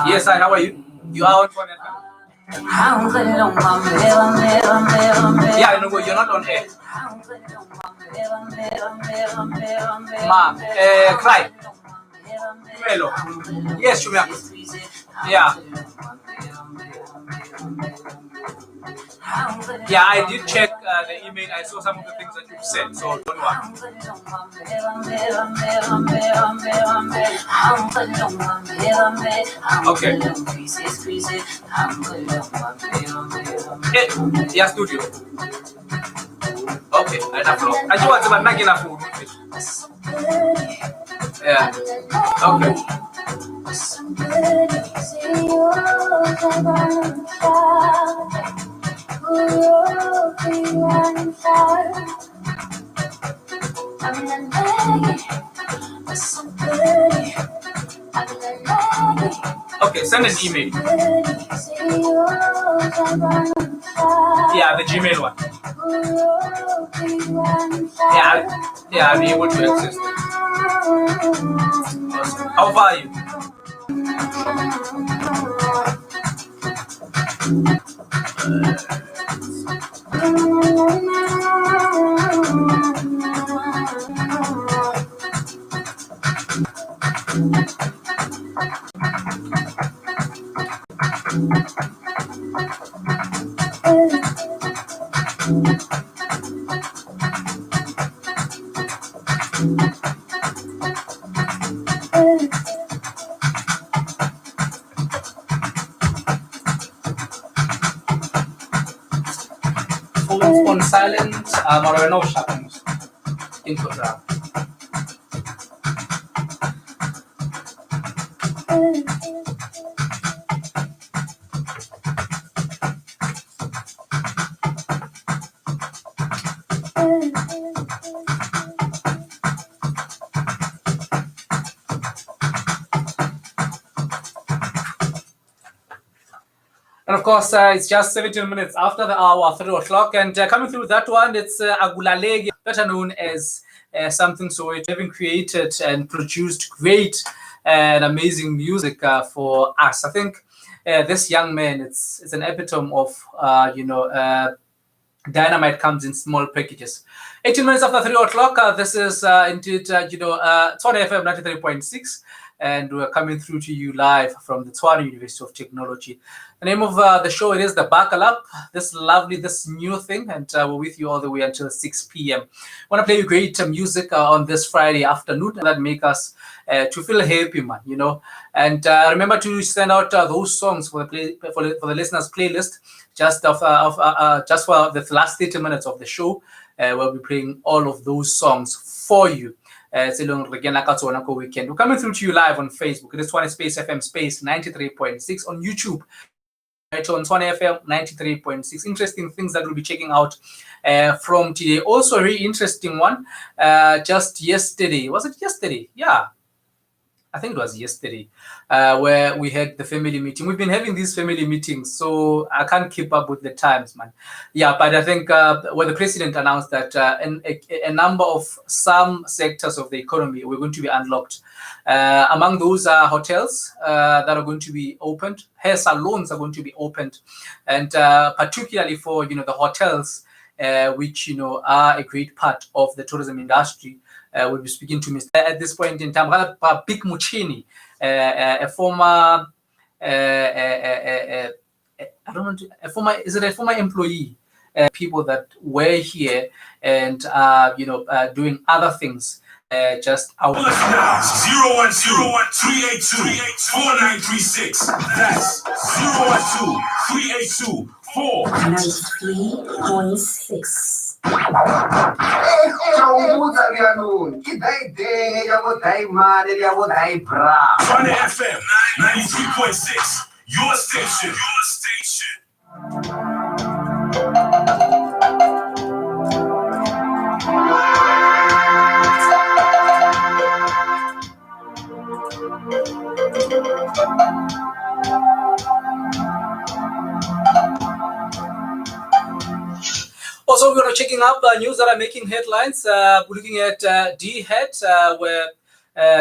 Yes, hi, how are you? You are on Tshwane FM? Yeah, I know, but you're not on air. Ma, cry. Hello. Yes, Shumia. Yeah. Yeah, I did check the email. I saw some of the things that you've said, so don't worry. Okay. Yeah, studio. Okay, I don't know. I just want to make enough food. Yeah. Okay. Okay, send an email. Yeah, the Gmail one. Yeah, I'll be able to access it. Awesome. How far are you? Phones on silent, or no shackles. Into that. And of course, it's just 17 minutes after the hour, 3 o'clock. And coming through that one, it's Agulalege, better known as something so it having created and produced great and amazing music for us. I think this young man, it's an epitome of, dynamite comes in small packages. 18 minutes after 3 o'clock, this is indeed, Tshwane FM 93.6. And we're coming through to you live from the Tshwane University of Technology. The name of the show, it is the Buckle Up, this new thing, and we're with you all the way until 6 p.m. I want to play you great music on this Friday afternoon that make us to feel happy, man, And remember to send out those songs for the listeners' playlist, just for the last 30 minutes of the show. We'll be playing all of those songs for you. Weekend. We're coming through to you live on Facebook. It is Tshwane Space FM Space 93.6 on YouTube. Right on Tshwane FM 93.6. Interesting things that we'll be checking out from today. Also, a very interesting one. Just yesterday. Was it yesterday? Yeah. I think it was yesterday, where we had the family meeting. We've been having these family meetings, so I can't keep up with the times, man. Yeah, but I think when the president announced that a number of some sectors of the economy were going to be unlocked. Among those are hotels that are going to be opened. Hair salons are going to be opened. And particularly for, the hotels, which, are a great part of the tourism industry. We'll be speaking to Mr. at this point in time, Big Muchini, a former, is it a former employee? People that were here and doing other things. Just out. Now, 010-382-4936. That's 012-382-493.6. Tshwane FM 93.6. Your station. Also, we're checking up news that are making headlines. We're looking at D-Head, where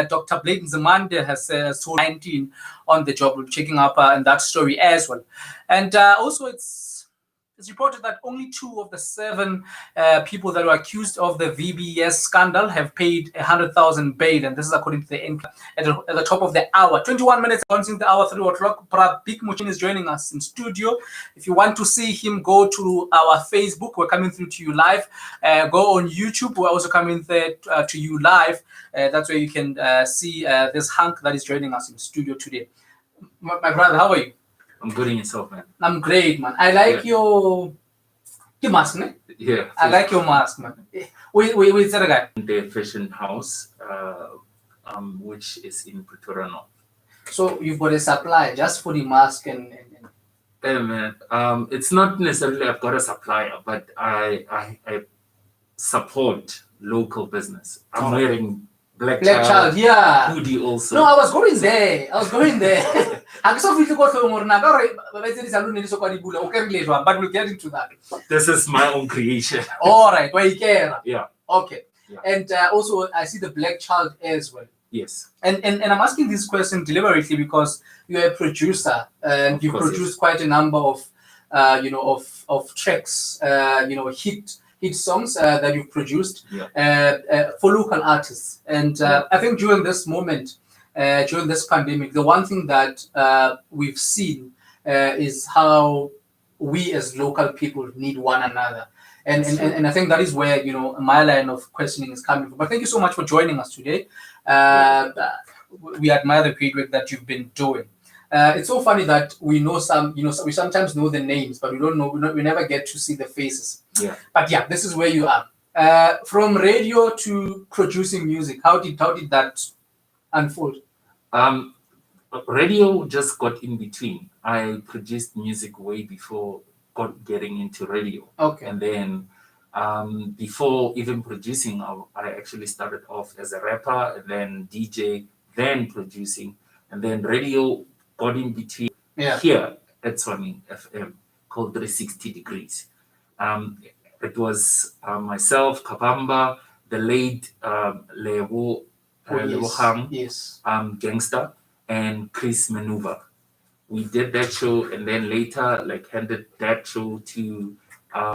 Dr. Bladen Zamande has told 19 on the job. We're checking up in that story as well. And also, it's reported that only 2 of the 7 people that were accused of the VBS scandal have paid 100,000 bail, and this is according to the NK at the top of the hour. 21 minutes on the hour, 3 o'clock. Big Muchin is joining us in studio. If you want to see him, go to our Facebook. We're coming through to you live. Go on YouTube. We're also coming there to you live. That's where you can see this hunk that is joining us in studio today. My brother, how are you? I'm good in yourself, man. I'm great, man. I like your mask, man. Yeah. I like your mask, man. Wait, is that a guy? The fashion house, which is in Pretoria North. So you've got a supply just for the mask and Hey, man. It's not necessarily I've got a supplier, but I support local business. I'm wearing Black Child, yeah. Hoodie also. No, I was going there. I saw you got but we'll get into that. This is my own creation. All right, where you care. Yeah. Okay. Yeah. And also, I see the Black Child as well. Yes. And I'm asking this question deliberately because you're a producer and you produced quite a number of of tracks, hit songs that you've produced for local artists. And I think during this moment, during this pandemic, the one thing that we've seen is how we as local people need one another. And I think that is where my line of questioning is coming from. But thank you so much for joining us today. We admire the great work that you've been doing. It's so funny that we know we sometimes know the names, but we don't know. We never get to see the faces. Yeah. But yeah, this is where you are. From radio to producing music, how did that unfold? Radio just got in between. I produced music way before getting into radio. Okay. And then before even producing, I actually started off as a rapper, and then DJ, then producing, and then radio got in between here at Tshwane FM called 360 Degrees. It was myself, Kabamba, the late Lebo Gangster, and Chris Manuva. We did that show, and then later handed that show to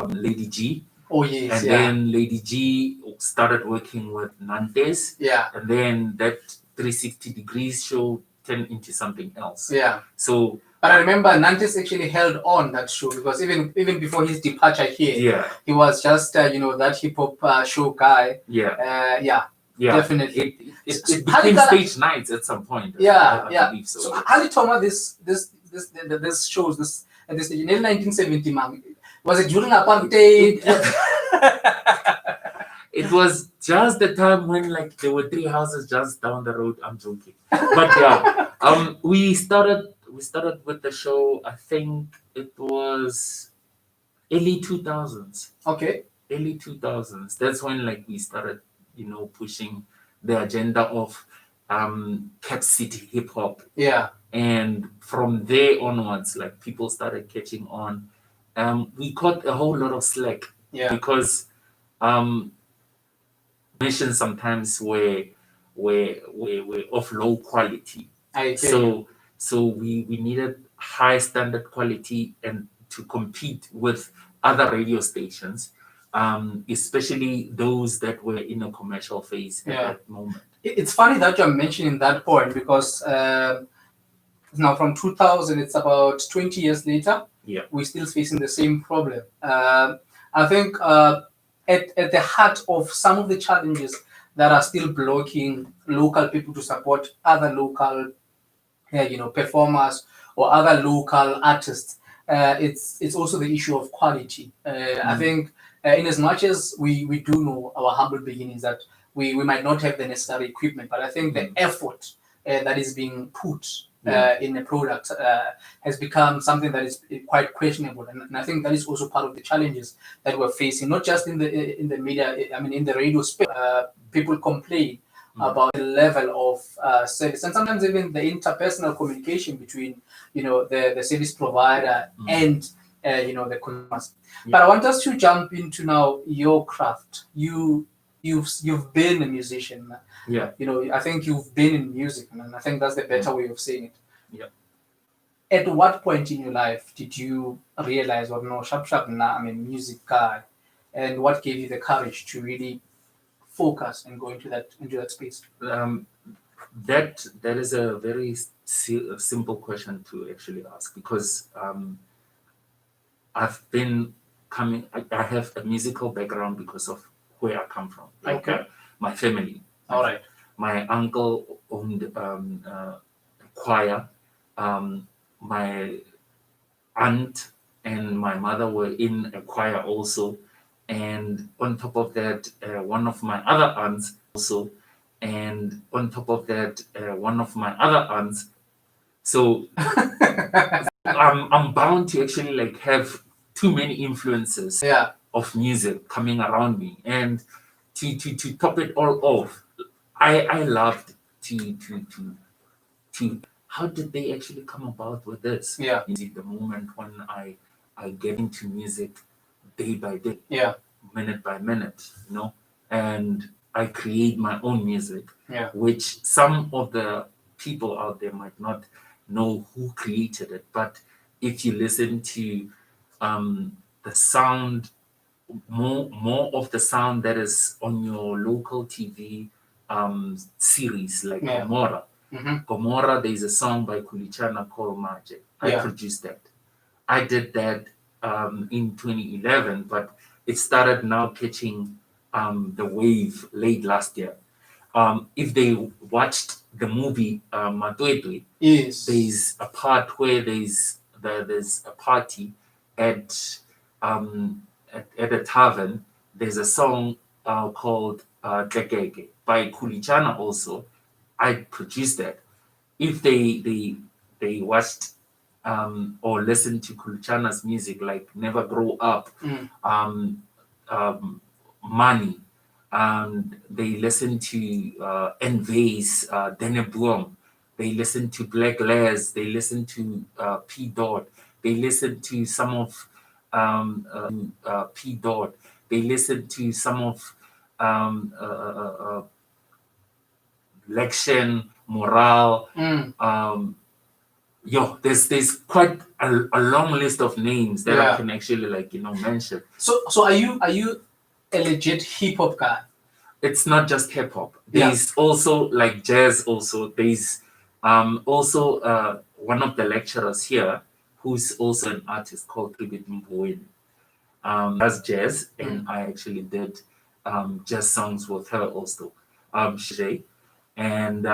Lady G. Oh yes. And then Lady G started working with Nantes. Yeah. And then that 360 Degrees show turned into something else. Yeah. So but I remember Nantes actually held on that show because even before his departure here, he was just that hip hop show guy. Yeah. Definitely. It became stage nights at some point. I believe so. So how did Toma this shows this in 1970 man? Was it during apartheid? It was just the time when there were 3 houses just down the road. I'm joking, but yeah, we started with the show. I think it was early 2000s. Okay. Early 2000s. That's when we started, pushing the agenda of Cap City hip hop. Yeah. And from there onwards, people started catching on. We caught a whole lot of slack. Yeah. Because missions sometimes were of low quality. So we needed high standard quality and to compete with other radio stations, especially those that were in a commercial phase at that moment. It's funny that you're mentioning that point because now from 2000, it's about 20 years later. Yeah, we're still facing the same problem. I think at the heart of some of the challenges that are still blocking local people to support other local performers or other local artists, it's also the issue of quality. I think in as much as we do know our humble beginnings that we might not have the necessary equipment, but I think the effort that is being put in a product has become something that is quite questionable, and I think that is also part of the challenges that we're facing, not just in the media. I mean, in the radio space, people complain about the level of service, and sometimes even the interpersonal communication between the service provider and the consumers. But I want us to jump into now your craft. You've been a musician. Yeah. I think you've been in music, and I think that's the better way of saying it. Yeah. At what point in your life did you realize, well, no, sharp, nah, I'm a music guy, and what gave you the courage to really focus and go into that space? That is a very simple question to actually ask, because I've been coming. I have a musical background because of where I come from. Like my family. All right. My uncle owned a choir. My aunt and my mother were in a choir also, and on top of that, one of my other aunts also, and on top of that, one of my other aunts. So I'm bound to actually like have too many influences of music coming around me, and to top it all off, I loved to how did they actually come about with this? Yeah. The moment when I get into music day by day, minute by minute, and I create my own music, which some of the people out there might not know who created it, but if you listen to the sound, more of the sound that is on your local TV series like Gomorrah. Gomorrah, there's a song by Kulichana called Maje. I produced that. I did that in 2011, but it started now catching the wave late last year. If they watched the movie Matwetwe, there's a part where there's a party at a tavern. There's a song called Tekeke by Kulichana also. I produced that. If they watched or listened to Kulichana's music, like Never Grow Up, Money, and they listen to Envase, Denebuom, they listen to Black Les, they listen to P. Dot, they listen to some of P. Dot, they listen to some of Lection, Morale. There's quite a long list of names that I can actually mention. So are you a legit hip hop guy? It's not just hip hop. There's also like jazz. Also, there's also one of the lecturers here who's also an artist called Tribute Mboweni. That's jazz, and I actually did jazz songs with her also. And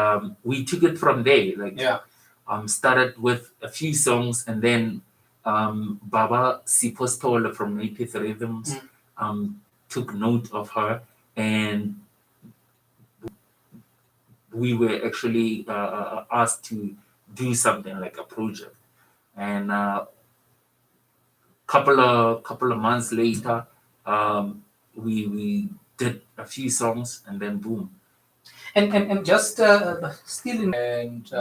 we took it from there. Started with a few songs, and then Baba Sipostole from Native Rhythms took note of her, and we were actually asked to do something like a project. And couple of months later, we did a few songs, and then boom. And just still in, and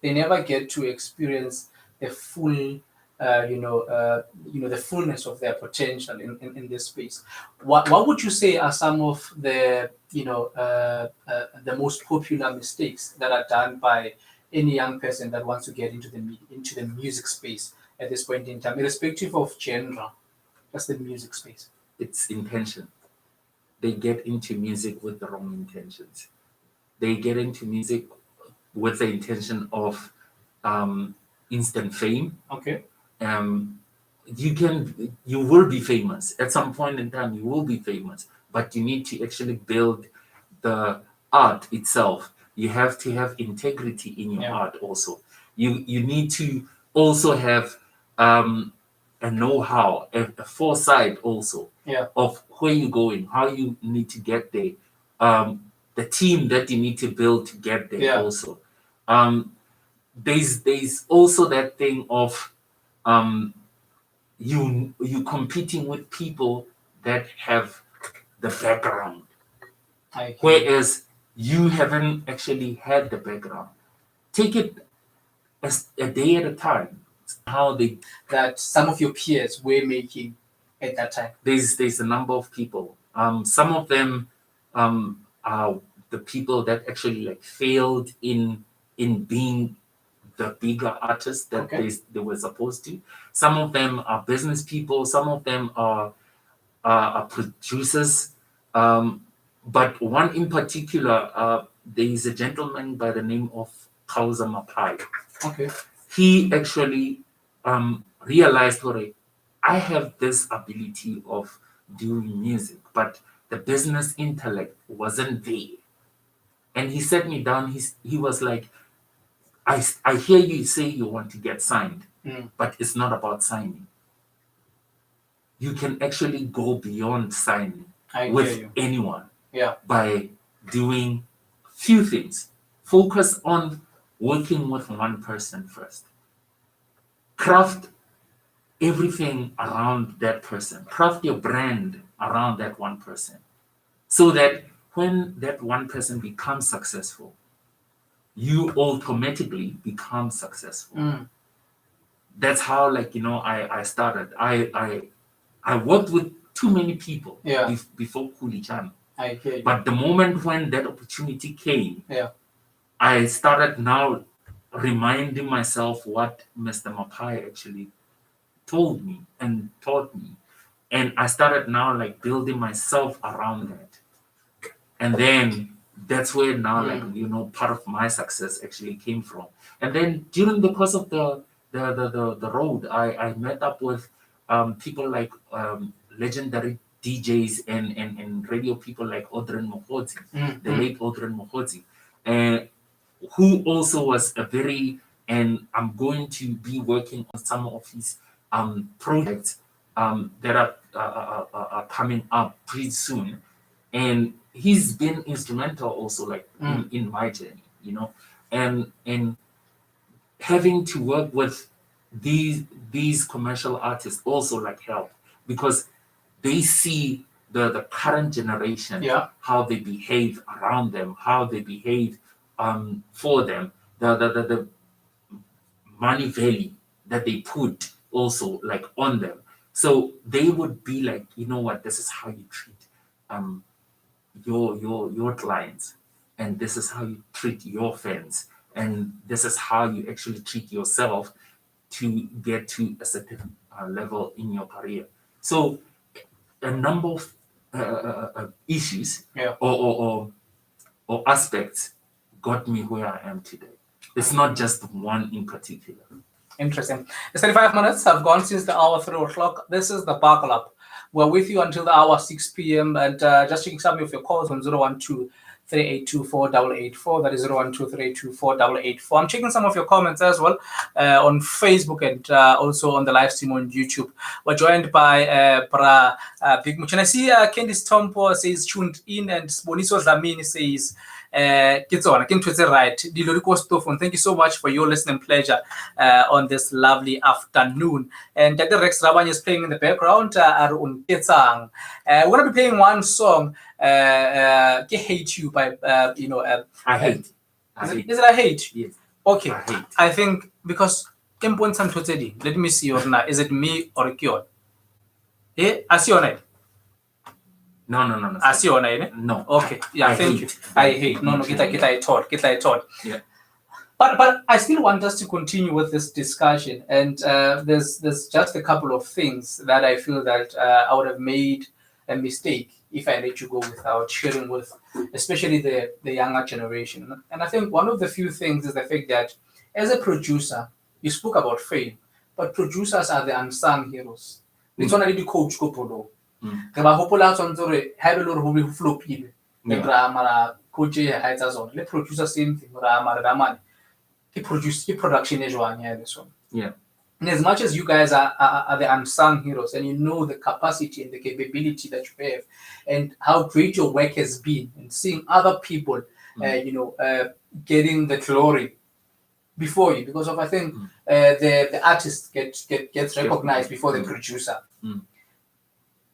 they never get to experience the full, the fullness of their potential in this space. What would you say are some of the, the most popular mistakes that are done by any young person that wants to get into the music space at this point in time, irrespective of genre, just the music space? It's intention. They get into music with the wrong intentions. They get into music with the intention of instant fame. Okay. You will be famous at some point in time. You will be famous, but you need to actually build the art itself. You have to have integrity in your art also. You need to also have a know-how, a foresight also of where you're going, how you need to get there, the team that you need to build to get there also. There's also that thing of you competing with people that have the background, whereas you haven't actually had the background. Take it as a day at a time. how they that some of your peers were making at that time? There's a number of people. Some of them are the people that actually like failed in being the bigger artists that they were supposed to. Some of them are business people. Some of them are producers. But one in particular, there is a gentleman by the name of Kauza Mapai. Okay. He actually realized, I have this ability of doing music, but the business intellect wasn't there. And he sat me down. He was like, I hear you say you want to get signed, but it's not about signing. You can actually go beyond signing with anyone by doing few things. Focus on working with one person first. Craft everything around that person. Craft your brand around that one person. So that when that one person becomes successful, you automatically become successful. That's how, like, I started. I worked with too many people before Kulichan. But the moment when that opportunity came, I started now reminding myself what Mr. Mapai actually told me and taught me. And I started now like building myself around that. And then that's where now, like, part of my success actually came from. And then during the course of the road, I met up with people like legendary DJs and radio people like Odren Mokete, the late Odren Mokete, who also was and I'm going to be working on some of his projects that are coming up pretty soon. And he's been instrumental also, like, in my journey, and having to work with these commercial artists also like help, because they see the current generation, how they behave around them, how they behave for them, the money value that they put also like on them. So they would be like, this is how you treat your clients, and this is how you treat your fans, and this is how you actually treat yourself to get to a certain level in your career. So a number of issues or aspects got me where I am today. It's not just one in particular. Interesting. It's 35 minutes have gone since the hour 3 o'clock. This is the Buckle Up. We're with you until the hour 6 p.m. and just checking some of your calls on 012-3824-884. That is 012-3824-884. I'm checking some of your comments as well on Facebook and also on the live stream on YouTube. We're joined by Big Much. And I see Candice Tompo says tuned in, and Boniso Dlamini says thank you so much for your listening pleasure on this lovely afternoon. And Dr. Rex Rabany is playing in the background. We're going to be playing one song, Hate You by I Hate. Is it I Hate? Yes. Okay. I think because let me see your is it me or Kyon? I see your name. No. I see your name. No. Okay. Yeah. Thank you. I hate. No. Get I taught. Yeah. But I still want us to continue with this discussion, and there's just a couple of things that I feel that I would have made a mistake if I let you go without sharing with, especially the younger generation. And I think one of the few things is the fact that as a producer, you spoke about fame, but producers are the unsung heroes. It's only the coach go polo. Re ba hopola tshwantse re ha be le re ho be ho flopile le mara coach e ha etsa zone le producer same thing ra mara da mane ke production e jwang ya this one. Yeah. And as much as you guys are the unsung heroes, and you know the capacity and the capability that you have and how great your work has been, and seeing other people getting the glory before you, because of I think the artist gets recognized before the producer.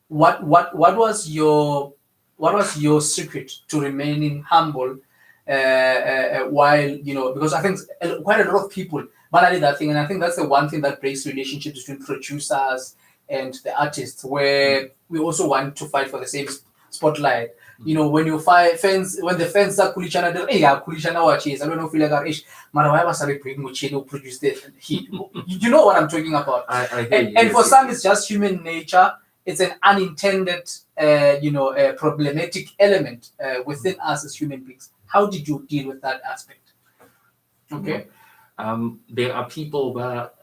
What was your secret to remaining humble while because I think quite a lot of people But I did that thing, and I think that's the one thing that breaks relationships between producers and the artists, where we also want to fight for the same spotlight. You know, when you fight fans, when the fans are kulishana, hey, kulishana watches. I don't know if you like ish. Mara why was I bring Muchino produce the hit? You know what I'm talking about. And for some, it's just human nature. It's an unintended, problematic element within us as human beings. How did you deal with that aspect? Okay. There are people that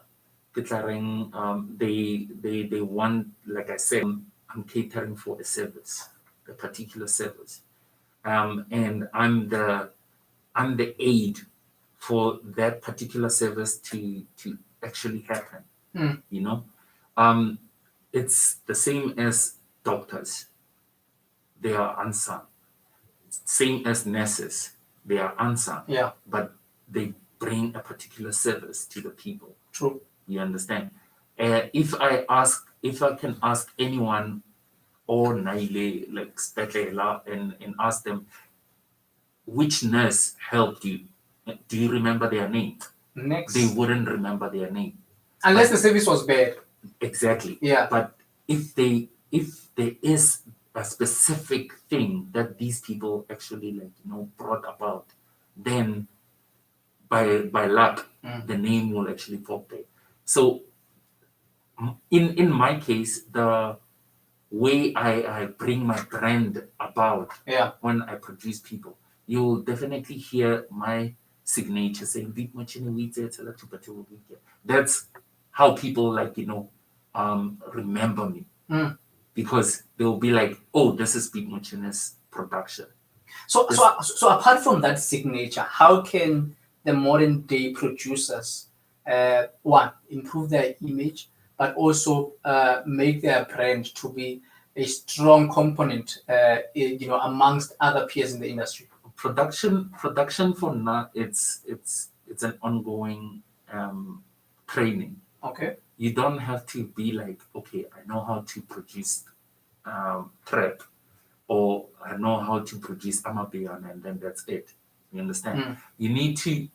they want, like I said, I'm catering for a service, a particular service, and I'm the aid for that particular service to actually happen. You know, it's the same as doctors; they are unsung. Same as nurses, they are unsung. Yeah, but they bring a particular service to the people. True. You understand? If I can ask anyone or Naile, like Spetlela, and ask them which nurse helped you, do you remember their name? Next. They wouldn't remember their name. Unless the service was bad. Exactly. Yeah. But if there is a specific thing that these people actually brought about, then by luck, the name will actually pop there. So in my case, the way I bring my brand about when I produce people, you'll definitely hear my signature saying Beat Machine Wheat. That's how people remember me. Because they'll be like, oh, this is Beat Machine's production. So apart from that signature, how can the modern day producers one, improve their image, but also make their brand to be a strong component amongst other peers in the industry? Production for now, it's an ongoing training. Okay. You don't have to be like, okay, I know how to produce trap, or I know how to produce Amapiano, and then that's it. You understand? You need to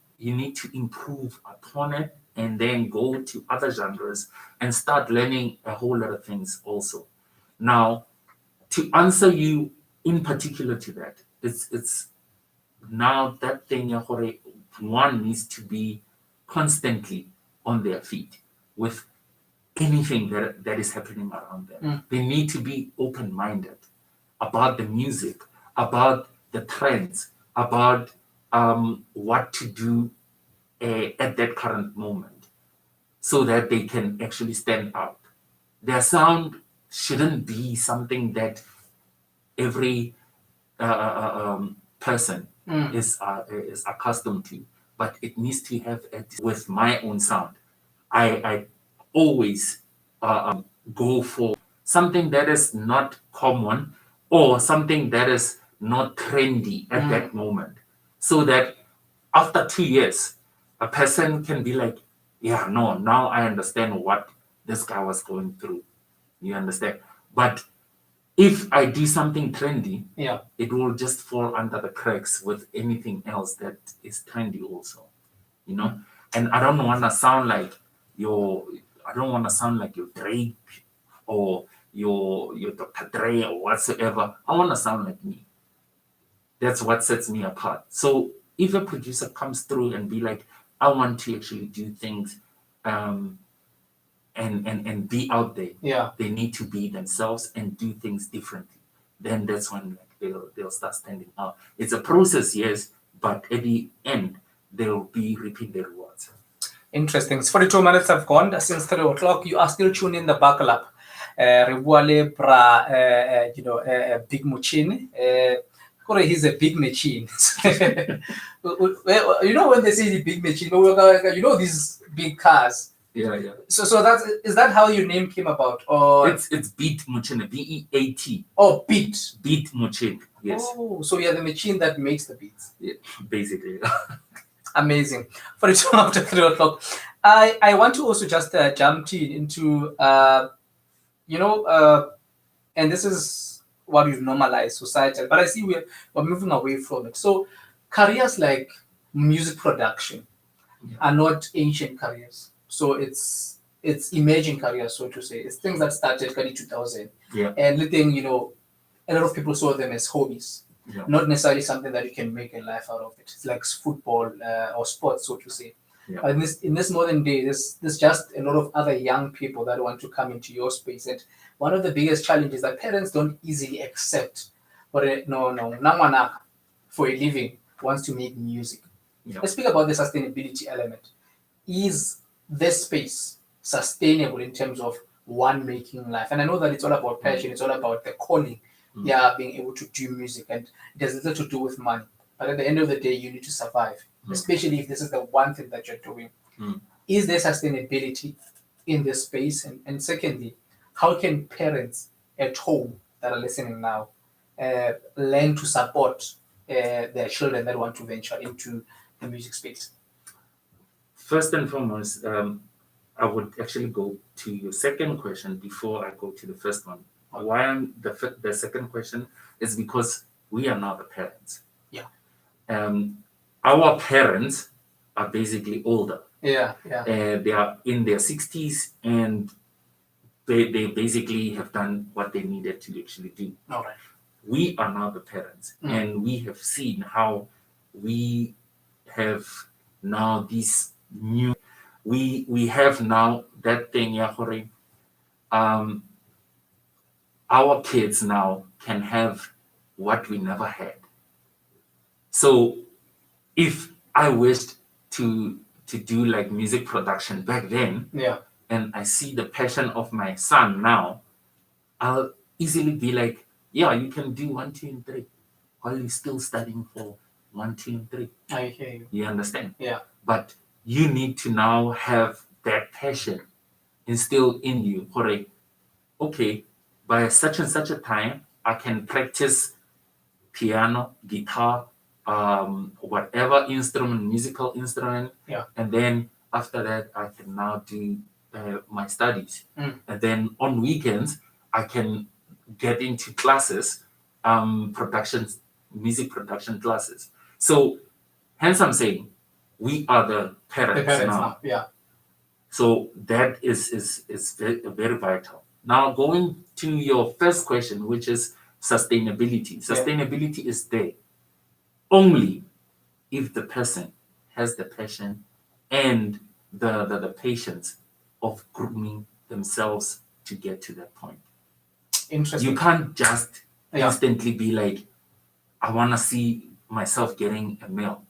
improve upon it, and then go to other genres and start learning a whole lot of things also. Now, to answer you in particular to that, it's now that thing one needs to be constantly on their feet with anything that is happening around them. They need to be open-minded about the music, about the trends, about what to do at that current moment, so that they can actually stand out. Their sound shouldn't be something that every person is accustomed to, but it needs to have with my own sound. I always go for something that is not common, or something that is not trendy at that moment, so that after 2 years, a person can be like, yeah, no, now I understand what this guy was going through. You understand? But if I do something trendy, it will just fall under the cracks with anything else that is trendy also, And I don't want to sound like your Drake or your Dr. Dre or whatsoever. I want to sound like me. That's what sets me apart. So if a producer comes through and be like, I want to actually do things and be out there, they need to be themselves and do things differently. Then that's when they'll start standing out. It's a process, yes, but at the end, they'll be reaping their rewards. Interesting. 42 minutes have gone since 3 o'clock. You are still tuning in the Buckle Up. Big Muchini. He's a big machine. When they say the big machine, these big cars. Yeah. So is that how your name came about? Or it's Beat Muchine, BEAT. Oh, Beat Muchine. Yes. Oh, so you're the machine that makes the beats. Yeah, basically. Amazing. 42 after 3 o'clock. I want to also just jump into and this is what we've normalized society, but I see we're moving away from it. So careers like music production, are not ancient careers. So it's emerging careers, so to say. It's things that started early 2000. Yeah. And letting, a lot of people saw them as hobbies, Yeah. not necessarily something that you can make a life out of it. It's like football or sports, so to say. Yeah. But in this modern day, there's just a lot of other young people that want to come into your space. And one of the biggest challenges is that parents don't easily accept, but no, Nangwana for a living wants to make music. Yeah. Let's speak about the sustainability element. Is this space sustainable in terms of one making life? And I know that it's all about passion, it's all about the calling, being able to do music, and it has little to do with money. But at the end of the day, you need to survive, especially if this is the one thing that you're doing. Is there sustainability in this space? And secondly, how can parents at home that are listening now learn to support their children that want to venture into the music space? First and foremost, I would actually go to your second question before I go to the first one. Why I'm the second question is because we are not the parents. Yeah. Our parents are basically older. Yeah. They are in their 60s and they basically have done what they needed to actually do. All right. We are now the parents, and we have seen how we have now these new. We have now that thing, our kids now can have what we never had. So if I wished to do like music production back then, and I see the passion of my son now, I'll easily be like, yeah, you can do 1, 2, and 3 while you're still studying for 1, 2, and 3. I hear you. You understand? Yeah. But you need to now have that passion instilled in you. Okay, by such and such a time, I can practice piano, guitar, whatever instrument, musical instrument. Yeah. And then after that, I can now do my studies. And then on weekends, I can get into classes, music production classes. So hence I'm saying we are the parents now. Yeah. So that is very, very vital. Now going to your first question, which is sustainability. Sustainability is there only if the person has the passion and the patience of grooming themselves to get to that point. Interesting. You can't just instantly be like, I want to see myself getting a meal,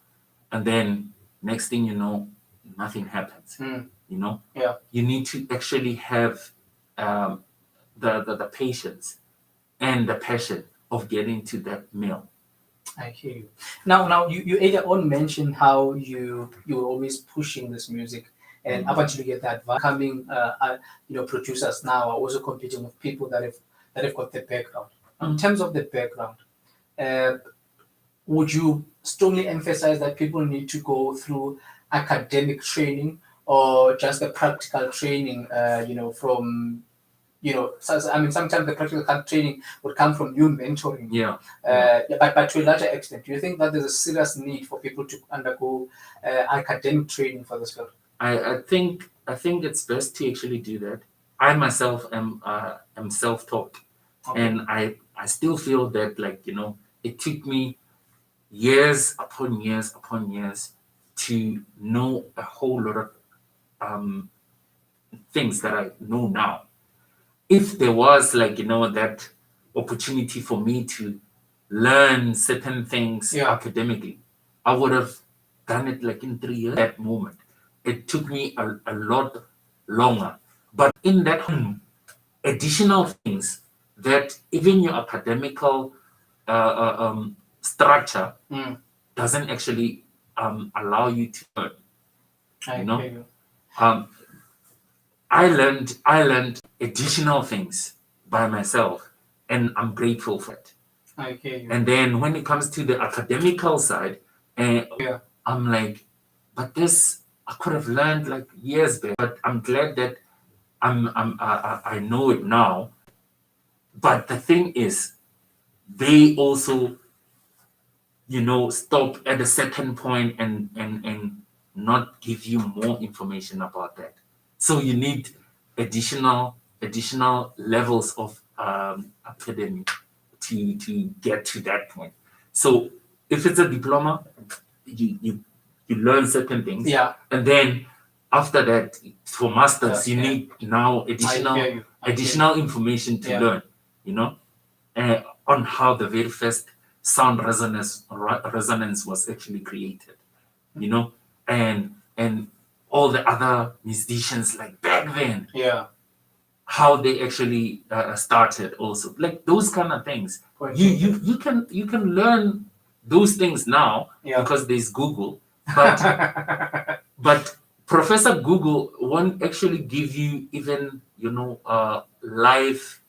and then next thing you know, nothing happens. Yeah. You need to actually have the patience and the passion of getting to that meal. I hear you. Now you earlier on mentioned how you were always pushing this music, and up until you get that coming, producers now are also competing with people that have got the background. In terms of the background, would you strongly emphasize that people need to go through academic training or just the practical training? From sometimes the practical training would come from you mentoring. But to a larger extent, do you think that there's a serious need for people to undergo academic training for this field? I think it's best to actually do that. I myself am self-taught, and I still feel that it took me years upon years upon years to know a whole lot of things that I know now. If there was that opportunity for me to learn certain things academically, I would have done it in 3 years. At that moment, it took me a lot longer. But in that additional things that even your academical structure doesn't actually allow you to learn. I learned additional things by myself, and I'm grateful for it. And then when it comes to the academical side, I'm like, but this I could have learned years back. But I'm glad that I know it now. But the thing is, they also stop at a certain point and not give you more information about that. So you need additional levels of academy to get to that point. So if it's a diploma, you learn certain things, Yeah. and then after that, for masters, you need now additional information to learn, you know, on how the very first sound resonance was actually created, you know, and all the other musicians like back then, how they actually started also, like those kind of things. You can learn those things now because there's Google, but but Professor Google won't actually give you even, you know, life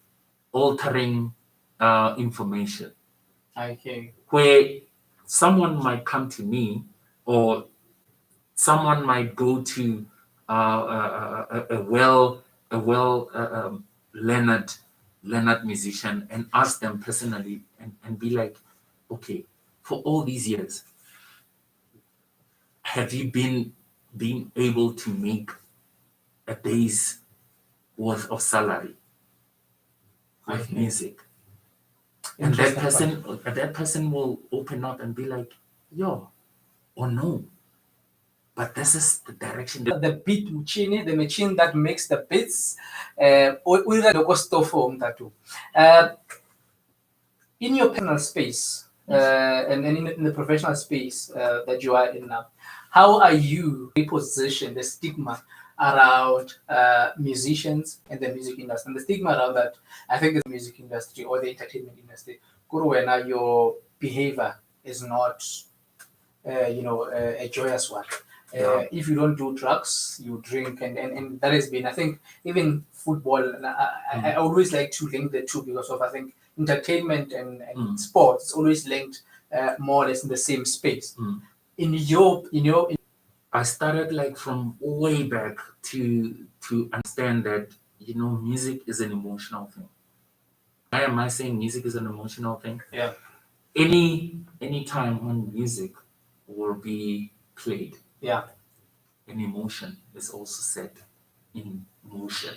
altering information. Okay. Where someone might come to me, or someone might go to a well learned musician and ask them personally, and be like, okay, for all these years, have you been able to make a day's worth of salary with music? And that person will open up and be like, yo, or no. But this is the direction. The beat machine, the machine that makes the beats, in your personal space, and in the professional space that you are in now, how are you reposition the stigma around musicians and the music industry? And the stigma around that, I think, is the music industry or the entertainment industry. Kuruwena, your behavior is not, a joyous one. If you don't do drugs, you drink, and that has been, I think, even football. And I always like to link the two because of, I think, entertainment and sports is always linked more or less in the same space. In your I started like from way back to understand that, you know, music is an emotional thing. Why am I saying music is an emotional thing? Yeah. Any time when music will be played, an emotion is also set in motion.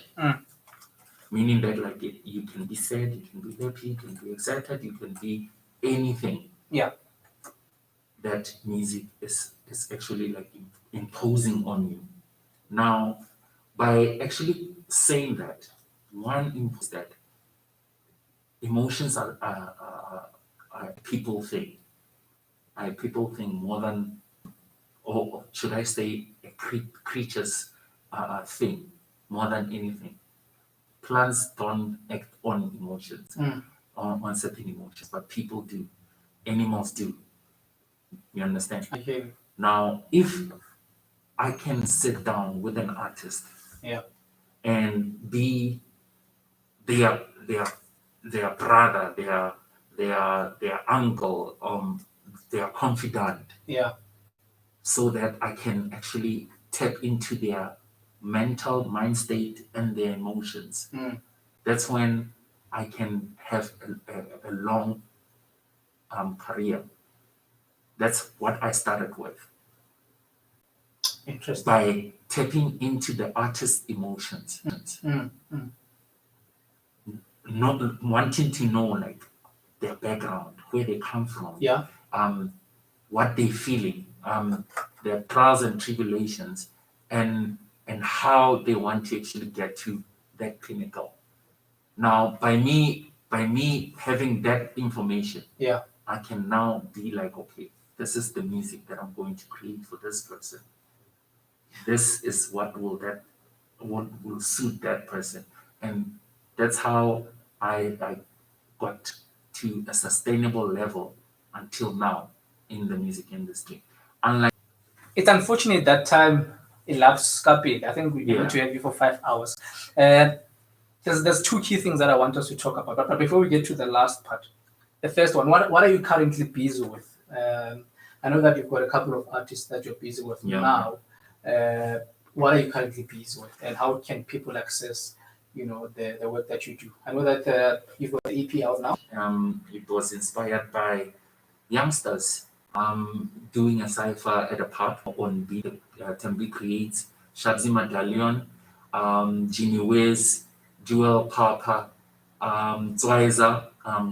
Meaning that, like, you can be sad, you can be happy, you can be excited, you can be anything. Yeah. That music is actually like imposing on you. Now, by actually saying that, one imposes that emotions are people thing. People think more than, or should I say, a creature's thing more than anything. Plants don't act on emotions, on certain emotions, but people do. Animals do. You understand? Okay. Now, if I can sit down with an artist, and be their brother, their uncle, their confidant, so that I can actually tap into their mental mind state and their emotions. That's when I can have a long career. That's what I started with. Interesting. By tapping into the artist's emotions. Not wanting to know, like, their background, where they come from, what they're feeling, their trials and tribulations, and how they want to actually get to that pinnacle. Now, by me having that information, I can now be like, okay, this is the music that I'm going to create for this person. This is what will suit that person, and that's how I got to a sustainable level until now in the music industry. Unlike, it's unfortunate that time elapsed, Scapin. I think we need to have you for 5 hours. There's two key things that I want us to talk about. But before we get to the last part, the first one, what are you currently busy with? I know that you've got a couple of artists that you're busy with now. What are you currently busy with, and how can people access, the work that you do? I know that you've got the EP out now. It was inspired by youngsters doing a cipher at a park on Tembi Creates, Shabzi Medallion, Ginny Wiz, Jewel Papa, Zweiser,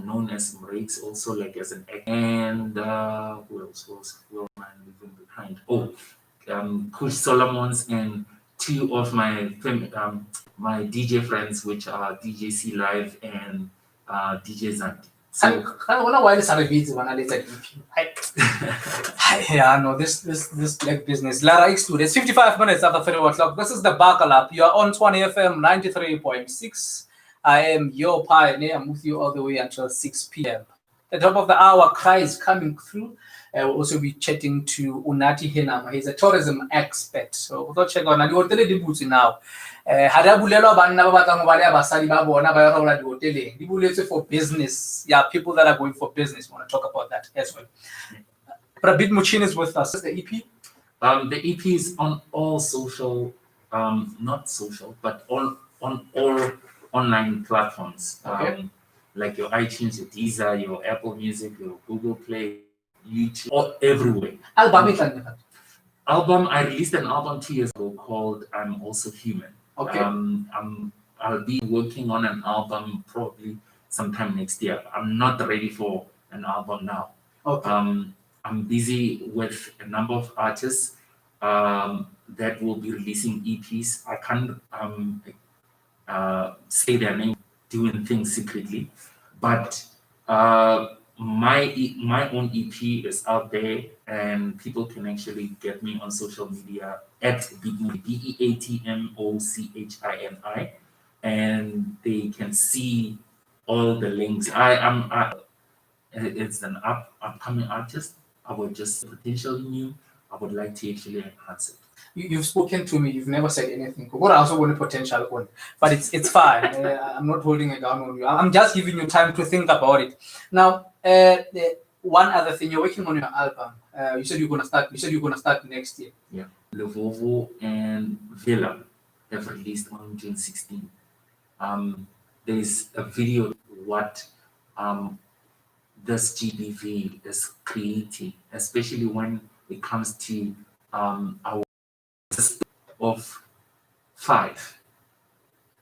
known as Mrakes, also like as an act. And who else was well man leaving behind? Oh, Kush Solomons and two of my my DJ friends, which are DJ C Live and DJ Zandi. So I don't know why this video when I later yeah, no, this black business. Lara X two. It's 55 minutes after 31 o'clock. This is the Buckle Up. You are on Tshwane FM 93.6. I am your pioneer. I'm with you all the way until 6 p.m. The top of the hour cry is coming through. We'll also be chatting to Unati Henama. He's a tourism expert. So we'll check on the now. For business. Yeah, people that are going for business. We want to talk about that as well. But Bit Muchin is with us. The EP? The EP is on all social, not social, but on all online platforms. Okay. Like your iTunes, your Deezer, your Apple Music, your Google Play, YouTube, all everywhere. Album, I released an album 2 years ago called I'm Also Human. Okay. I'll be working on an album probably sometime next year. I'm not ready for an album now. Okay. I'm busy with a number of artists that will be releasing EPs. I can't say their name, doing things secretly, but my own EP is out there, and people can get me on social media at BEATMOCHINI, and they can see all the links. It's an upcoming artist. I would just potentially new. I would like to actually enhance it. You've spoken to me. You've never said anything. What I also want a potential one, but it's fine. I'm not holding a gun on you. I'm just giving you time to think about it. Now, one other thing, you're working on your album. You said you're gonna start. You said you're gonna start next year. Yeah. Levovo and Villa have released on June 16. There's a video what this GBV is creating, especially when it comes to our of 5.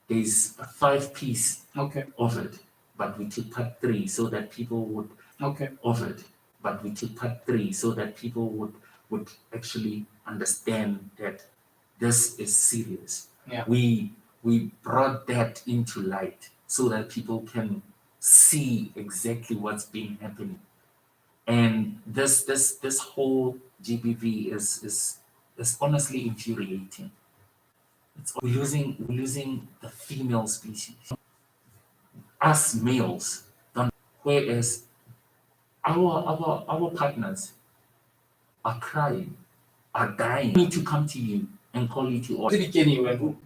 There's a 5-piece of it, but we took part 3 so that people would of it, but we took part 3 so that people would actually understand that this is serious. Yeah. We brought that into light so that people can see exactly what's been happening. And this whole GBV is honestly infuriating. We're losing the female species. Us males don't, whereas our partners are crying, are dying. I need to come to you and call you to order.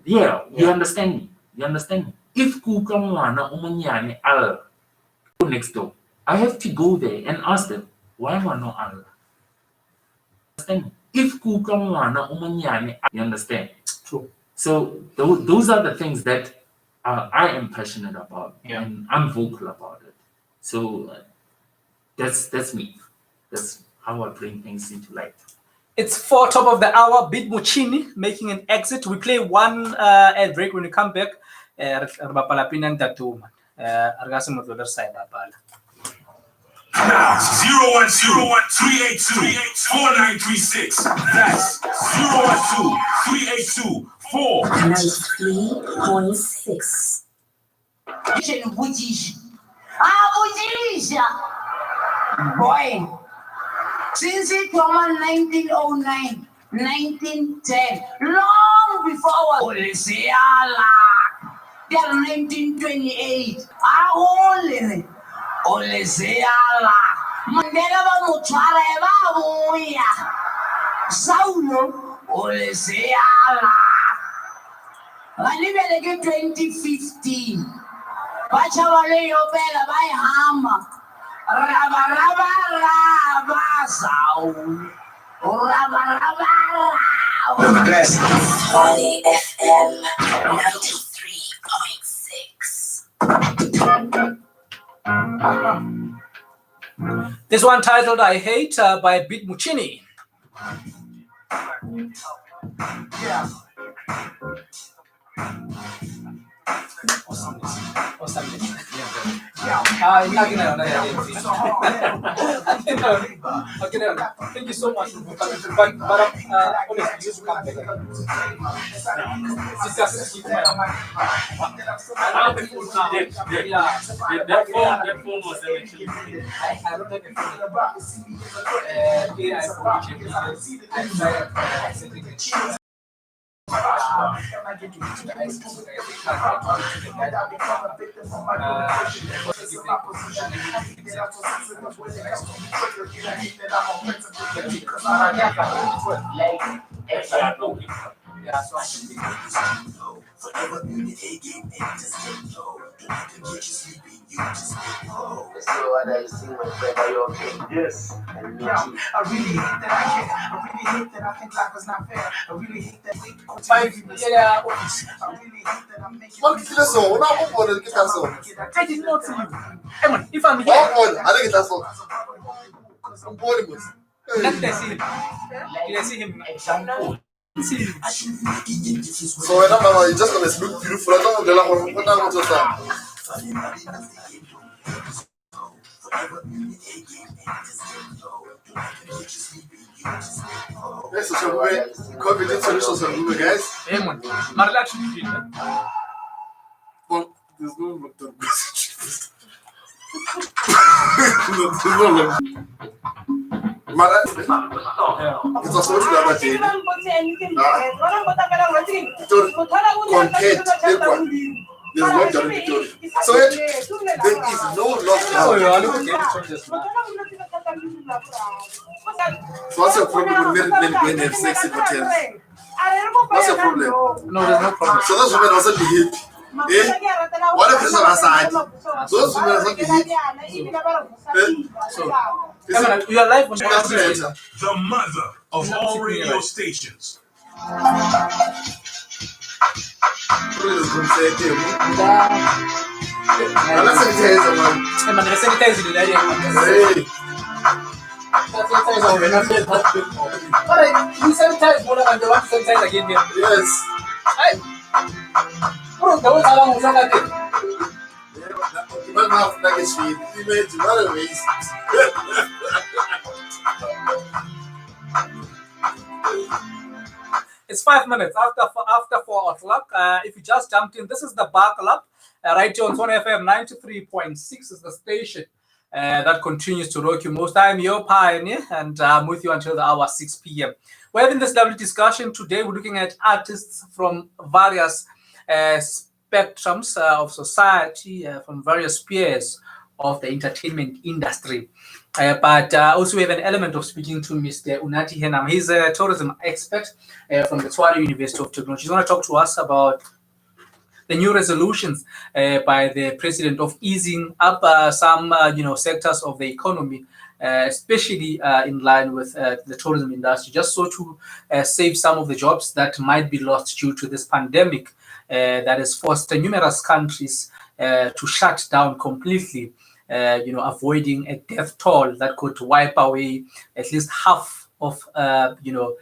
Yeah, you understand me. You understand me. If next door, I have to go there and ask them, why am I not Allah? Understand me? If you understand. True. So those are the things that I am passionate about, and I'm vocal about it. So that's me. That's how I bring things into light. It's 4 top of the hour. Bit Muchini making an exit. We play one ad break. When we come back. 010-382-4936. That's 010-382-4936. Boy, since it came on 1909, 1910, long before Olesiala, 1928, Olesiala, Mandela Muchara Babuya, Saulo, Olesiala. I live at 2015. Bachavale Yobela by Hammer. Rabba, sound. Rabba, the best. Tshwane FM 93.6. This one titled I Hate by Beat Muchini. Yeah. Thank you so much for coming. But honestly, you should come back. That phone was actually. I don't have a phone. Yeah, so Yes. Yeah, I really hate that I can't. I really hate that I think life is not fair. I really hate that we yeah, I really hate that I'm making. What is this song? What happened to that song? I did not see you. Hey man, if I'm What here, happened? I think that's song. I'm bored of it. let me see him. Did I see him? See him. So when I'm you just gonna look beautiful. I don't know what I'm going to say. Yes, so we're COVID solutions are good, guys. Hey man, my relaxation feel. Well, there's no it's also what you have there's no lockdown in Victoria. So there is no lockdown. So what's your problem with men have sex in hotels? What's your problem? No, there's no problem. So those women also behave. Eh? What if it's on our side? Those women also behave. So, your life was The mother of all radio stations. Yes. But now, like it's sweet. You made it other ways. It's 5 minutes after 4 o'clock. If you just jumped in, this is the Bar Club. Right here on Tshwane FM 93.6 is the station that continues to rock you most. I'm your pioneer, and I'm with you until the hour 6 p.m. We're having this lovely discussion today. We're looking at artists from various spectrums of society, from various spheres of the entertainment industry. But also we have an element of speaking to Mr. Unathi Henam. He's a tourism expert from the Tshwane University of Technology. He's going to talk to us about the new resolutions by the president of easing up some sectors of the economy, especially in line with the tourism industry, just so to save some of the jobs that might be lost due to this pandemic that has forced numerous countries to shut down completely, avoiding a death toll that could wipe away at least half of the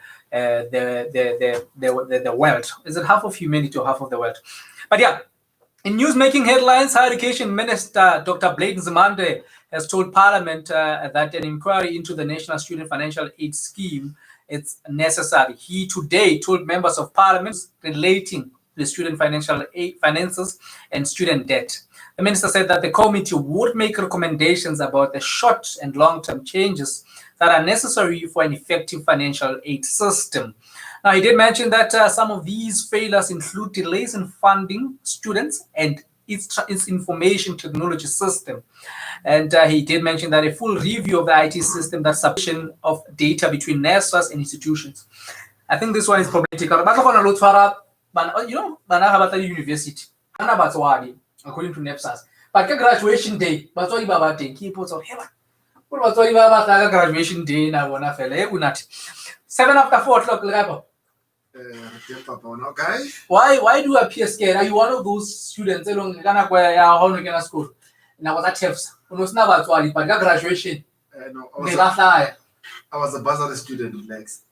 world. Is it half of humanity or half of the world? But yeah, in news-making headlines, Higher Education Minister Dr. Blade Nzimande has told Parliament that an inquiry into the National Student Financial Aid Scheme is necessary. He today told members of Parliament relating to the student financial aid finances and student debt. The minister said that the committee would make recommendations about the short and long-term changes that are necessary for an effective financial aid system. Now, he did mention that some of these failures include delays in funding students and its information technology system. And he did mention that a full review of the IT system, that submission of data between NSFAS and institutions. I think this one is problematic. University, according to NSFAS. But graduation day, graduation day, 7 after 4 o'clock. Why do you appear scared? Are you one of those students school? Now that helps. But graduation. No, I I was a bursary student, relax.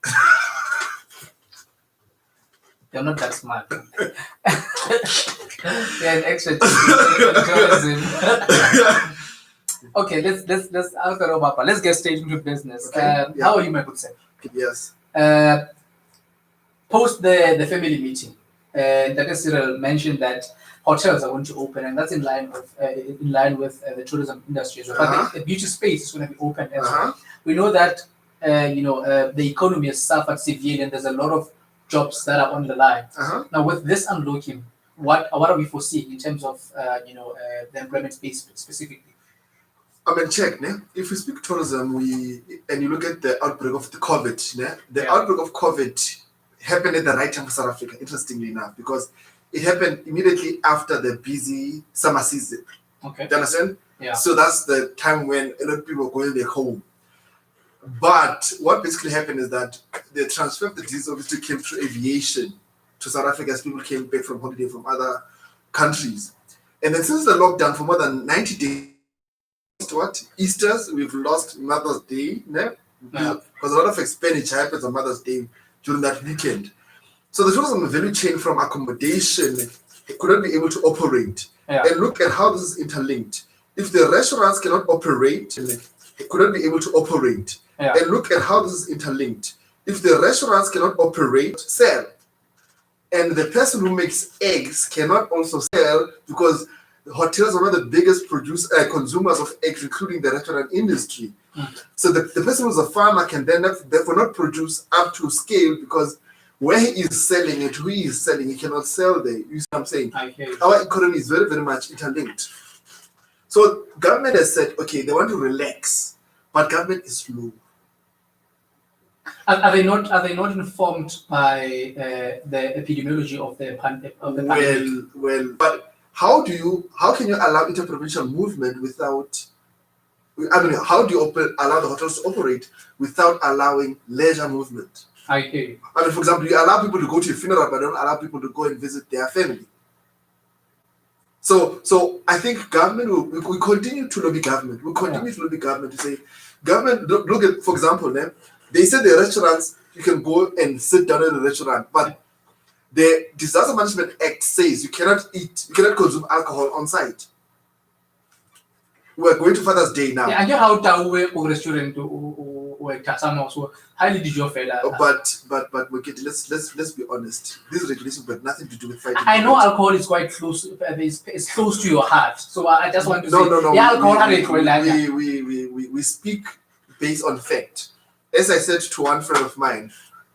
You're not that smart. You're an extra tourism. Okay, let's get straight into business. Okay, How are you, my good sir? Yes. Post the family meeting, Dr. Cyril mentioned that hotels are going to open, and that's in line with the tourism industry. So the beauty space is going to be open as well. We know that the economy has suffered severely, and there's a lot of jobs that are on the line. Now, with this unlocking, what are we foreseeing in terms of the employment space specifically? I mean, check, né? If we speak tourism, and you look at the outbreak of the COVID, né? The outbreak of COVID happened at the right time for South Africa, interestingly enough, because it happened immediately after the busy summer season. Okay. Do you understand? Yeah. So that's the time when a lot of people were going back home. But what basically happened is that the transfer of the disease obviously came through aviation to South Africa as people came back from holiday from other countries. And then since the lockdown for more than 90 days, Easter's, we've lost Mother's Day, né? Because a lot of expenditure happens on Mother's Day during that weekend. So the tourism value chain from accommodation couldn't be able to operate. And look at how this is interlinked. If the restaurants cannot operate, they couldn't be able to operate. And look at how this is interlinked. If the restaurants cannot operate, sell. And the person who makes eggs cannot also sell because the hotels are one of the biggest consumers of eggs, including the restaurant industry. So the person who's a farmer can then therefore not produce up to scale because where he is selling it, who he is selling, he cannot sell there. You see what I'm saying? Our economy is very, very much interlinked. So government has said, okay, they want to relax, but government is slow. Are they not informed by the epidemiology of the pandemic? Well, but how can you allow interprovincial movement without? I mean, how do you allow the hotels to operate without allowing leisure movement? I hear you. I mean, for example, you allow people to go to a funeral, but don't allow people to go and visit their family. So I think government we continue to lobby government. We continue to lobby government to say, government, look at, for example, they said the restaurants, you can go and sit down in a restaurant, but the Disaster Management Act says you cannot consume alcohol on site. We're going to Father's Day now. And you how to go restaurant so highly did you feel but let's be honest. These regulations have nothing to do with fighting. I know alcohol is quite close. It's close to your heart. So I just want to say no. Yeah, alcohol we speak based on fact. As I said to one friend of mine,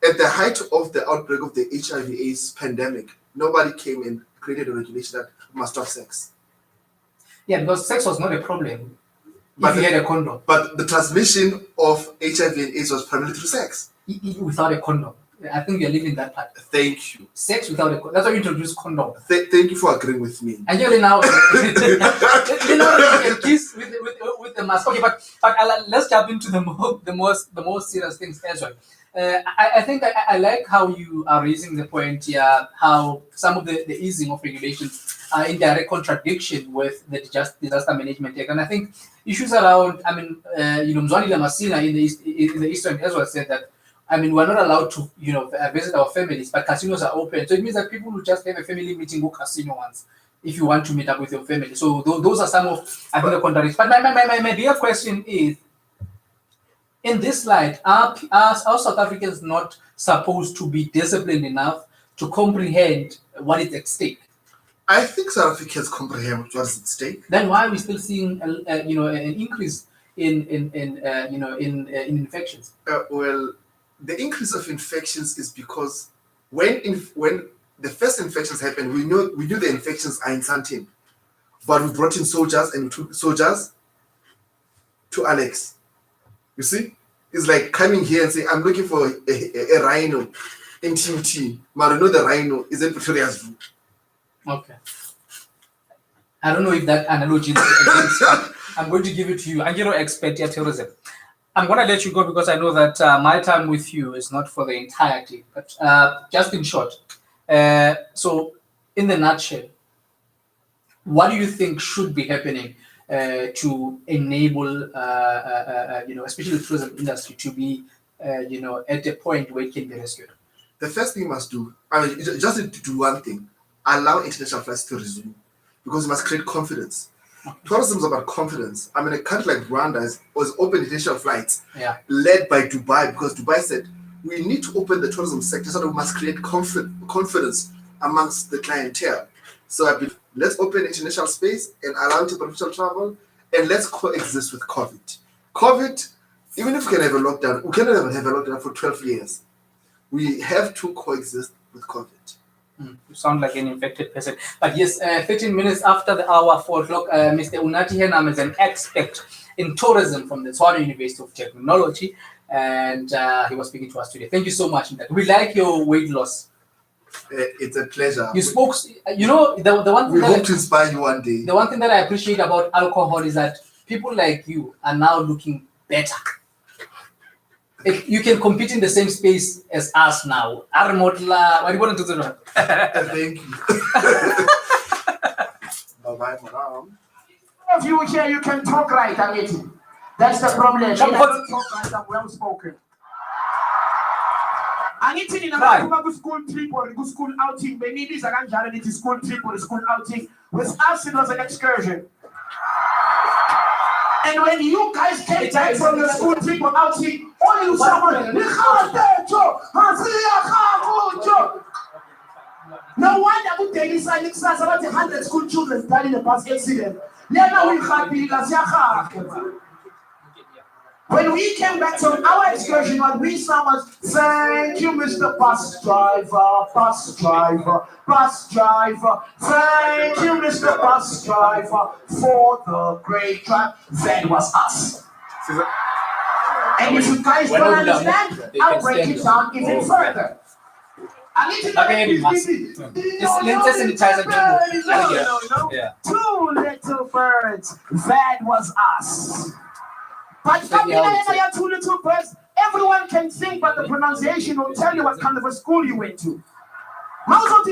at the height of the outbreak of the HIV/AIDS pandemic, nobody came and created a regulation that must stop sex. Yeah, because sex was not a problem if you had a condom. But the transmission of HIV and AIDS was primarily through sex. Without a condom. I think you're leaving that part. Thank you. Sex without a condom. That's why you introduced condom. Thank you for agreeing with me. And you're now kiss with the mask. Okay, but let's jump into the most serious things as well. I think I like how you are raising the point here, how some of the easing of regulations are in direct contradiction with the Disaster Management Act. And I think issues around, Mzwani Lamasina in the Eastern as well said that, we're not allowed to, visit our families, but casinos are open. So it means that people will just have a family meeting, go casino once, if you want to meet up with your family. So those are some of, the contradictions. But my bigger question is, in this light, are South Africans not supposed to be disciplined enough to comprehend what is at stake? I think South Africans comprehend what is at stake. Then why are we still seeing, an increase in infections? Well, the increase of infections is because when the first infections happened, we knew the infections are in Sandton, but we brought in soldiers and we took soldiers to Alex. You see, it's like coming here and saying, I'm looking for a rhino in TUT. But I know the rhino is in Pretoria Zoo. Okay. I don't know if that analogy is I'm going to give it to you. I'm your expert at tourism. I'm going to let you go because I know that my time with you is not for the entirety. But just in short, so in the nutshell, what do you think should be happening to enable, especially the tourism industry to be, at a point where it can be rescued? The first thing you must do, I mean, you just need to do one thing: allow international flights to resume, because you must create confidence. Tourism is about confidence. I mean, a country like Rwanda was open international flights, led by Dubai, because Dubai said we need to open the tourism sector, so that we must create confidence amongst the clientele. So I believe, let's open international space and allow international travel, and let's coexist with COVID. COVID, even if we can have a lockdown, we cannot have a lockdown for 12 years. We have to coexist with COVID. You sound like an infected person. But yes, 13 minutes after the hour, 4 o'clock, Mr. Unathi Henam is an expert in tourism from the Tshwane University of Technology, and he was speaking to us today. Thank you so much. We like your weight loss. It's a pleasure. You spoke, the one thing we hope to inspire you one day. The one thing that I appreciate about alcohol is that people like you are now looking better. You can compete in the same space as us now. What do you want to do? Thank you. Bye-bye, madam. If you here, you can talk right, Amity. That's the problem. You don't talk right, I'm well spoken. Anything in a good school trip or a good school outing, maybe this is a school trip or a school outing. With us, it was an excursion. And when you guys came back from the school trip or outing, all you someone, no wonder would tell you about 100 school children died in the past accident. When we came back from our excursion, what we saw was, thank you, Mr. Bus Driver, Bus Driver, Bus Driver. Thank you, Mr. Bus Driver, for the great drive. That was us. And if you guys don't understand, I'll break it down even further. I need to know Two little birds. That was us. But two little birds, everyone can think, but the pronunciation will tell you what kind of a school you went to. Little.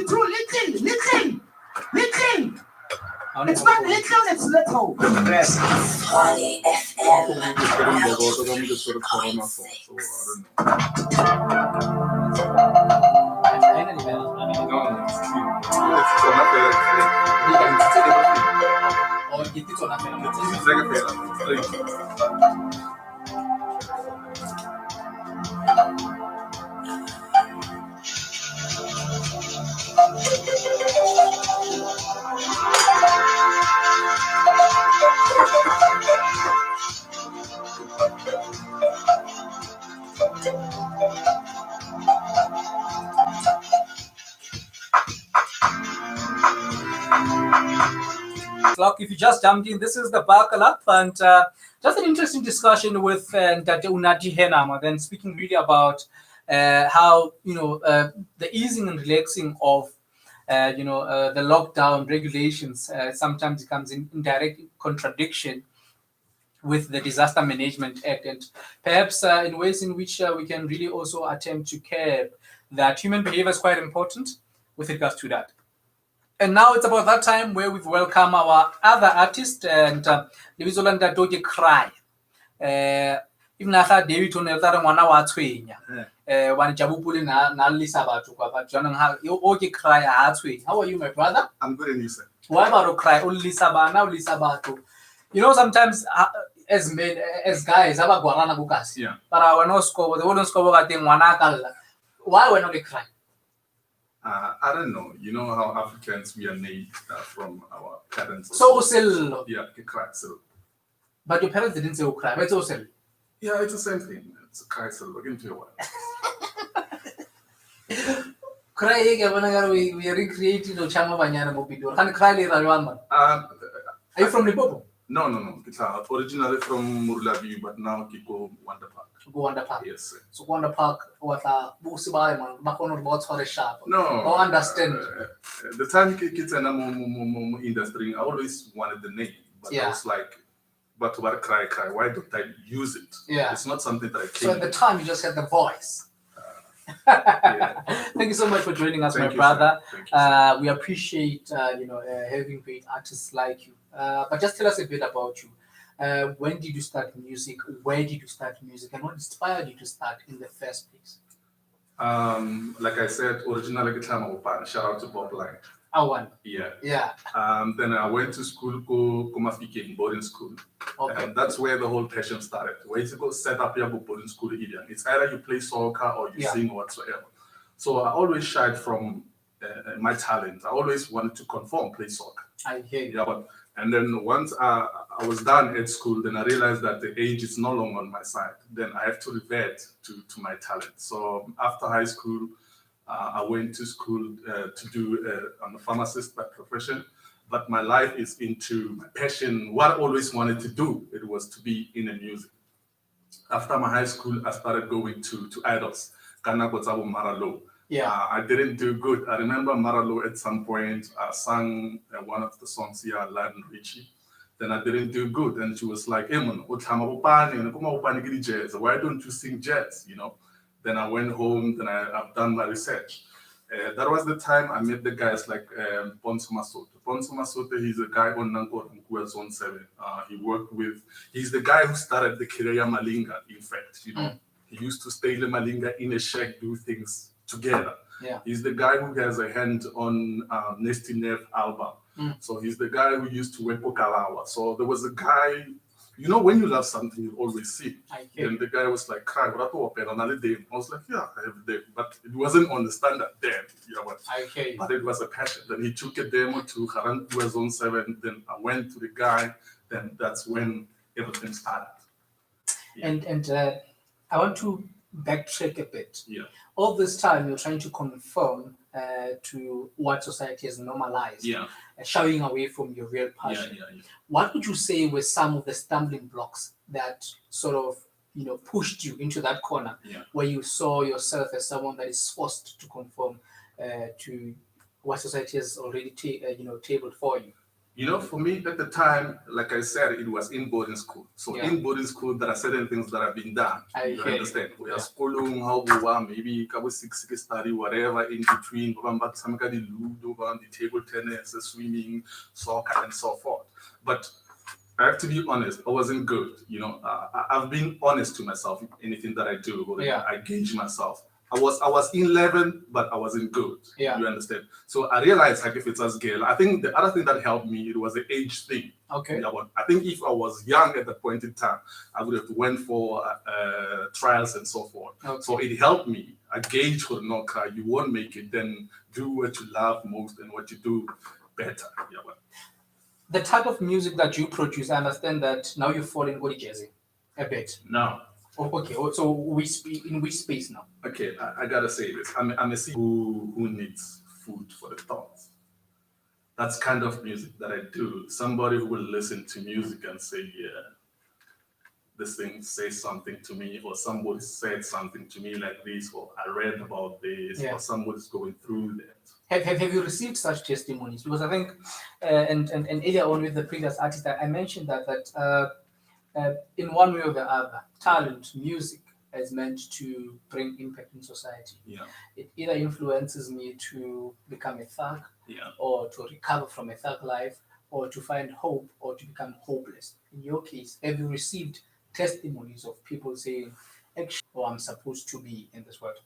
It's not little, it's little. Tshwane If you just jumped in, this is the Buckle Up, and just an interesting discussion with Dr. Unathi Henam, then speaking really about how the easing and relaxing of the lockdown regulations sometimes comes in direct contradiction with the Disaster Management Act, and perhaps in ways in which we can really also attempt to curb that. Human behavior is quite important with regards to that. And now it's about that time where we've welcomed our other artist, and Levizolanda Doge Cry. Even after David on the other one, our twin, one Jabupuli na Lisa Batu, but John and Oge Cry. How are you, my brother? I'm good, and you, sir. Why about Cry? Only Lisa now Lisa Batu. Sometimes as men, as guys, have a guarana bukas. Yeah. But I will not score. The wooden score at Wanakal. Why we're not crying? I don't know. You know how Africans we are made from our parents. So sell. Yeah, a cry. So. But your parents didn't say cry. But it's also. Yeah, it's the same thing. It's a cry. So we're going to a while. Cry. We recreated the Chama Banyana Mobido. Can cry later on. Are you from Limpopo? No. It's originally from Murlabi, but now Kiko Wonder Park. Go Wonder Park. Yes, sir. So Wonder Park, what a Busibai man, Macono bots for a shop. No. I understand. The time kids are more industry, I always wanted the name, but I was like, but what cry? Why don't I use it? Yeah. It's not something that I can. So at the time, you just had the voice. Yeah. Thank you so much for joining us, Thank my you, brother. Thank you, We appreciate having great artists like you but just tell us a bit about you. When did you start music? Where did you start music? And what inspired you to start in the first place? Like I said, originally shout out to Bob Line. One. Yeah. Yeah. Then I went to school, go Mafike, boarding school. Okay. And that's where the whole passion started. Where you go set up your boarding school again. It's either you play soccer or you sing or whatsoever. So I always shied from my talent. I always wanted to conform, play soccer. I hear you. Yeah, and then once I was done at school, then I realized that the age is no longer on my side. Then I have to revert to my talent. So after high school, I went to school to do, I'm a pharmacist by profession, but my life is into my passion. What I always wanted to do, it was to be in the music. After my high school, I started going to idols. Maralo. Yeah. I didn't do good. I remember Maralo at some point sang one of the songs here, Lionel Richie. Then I didn't do good. And she was like, hey, man, why don't you sing jazz? You know? Then I went home, then I've done my research. That was the time I met the guys like Ponso Masoto. Ponso Masoto, he's a guy on Nankor Zone 7. He's the guy who started the Kireya Malinga, in fact. You know, he used to stay in Malinga in a shack, do things together. Yeah. He's the guy who has a hand on Nesty Nev album. So he's the guy who used to wear Pokalawa. So there was a guy, you know, when you love something, you always see. And the guy was like, I was like, yeah, I have a demo. But it wasn't on the standard then. But it was a passion. Then he took a demo to Harantua Zone 7. Then I went to the guy. Then that's when everything started. Yeah. And I want to backtrack a bit. Yeah. All this time, you're trying to conform to what society has normalized. Yeah. Shying away from your real passion. Yeah. What would you say were some of the stumbling blocks that sort of, you know, pushed you into that corner where you saw yourself as someone that is forced to conform to what society has already tabled for you? You know, for me at the time, like I said, it was in boarding school. So in boarding school, there are certain things that have been done. You understand? We are schooling, how we want, maybe couple six study, whatever in between, some kind of ludo, the table tennis, swimming, soccer, and so forth. But I have to be honest, I wasn't good. You know, I've been honest to myself in anything that I do. I gauge myself. I was in 11, but I wasn't good. Yeah. You understand? So I realized like if it's as girl, I think the other thing that helped me, it was the age thing. Okay. Yeah, but I think if I was young at that point in time, I would have went for trials and so forth. Okay. So it helped me. I gauge for you won't make it, then do what you love most and what you do better. Yeah, but the type of music that you produce, I understand that now you fall in Goli Jazzy a bit. No. Oh, okay, so in which space now? Okay, I gotta say this. I'm a CEO who needs food for the thoughts. That's kind of music that I do. Somebody who will listen to music and say, yeah, this thing says something to me, or somebody said something to me like this, or I read about this, or somebody's going through that. Have you received such testimonies? Because I think, and earlier on with the previous artist, I mentioned that in one way or the other, talent, music is meant to bring impact in society. Yeah. It either influences me to become a thug, or to recover from a thug life, or to find hope, or to become hopeless. In your case, have you received testimonies of people saying, actually, I'm supposed to be in this world?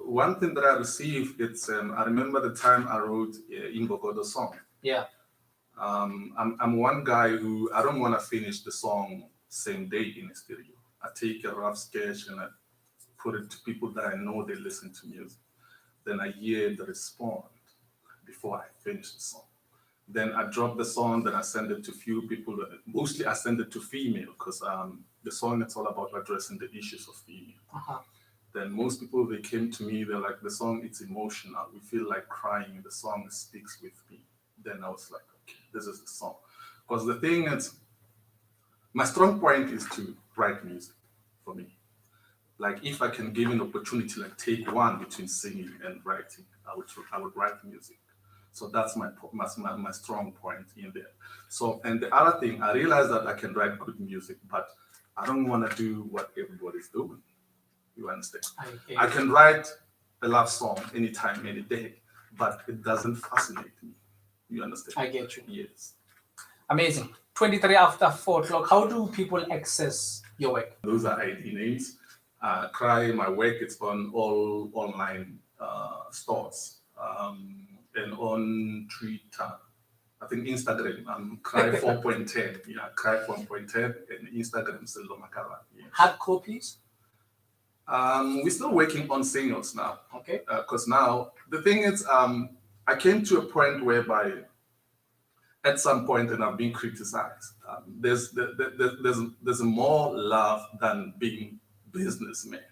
One thing that I received, it's I remember the time I wrote the song. Yeah. I'm one guy who I don't want to finish the song same day in the studio. I take a rough sketch and I put it to people that I know they listen to music. Then I hear the response before I finish the song. Then I drop the song, then I send it to few people. Mostly I send it to female because the song it's all about addressing the issues of female. Then most people, they came to me, they're like, the song, it's emotional. We feel like crying. The song speaks with me. Then I was like, okay, this is the song. Because the thing is, my strong point is to write music for me. Like if I can give an opportunity, like take one between singing and writing, I would write music. So that's my strong point in there. So, and the other thing, I realized that I can write good music, but I don't want to do what everybody's doing. You understand? I can write a love song anytime, any day, but it doesn't fascinate me. You understand? I get you. Yes. Amazing. 23 after 4 o'clock. How do people access your work? Those are ID names. Cry, my work, it's on all online stores. And on Twitter, I think Instagram, Cry 4.10. Yeah, Cry 4.10 and Instagram, Sello Makala. Yeah. Hard copies? We're still working on singles now. Okay. Because now, the thing is, I came to a point whereby at some point, and I've been criticized, there's more love than being businessman.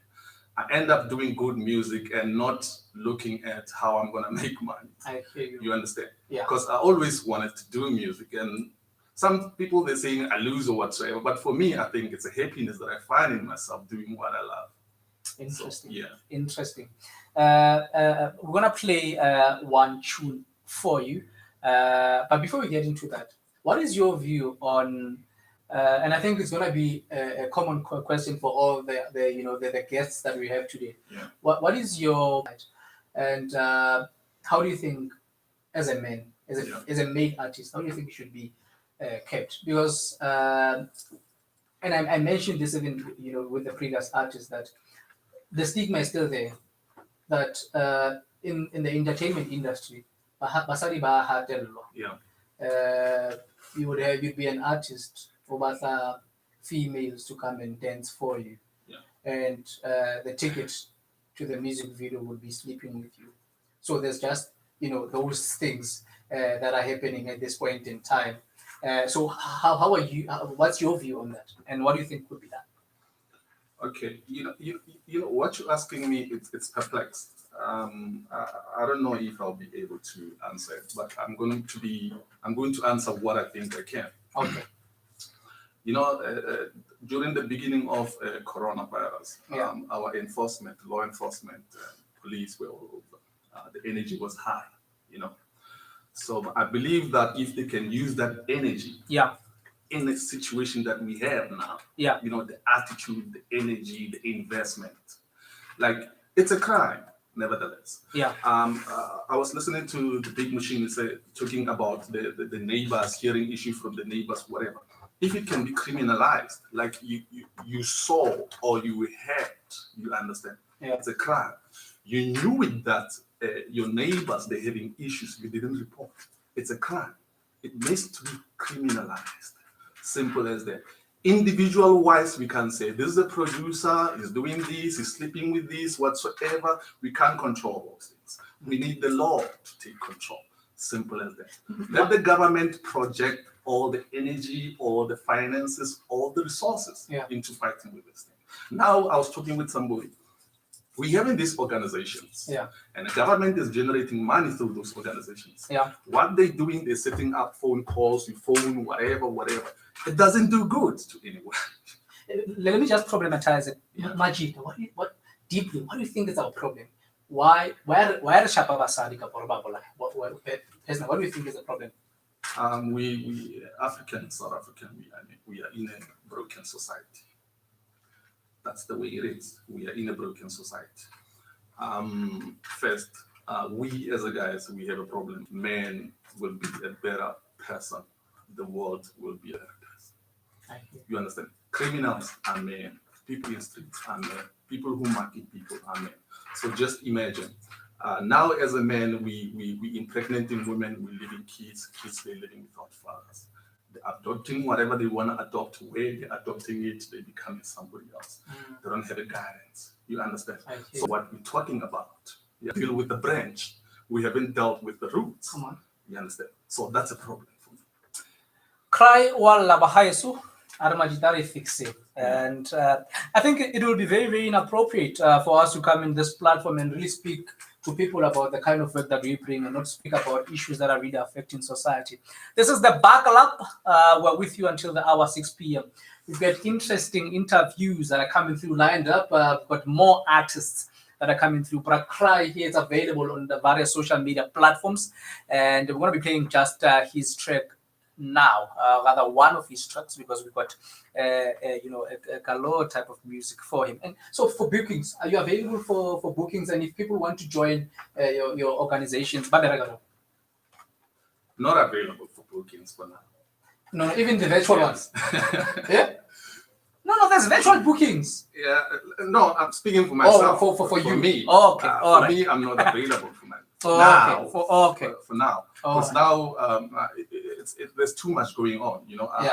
I end up doing good music and not looking at how I'm gonna make money. I hear you. You understand? Yeah. Because I always wanted to do music, and some people they're saying I lose or whatsoever, but for me, I think it's a happiness that I find in myself doing what I love. Interesting. So, yeah. Interesting. We're gonna play one tune for you, but before we get into that, what is your view on? And I think it's gonna be a common question for all the guests that we have today. Yeah. What is your and how do you think, as a man, as a male artist, how do you think it should be kept? Because and I mentioned this even with the previous artist that the stigma is still there that in the entertainment industry, Yeah. you'd be an artist for females to come and dance for you, and the ticket to the music video would be sleeping with you. So there's just those things that are happening at this point in time. So how are you? What's your view on that, and what do you think could be done? Okay, you know what you're asking me. It's perplexed. I don't know if I'll be able to answer it, but I'm going to answer what I think I can. Okay. During the beginning of coronavirus, Yeah. our law enforcement, police were all over. The energy was high, So I believe that if they can use that energy, in the situation that we have now, the attitude, the energy, the investment, like it's a crime, nevertheless. Yeah. I was listening to the Big Machine talking about the neighbors, hearing issues from the neighbors, whatever. If it can be criminalized, like you saw or you heard, you understand, it's a crime. You knew it that your neighbors, they're having issues, you didn't report. It's a crime. It needs to be criminalized. Simple as that. Individual wise, we can say this is a producer, he's doing this, he's sleeping with this, whatsoever. We can't control those things. We need the law to take control. Simple as that. Let the government project all the energy, all the finances, all the resources into fighting with this thing. Now, I was talking with somebody. We having these organizations, and the government is generating money through those organizations. What they're doing, they're setting up phone calls, you phone, whatever. It doesn't do good to anyone. Let me just problematize it. Majid, what do you think is our problem? Why Shapa Basadi Kaporbabola? What do you think is the problem? We African, South African, we are in a broken society. That's the way it is. We are in a broken society. First, we as a guys, we have a problem. Men will be a better person. The world will be a better person. You understand? Criminals are men. People in streets are men. People who market people are men. So just imagine. Now as a man, we impregnating women, we living kids they're living without fathers. They're adopting whatever they want to adopt, where they're adopting it, they become somebody else. They don't have a guidance. You understand? So what we're talking about, we deal with the branch. We haven't dealt with the roots. Come on. You understand? So that's a problem for me. Cry wala bahaisu armajitari fixe. And I think it will be very, very inappropriate for us to come in this platform and really speak to people about the kind of work that we bring and not speak about issues that are really affecting society. This is the Buckle Up. We're with you until the hour 6 p.m. We've got interesting interviews that are coming through lined up. We've got more artists that are coming through. But Cry here is available on the various social media platforms. And we're going to be playing just his track now, rather one of his tracks, because we've got a galore type of music for him. And so for bookings, are you available for bookings? And if people want to join your organizations, not available for bookings for now. No, even the virtual ones. Yeah. No, there's virtual bookings. Yeah, no, I'm speaking for myself. For you. Me. Oh, okay. For me, I'm not available for my Okay. For now, because now there's too much going on.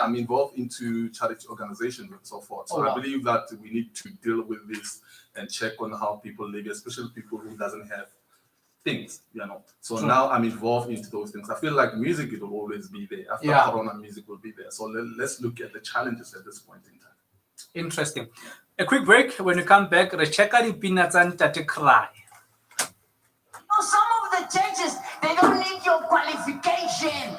I'm involved into charity organizations and so forth. So I believe that we need to deal with this and check on how people live, especially people who doesn't have things. So now I'm involved into those things. I feel like music will always be there. After Corona, music will be there. So let's look at the challenges at this point in time. Interesting. A quick break. When we come back, recheka dipina tsa Ntate Cry. Some of the churches, they don't need your qualification.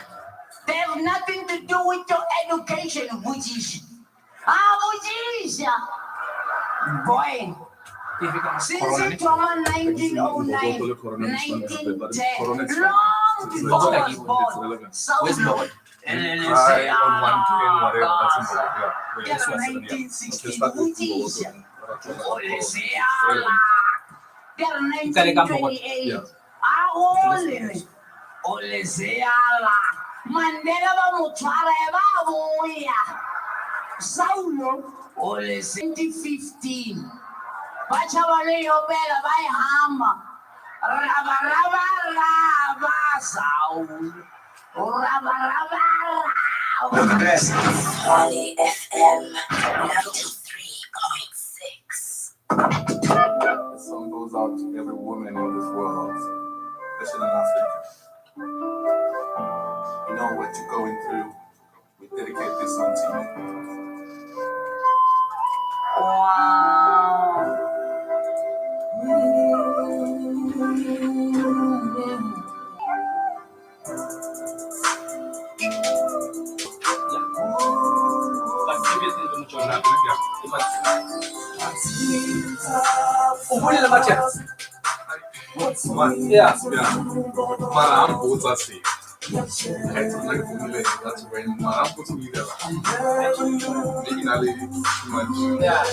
They have nothing to do with your education, Bujisha. Bujisha. Boy. Since it was 1909, 1910, long before I was born, South and then they say, 1960, Bujisha. They say, 1928. Mandela ba motshware ba boya. Saulo 2015. Ba tshaba le yobela ba ihamba. Raba Saulo. Raba. Tshwane FM 93.6. This song goes out to every woman in this world, especially in Africa. You know what you're going through. We dedicate this song to you. Wow. Yeah. That's when my uncle told me that maybe not too much. Yeah.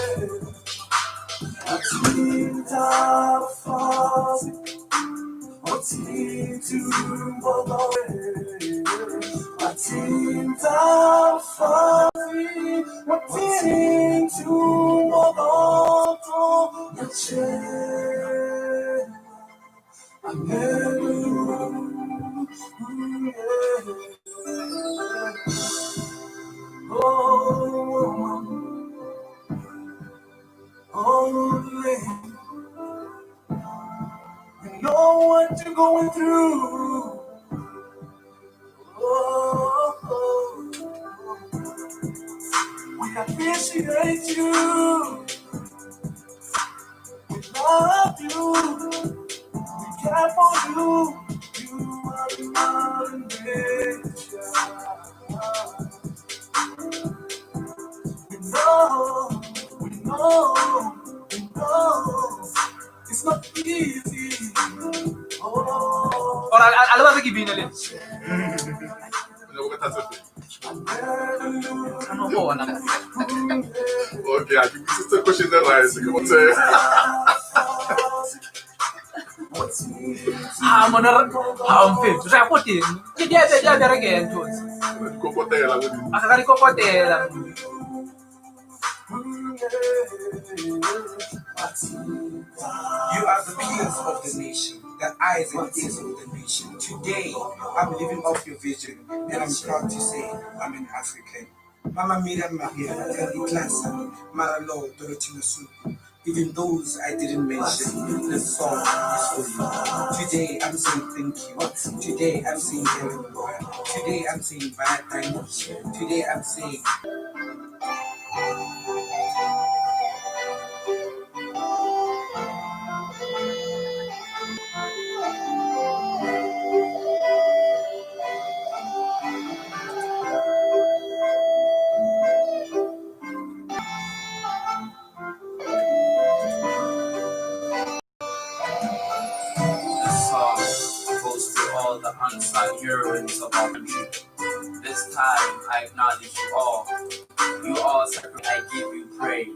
You know what you're going through. We appreciate you. We love you. We care for you. You are the modern nation. We know. It's not easy. Or I'll have to give you a little. Okay, I think this is the question that I I'm fit. So I'm putting. Yeah, again. You are the pillars of the nation, the eyes and ears of the nation. Today, I'm living off your vision, and I'm proud to say I'm an African. Mama Miriam Maria, Klasa, Maralo, Dorothy Masuku. Even those I didn't mention, this song is for you. Today I'm saying thank you. Today I'm saying hallelujah. Today I'm saying Valentine. Today I'm saying This song goes to all the unsung heroines of our country. This time I acknowledge you all. You all separate, I give you praise.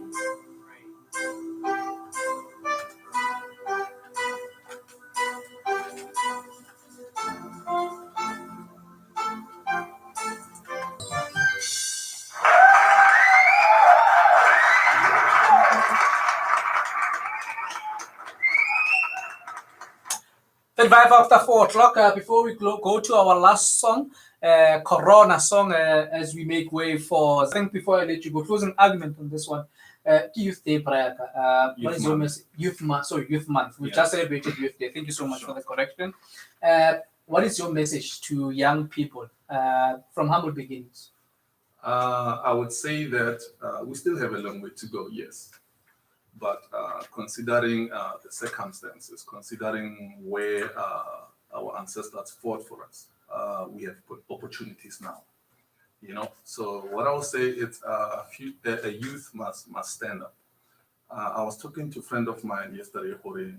35 after 4 o'clock. Before we go to our last song, Corona song, as we make way for, I think before I let you go, closing argument on this one. Youth Day, Prayaka. What is your message? Youth Month. Sorry, Youth Month. We just celebrated Youth Day. Thank you so much for the correction. What is your message to young people from humble beginnings? I would say that we still have a long way to go, yes. But considering the circumstances, considering where our ancestors fought for us, we have opportunities now. You know, so what I would say is a youth must stand up. I was talking to a friend of mine yesterday, Jorge.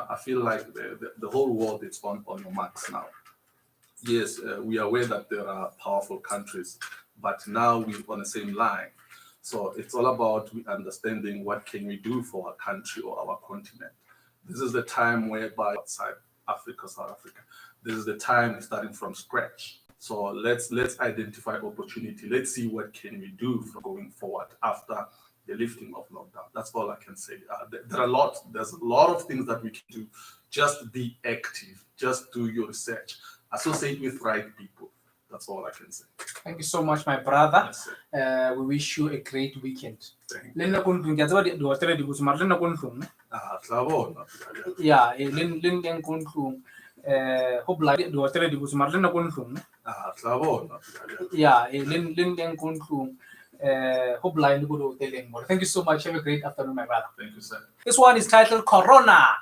I feel like the whole world is on your marks now. Yes, we are aware that there are powerful countries, but now we're on the same line. So it's all about understanding what can we do for our country or our continent. This is the time whereby outside Africa, South Africa, this is the time starting from scratch. So let's identify opportunity. Let's see what can we do for going forward after the lifting of lockdown. That's all I can say. There's a lot of things that we can do. Just be active. Just do your research. Associate with right people. That's all I can say. Thank you so much, my brother. Yes, we wish you a great weekend. Thank you. Thank you so much. Have a great afternoon, my brother. Thank you, sir. This one is titled Corona.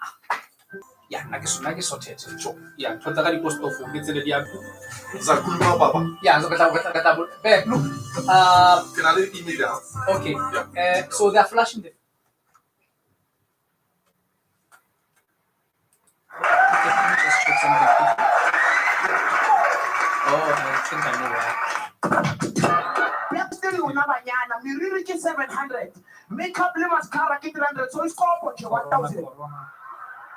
Yeah, nake sorted. Yeah, totally di post of it's the dia. Zakulma Baba. Yeah, so kata look. Can I leave email? Okay. Yeah. So they're flashing the. Okay, let me just check something. Oh, I think I know why. Black still una banyana, miriri ki 700. Makeup le mascara ki 300. So it's called for 1,000.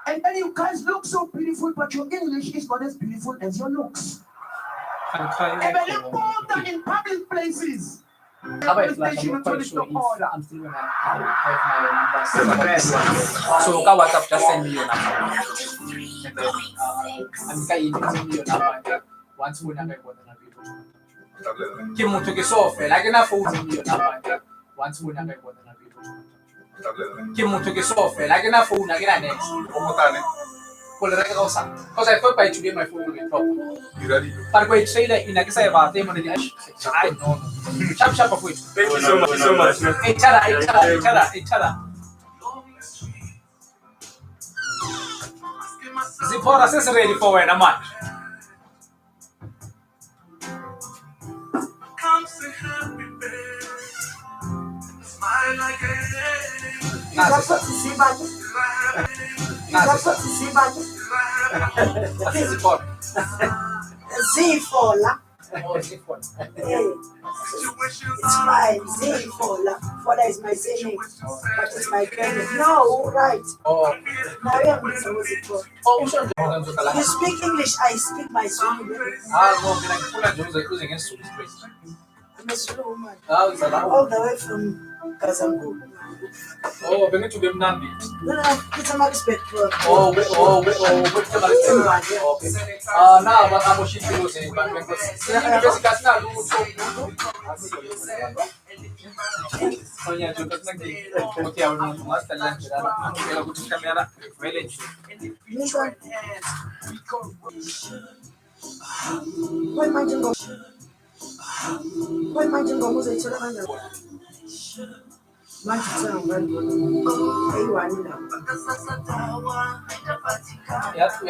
And then you guys look so beautiful, but your English is not as beautiful as your looks. And in public places. I'm still gonna have my numbers. So WhatsApp just send me your number. And then I'm send me your number. Once we have people to get so fair. Like enough phone me your number. Once we have people to get so fair. Like enough phone again next. Because I thought by today my phone will be problem. You ready? But wait, say that in a case about them on the I know. Sharp of which. Thank you so much. Each other. Zipporah is ready for when I'm on. Come say happy birthday. Smile like Zifola. It's fine. Zifola. Fola is my surname, but it's my parent. No, right. You speak English, I speak my surname. I'm a Zulu woman. All the way from Kazangu. Oh, bring it to them now. No, it's a respect. Now, but I'm watching you say, but we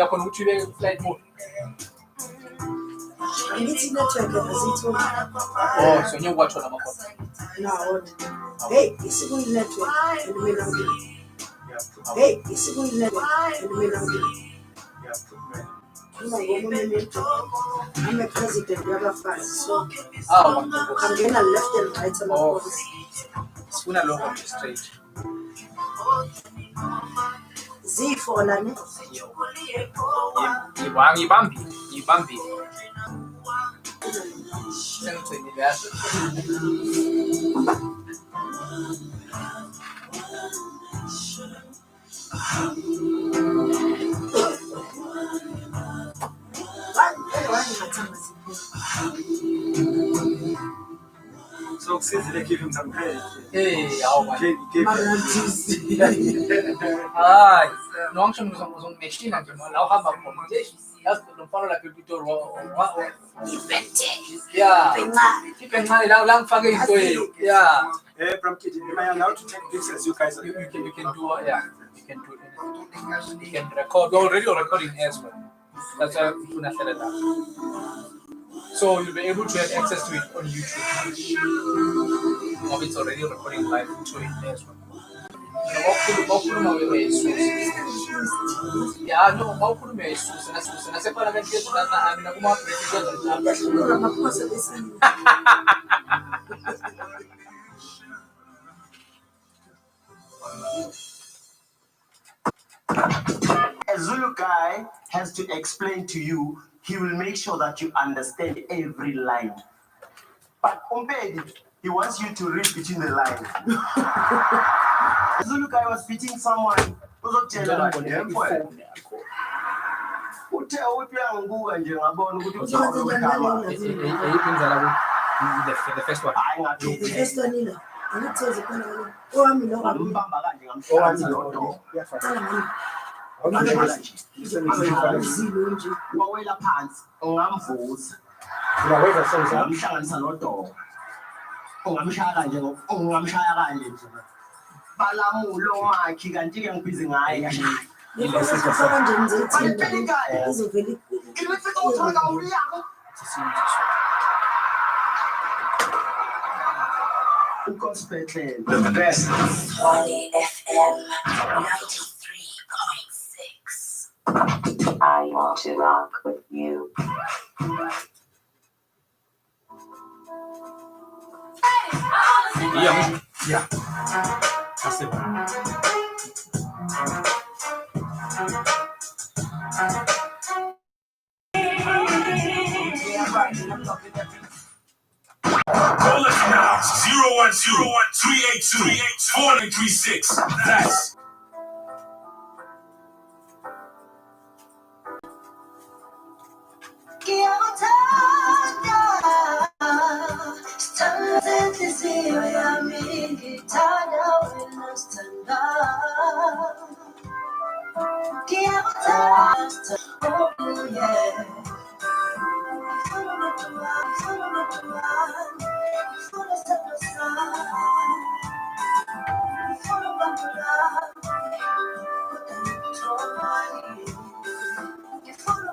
are going to flight mode. Oh, so you watch on a no. Hey, it's a good network. Hey, it's a good network. I'm a president, the other five. So I'm going to left and right on the borders. It's going to look on the straight. Z for Lani. You bumpy. They give him some credit. Hey, how much? Give Ay, no ang siyang usang machine ang kimo law haba ko. That's the follow like people yeah. Keep in mind lang fagay ito yeah. From Kitty, am I allowed to take pictures? You guys, you can do yeah. You can do anything. You can record. We're already recording as well. That's why we not set it up. So you'll be able to have access to it on YouTube. It's already recording live to it as well. Yeah, no, A Zulu guy has to explain to you, he will make sure that you understand every line. But Umpedi, he wants you to read between the lines. The Zulu guy was beating someone. The first one. Wawela phansi ungamvusa ungamhlanganisa noDoro ungamshaya kanje ungamshaya kanje nje balamulo makhi kanti ke ngibhizi ngaye the best Tshwane FM 93.6. I want to rock with you. Yeah. That's it. Call us now, 010-382-4936. That's You follow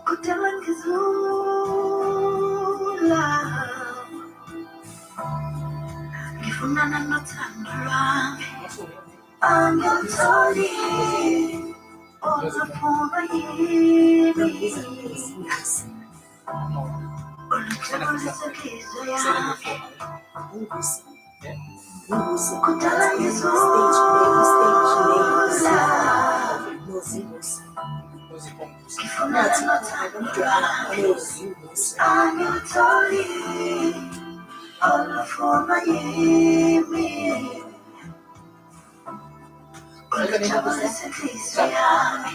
Kudala ngizula ngifunana nothando lwami angatholi ozaphuma yimi olujabulisa inhliziyo yami kudala ngizula ngifunana nothando lwami angatholi ozaphuma yimi olujabulisa inhliziyo yami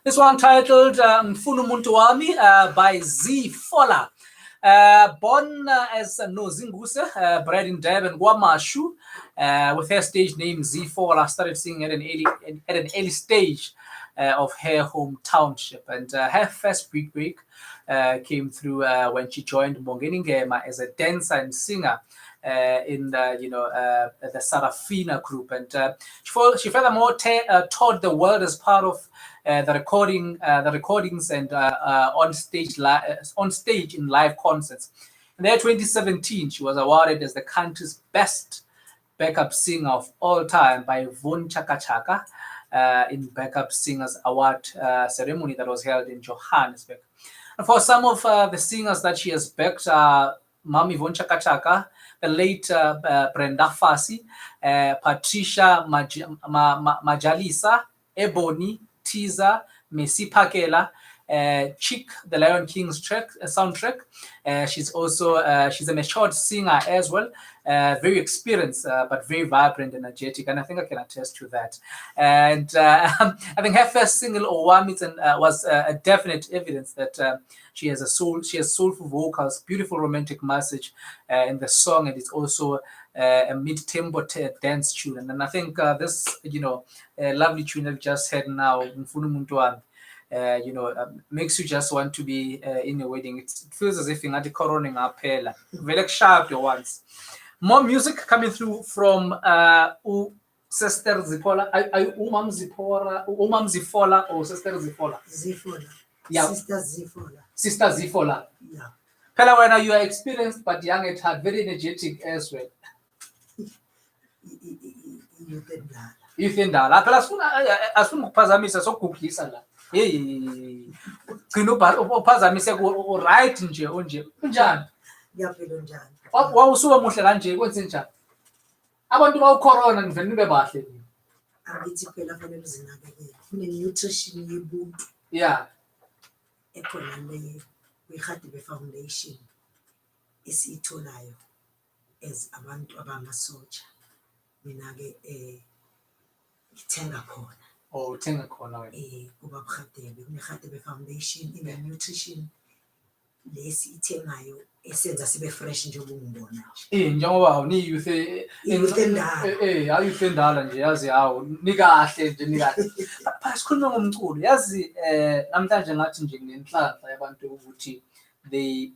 This one titled Mfunu Muntu Wami by Z Fola. Born as Nozinguse, bred in Durban, Guamashu, with her stage name Z Fola, started singing at an early stage of her home township, and her first big break came through when she joined Mongeni Ngema as a dancer and singer in the Sarafina group, and she furthermore toured the world as part of the recordings and on stage in live concerts. In the year 2017, she was awarded as the country's best backup singer of all time by Von Chaka Chaka in Backup Singers Award ceremony that was held in Johannesburg. And for some of the singers that she has backed, Mami Von Chaka Chaka, the late Brenda Fassie, Patricia Majalisa, Ebony, Teaser, Messi Pakela, Chick, the Lion King's soundtrack. She's a matured singer as well, very experienced but very vibrant, energetic, and I think I can attest to that. And I think her first single Owami was a definite evidence that she has soulful vocals, beautiful romantic message in the song, and it's also a mid-tempo dance tune. And I think this lovely tune that we just heard now, Mfunu Muntu Wami, makes you just want to be in a wedding. It feels as if you're not coroning up hela. Very sharp your ones. More music coming through from Sister Zipola. Umam Zifola or Sister Zifola? Zifola. Yeah. Sister Zifola. Sister Zifola. Yeah. Pela, when you are experienced but young at heart, very energetic as well. Youth endala. Phela asifuna ukuphazamisa sokuguglisa la. Hey. Gcina uphazamise ku right nje onje. Unjani? Ngiyaphila njani? Wawusuka muhle kanje kwenze njani? Abantu bawu-corona nivele nibe bahle. Angithi phela fanele uzinakekele. Kune-nutrition yebuntu. Yeah. Ekhona le kwi-Radebe Foundation esiyitholayo as abantu abamasotsha. Mina-ke ngithenga khona. Oh, uthenga khona wena. Kuba Radebe, kune-Radebe Foundation ine-nutrition lesi ithengayo esenza sibe fresh njengoba ungibona. Njengoba ni-youth youth endala nje yazi hawo nikahle nje nikahle. Phakathi sikhuluma ngomculo yazi namhlanje ngathi nje ngenhlanhla yabantu ukuthi they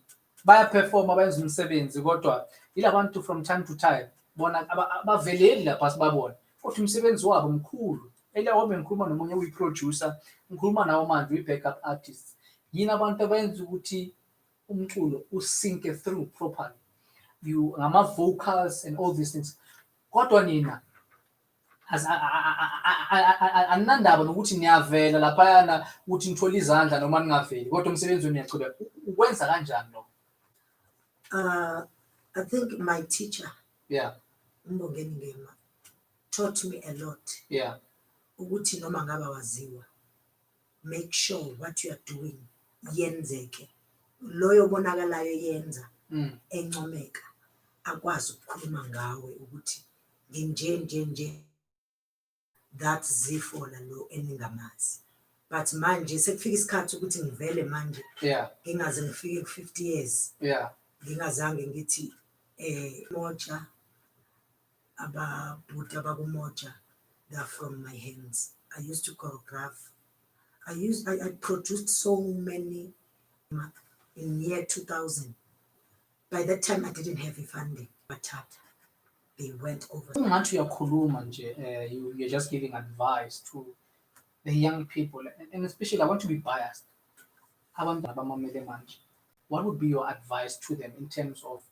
bayaperforma benza umsebenzi kodwa yilabantu from time to time bona abaveleli lapha sibabona kodwa umsebenzi wabo mkhulu ela wami ngikhuluma nomunye uyi-producer ngikhuluma nawo manje uyi-backup artist yini abantu abenza ukuthi umculo usinke through properly ngama-vocals and all these things kodwa nina aninandaba nokuthi niyavela laphayana ukuthi nithole izandla noma ningaveli kodwa umsebenzi wenu niyachubeka ukwenza kanjani lo? I think my teacher, Yeah, Mbongeni Ngema, taught me a lot. yeah, Ukuthi noma ngaba waziwa, make sure what you are doing yenzeke. Loyo bonakalayo yenza encomeka akwazi ukukhuluma ngawe ukuthi nje that zifola lo eningamazi. But manje sekufika isikhathi ukuthi ngivele manje ngingaze ngifike ku-50 years. Yeah. Ngingazange ngithi moja ababhuti abakumoja, they are from my hands. I used to choreograph. I produced so many in year 2000. By that time I didn't have a funding, but they went over. Ungathi uyakhuluma nje you're just giving advice to the young people and especially I want to be biased. Abantu abamamele manje. What would be your advice to them in terms of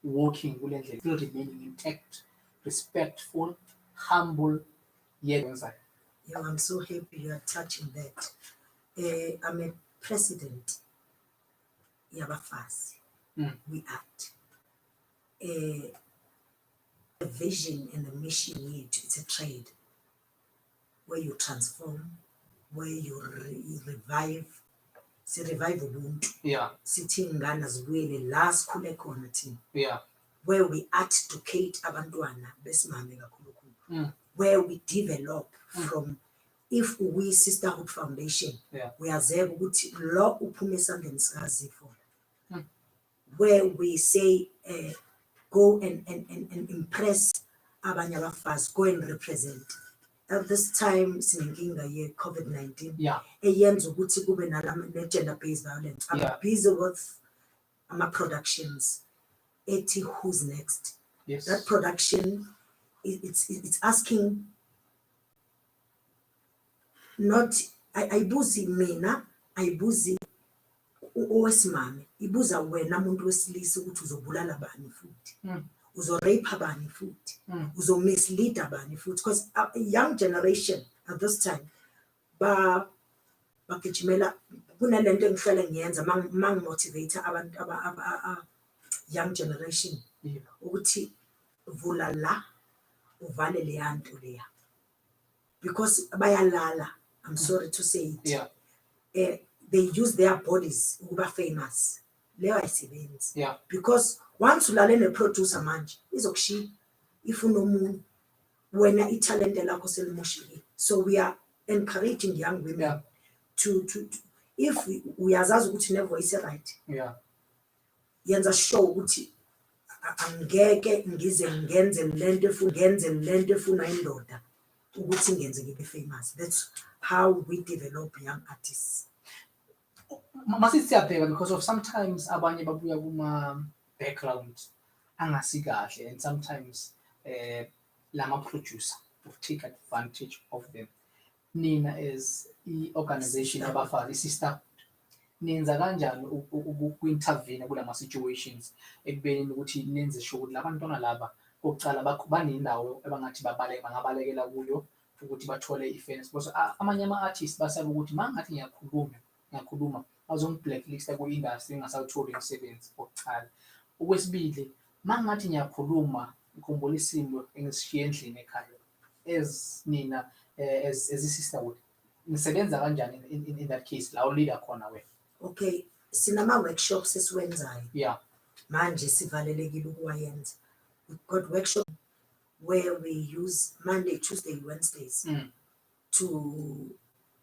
walking kule ndlela still remaining intact, respectful, humble, yet inside? Yeah, I'm so happy you are touching that. I'm a president. Yabafazi. We act. The vision and the mission yethu, it's a trade where you transform, where you revive. Si revive ubuntu. Yeah. Sithi ingane zibuyele la sikhule khona thina. Yeah. Where we educate abantwana besimame kakhulu. Where we develop from, if we Sisterhood Foundation, uyazeba ukuthi lo uphuma esandleni sikaZifola. Where we say go and impress abanye abafazi, go and represent. At this time sinenkinga ye-COVID-19 eyenza ukuthi kube ne-gender-based violence. I'm busy with ama-productions ethi Who's Next. Yes. That production, it's asking not ayibuzi mina, ayibuzi owesimame, ibuza wena muntu wesilisa ukuthi uzobulala bani futhi, uzorape bani futhi, uzomislead bani futhi, because a young generation at this time bagijimela kunalento engihlala ngiyenza motivate abantu young generation ukuthi vula la uvale le yanto leya, because bayalala. I'm sorry to say it. They use their bodies ukuba famous. Leyo ayisebenzi. Because once ulale ne-producer manje izokushiya if unomunye wena italente lakho selimoshile. So we are encouraging young women to if uyazazi ukuthi ne-voice right, yenza sure ukuthi angeke ngize ngenze lento efuna indoda ukuthi ngenze ngibe famous. That's how we develop young artists. Masithi siyabheka because of sometimes abanye babuya kuma-background angasi kahle and sometimes lama-producer will take advantage of them. Nina as i-organization yabafazi, i-sisterhood, nenza kanjani uku-intervene kulama situations ekubeni ukuthi nenze sure ukuthi labantwana laba kokucala banendawo abangathi bangabalekela kuyo ukuthi bathole i-fairness, because amanye ama-artists basaba ukuthi mangathi ngiyakhuluma bazongi-blacklista ku-industry ngingasawutholi umsebenzi kokucala. Okwesibili, mangathi ngiyakhuluma ngikhumbula isimo engisishiye endlini ekhaya as nina as i-sisterhood nisebenza kanjani in that case la uleader khona wena? Okay, sinama-workshops esiwenzayo. Manje sivalelekile ukuwayenza. We've got workshop where we use Monday, Tuesday, Wednesdays to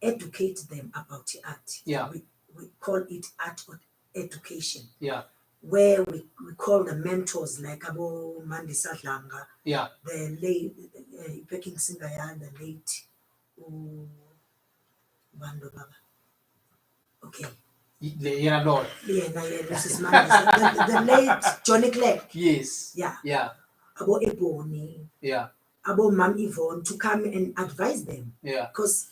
educate them about the art. We call it art education. Where we call the mentors like Abo Mandi Sadlanga, the late Peking singer, the late Bando Baba. Okay. Yeah, Lord. Yeah, this is the late Johnny Clegg. Yes. Yeah. Yeah. Abo Ebony. Yeah. Abo Mam Yvonne to come and advise them. Yeah. Because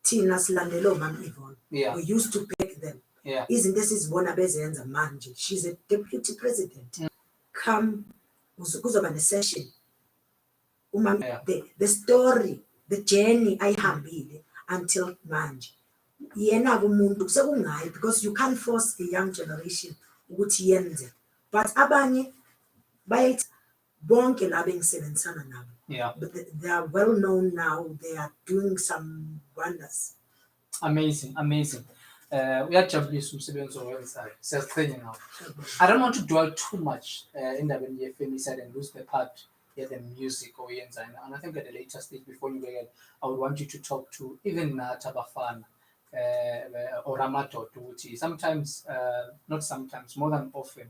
Tina Slandelo Mam Yvonne. Yeah. We used to beg them. Yeah. Isn't this is Bona Bezenza Manje? She's a deputy president. Come, kuzoba ne session. Yeah. The story, the journey ayihambile until manje. Yena kumuntu sekungayi because you can't force the young generation ukuthi yenze. But abanye bayithi bonke la bengisebenzisana nabo. Yeah. But they are well known now. They are doing some wonders. Amazing. Uyajabulisa umsebenzi owenzayo. Siyazithenya nawo. I don't want to dwell too much endabeni ye-femicide and lose the part the music oyenzayo. And I think at the later stage before you begin, I would want you to talk to even nathi abafana or amadoda ukuthi sometimes, not sometimes, more than often,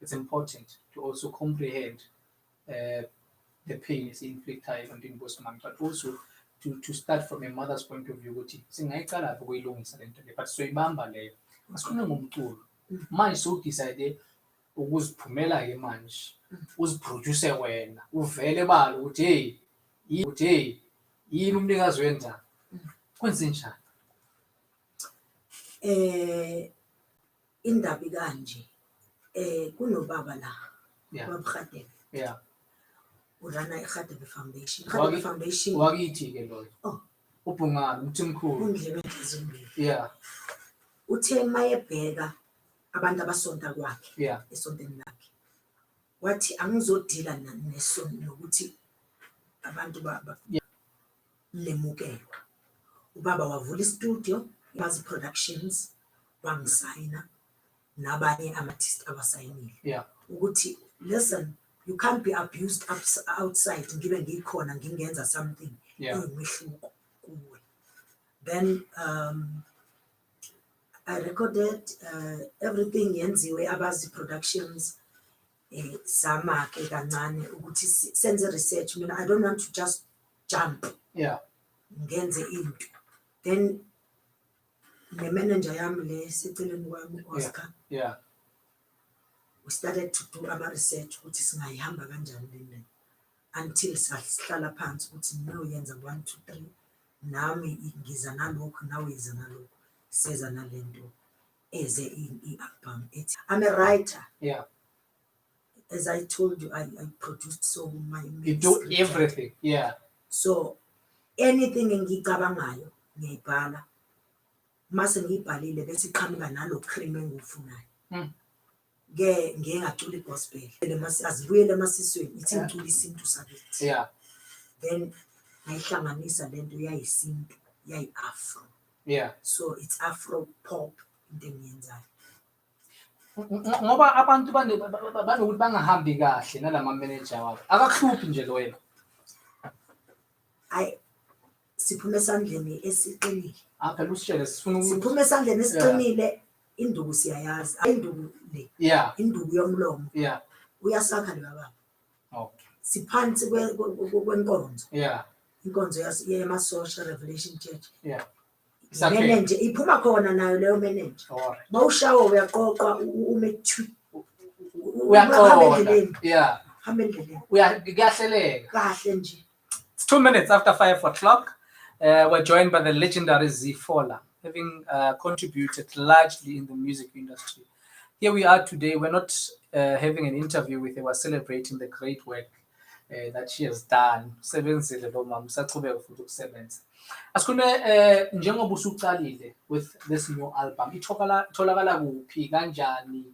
it's important to also comprehend the pain is inflicted on the postman, but also to start from a mother's point of view ukuthi singayiqala ukuyilungisa lento le but soyibamba leyo asikhona ngomculo manje sowudecide ukuziphumela ke manje uziproduce wena uvele balo ukuthi hey yini umnikazi wenza kwenze njani indaba kanje kunobaba la babhadebe yeah urana iRadebe Foundation. Radebe Foundation. Wakithi ke loyo. Oh. Ubhungane umthimkhulu. Undlebe ezimbili. Yeah. Uthe mayebheka abantu abasonta kwakhe. Yeah. Esonteni lakhe. Wathi angizodila nesonto nokuthi abantu lemukelwa. Ubaba wavula istudio, Bazi Productions, wangisayina nabanye amartist abasayinile. Yeah. Ukuthi listen, you can't be abused outside ngibe ngikhona ngingenza something emehluko kuwe. Then I recorded everything yenziwe Abazi Productions sama ke kancane ukuthi senze research. Mina I don't want to just jump. Yeah. Ngenze into. Then the manager yami le seceleni kwami Oscar. Yeah. We started to do our research ukuthi singayihamba kanjani le until sihlala phansi ukuthi no yenza 1 2 3 nami ngiza nalokho nawe iza nalokho seza nalento eze i-album. I'm a writer. Yeah. As I told you, I produced so my you do everything. Yeah. So anything engicabangayo ngiyibhala mase ngiyibhalile bese iqhamuka nalo cream engifunayo. Ngeke ngacula igospel azibuyele emasisweni ithi ngicula isintu sakithi. Yeah. Then ngayihlanganisa lento yayisintu yayi-afro. Yeah. So it's afro pop into engiyenzayo. Ngoba abantu banokuthi bangahambi kahle nalama manager wabo akakuhluphi nje lo wena. Siphume esandleni esiqinile. Phela usitshele sifuna siphume esandleni esiqinile. Induku siyayazi induku le. Yeah. Induku yomlomo. Yeah. Uyasakha le baba. Okay. Siphansi kwenkonzo. Yeah. Inkonzo yema social revelation church. Yeah. Manager iphuma khona nayo leyo manager. Alright. Mawushawa uyaqoqa umethu. Uyaqoqa. Yeah. Hamba endleleni. Uyahleleka. Kahle nje. It's 2 minutes after 5 o'clock. We're joined by the legendary Zifola, having contributed largely in the music industry. Here we are today. We're not having an interview with her. We're celebrating the great work that she has done. Sebenzile lo mama, usaqhubeka futhi ukusebenza. Asikhulume njengoba usuqalile with this new album. Itholakala kuphi kanjani?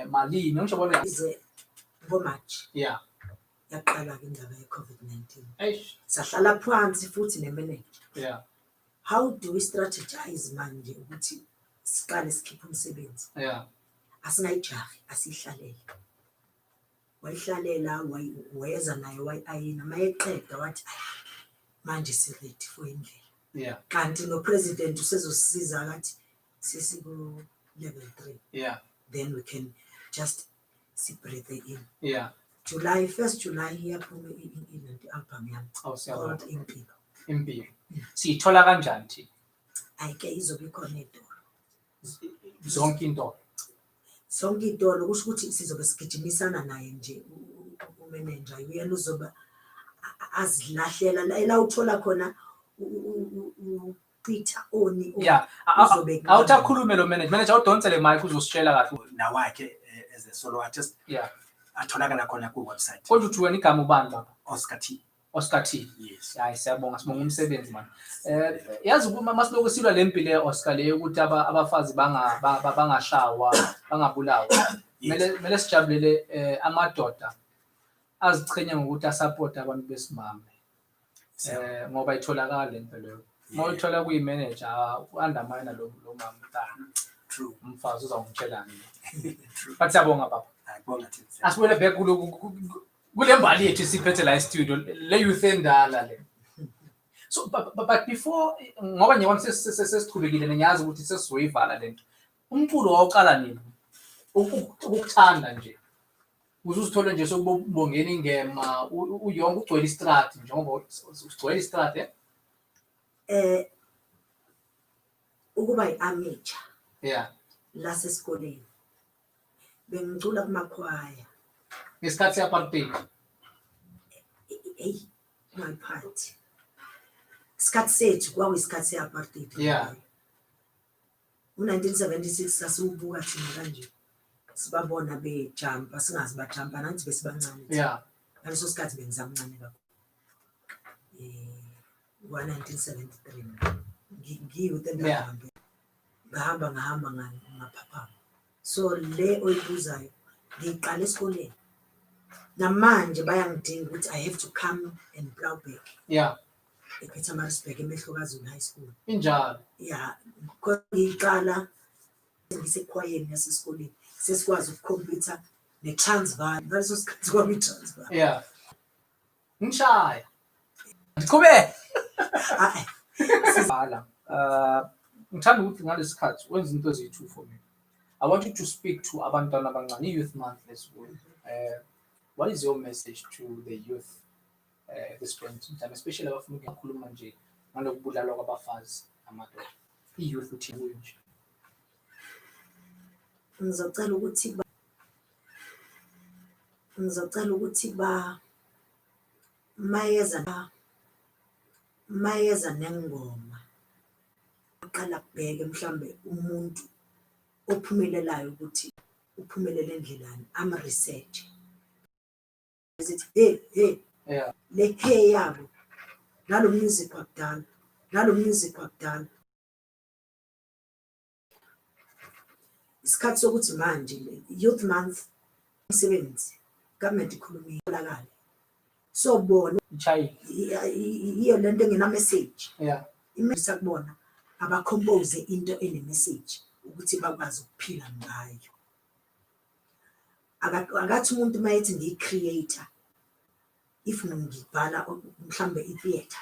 Malini? Ngisho bona ize ngoMarch. Yeah. Yaqala ke indaba ye-COVID-19. Eish. Sahlala phansi futhi nemanager. Yeah. How do we strategize manje ukuthi siqale sikhiphe umsebenzi? Yeah. Asingayijahi asihlalele. Wayihlalela wayeza naye wayayina mayeqeda wathi manje siready for indlela. Yeah. Kanti no president usezosisiza akathi sesiku level 3. Yeah. Then we can just breathe in. Yeah. July 1st July iyaphuma i-album yami. Called Impilo. Impilo. Siyithola kanjani thi? Ayike izobe khona edolo. zonke into kusho ukuthi sizobe sigijimisana naye nje umeneja uyena uzoba azilahlela la uthola khona uPeter Oni yeah awutakhulume lo manager udonsele mic uzositshela kahle nawakhe as a solo artist yeah atholakala khona ku website kodwa uthi wena igama ubani baba Oscar T yes hayi siyabonga umsebenzi man yazi uma masiloku silwa lempilo Oscar le ukuthi abafazi bangashawa bangabulawa mele sijabulele amadoda azichenya ngokuthi asupport abantu besimame ngoba itholakala lento leyo uma uthola kuyimanager uandamine lo mama mntana true umfazi uzawungitshela nini but siyabonga baba ayibonga thina asibuyele back kule mbali yethu siphethe la studio le youth endala le so but before ngoba nje wami sesichubekile nenyazi ukuthi sesizoyivala lento umculo wawuqala nini ukukuthanda nje uzuzithola nje sokubongena ingema uyonke ugcwele istrati njengoba ugcwele istrati ukuba i-amateur yeah la sesikoleni bengicula kumakhwaya ngesikhathi apartheid my part isikhathi sethu kwakuyisikhathi se-apartheid yeah u-1976 sasiwubuka thina kanje sibabona bejampa singazi bajampa nathi besibancane yeah ngaleso sikhathi bengisamncane kakhulu 1973 ngiyouth ngahamba ngaphapha so le oyibuzayo ngiqala esikoleni namanje bayangidinga ukuthi I have to come and plow back yeah ePietermaritzburg eMehlokazi High School injalo yeah ngiqala ngisekhwayeni yasesikoleni sesikwazi ukukhompyutha ne-Transvaal ngaleso sikhathi kwami i-Transvaal yeah ngishaya ndiqhubeke sibhala ngithanda ukuthi ngalesi sikhathi wenza into eziyi-2 for me. I want you to speak to abantwana abancane youth month this week. What is your message to the youth this point in time, especially abafuna ukukhuluma nje ngalokubulala kwabafazi amadoda i-youth uthi nje ngizocela ukuthi mayeza nengoma aqala kubheke mhlambe umuntu ophumelelayo ukuthi uphumelele endlelani ama-research hey yeah le hey yabo nalo music wakudala isikhathi sokuthi manje youth month umsebenzi government ikhulumile lakale so bona iyo lento engena message yeah imisa kubona abacompose into ene message ukuthi bakwazi ukuphila ngayo akathi umuntu mayethi ngiyi-creator if ngibhala mhlambe i-theater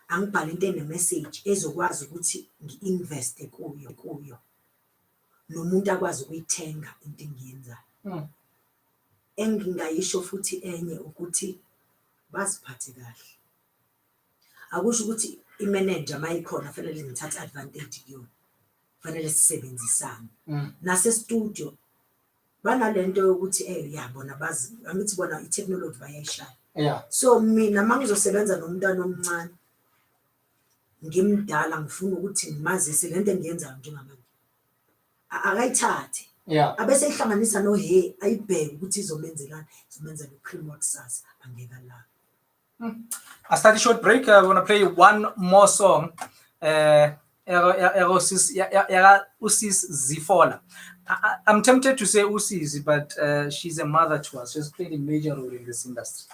angibhala into ene-message ezokwazi ukuthi ngi-investe kuyo nomuntu akwazi ukuyithenga into engiyenzayo engingayisho futhi enye ukuthi baziphathe kahle akusho ukuthi imanager mayikhona fanele ngithathe advantage kuyona fanele sisebenzisane nase-studio banalento yokuthi yabona bazi angithi bona i-technology bayayishaya yeah so mina mangizosebenza nomntwana omncane ngimdala ngifuna ukuthi ngimazise lento engiyenzayo njengamanje akayithathe yeah abese ihlanganisa nohe ayibheke ukuthi izomenzela ucream wakusasa angeka la I start a short break. I want to play one more song. Usis Zifola. I'm tempted to say Usis, but she's a mother to us. She's played a major role in this industry.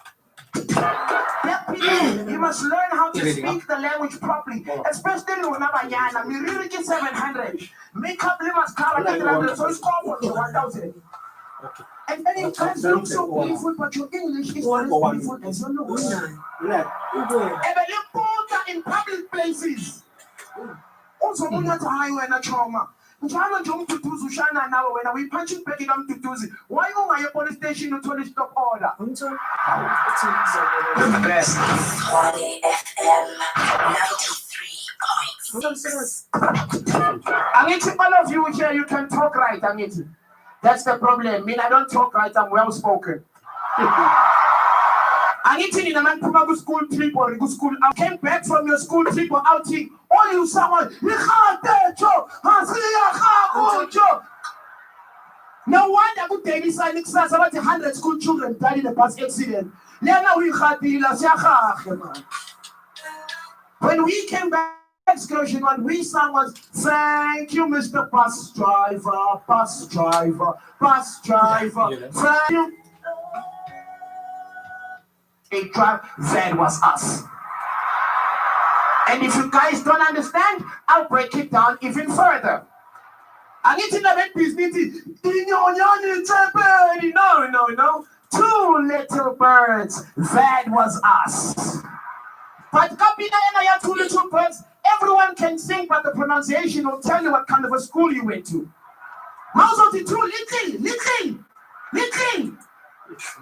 You must learn how to speak the language properly, especially when I'm you really get 700. Make up limits, cover 800, so it's called for 1,000. Okay. And then you can't look so beautiful, but your English is not as beautiful as your looks. In public places. Also, when you're highway and a trauma. Mfana nje umtutuzi ushana nawe wena uyipunch back ika mtutuzi. Why ungaye police station to stop order? Tshwane FM 93.6. Angithi, all of you here, you can talk right, Angithi. That's the problem. Me, I don't talk right, I'm well spoken. Angithi, nina mangiphuma ku school trip or ku school. I came back from your school trip or outing. All you someone, no wonder good daily signing says about 100 school children died in a bus accident. When we came back excursion, what we sang was, thank you, Mr. Bus Driver, bus driver, bus driver. Thank you. That was us. And if you guys don't understand, I'll break it down even further. I need to know that business. No. 2 little birds. That was us. But copy 2 little birds. Everyone can sing, but the pronunciation will tell you what kind of a school you went to. How's it 2 little?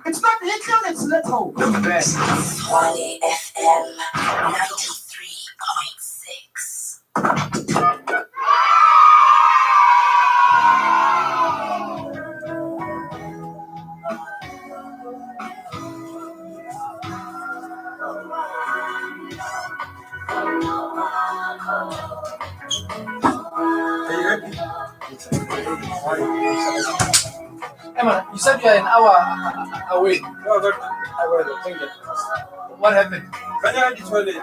It's not little, it's little. Tshwane FM 93.6. Emma, you said you're an hour away. No, but I will think it. What happened? Can I get toilet?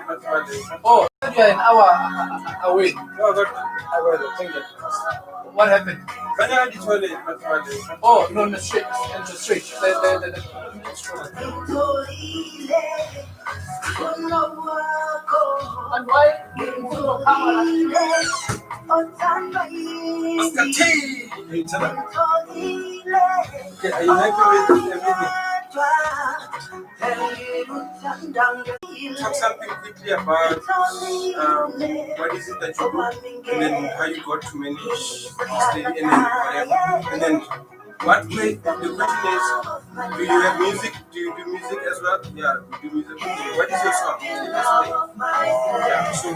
Oh, you said you're an hour away. No, but I will think it. What happened? Can I get toilet? Oh, no, straight. And why? Mr. T! Okay, are you happy with everything? Talk something quickly about what is it that you do, and then how you got to manage stay and then whatever. And then what way, the question is, do you have music? Do you do music as well? Yeah, we do music. What is your song? Yeah, so I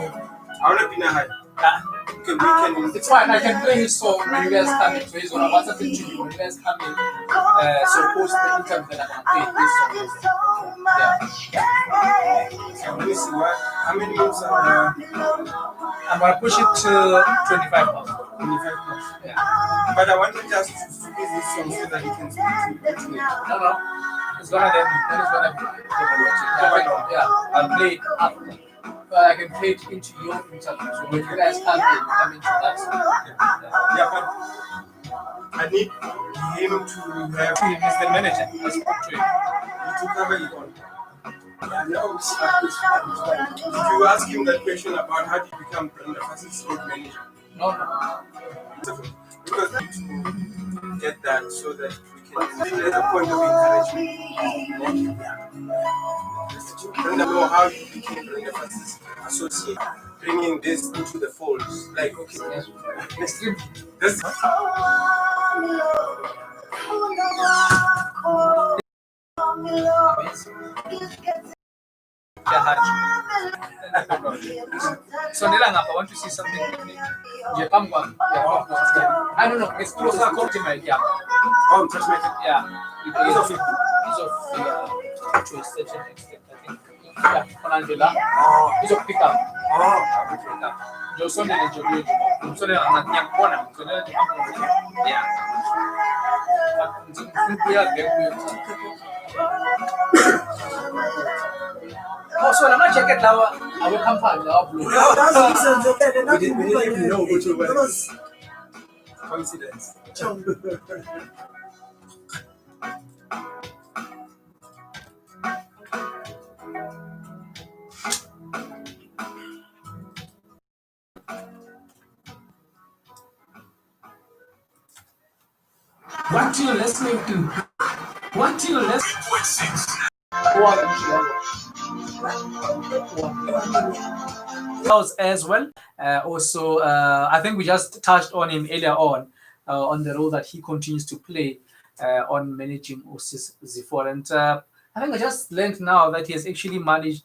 want to be high. Okay, we can. It's fine. I can play his song when you guys come in. So he's gonna WhatsApp it to you when you guys come in. So post the interview that I'm gonna play this song. So let me see what. How many minutes are I'm gonna push it to 25 pounds. 25 plus. Yeah. But I wanted just to play this song so that you can speak to me. No. It's gonna then it's gonna be yeah. I'll play it after. But I can play it into your interview. So when you guys come into that. Yeah, but I need him to have. He's the manager. I spoke to him. To cover it all. Did you ask him that question about how did you become the fastest road manager? No. Because we need to get that so that we can at a point of encouragement. I don't know how you became the fastest associate, bringing this into the fold. Like, okay, next trip. This. So Nilanga, I want to see something. Yeah, come on. I don't know. It's closer to my yeah. Oh, just make it. Yeah. It's of to a certain extent, I think. Yeah, Angela. It's of pick up. Johnson and Joe. So they are not young corner. So they are yeah. Oh, so I'm not checking now. I will come back. We didn't even know which way. Coincidence. What you listening to? What you listening to? As well. Also, I think we just touched on him earlier on the role that he continues to play on managing Osis Zifor. And I think I just learned now that he has actually managed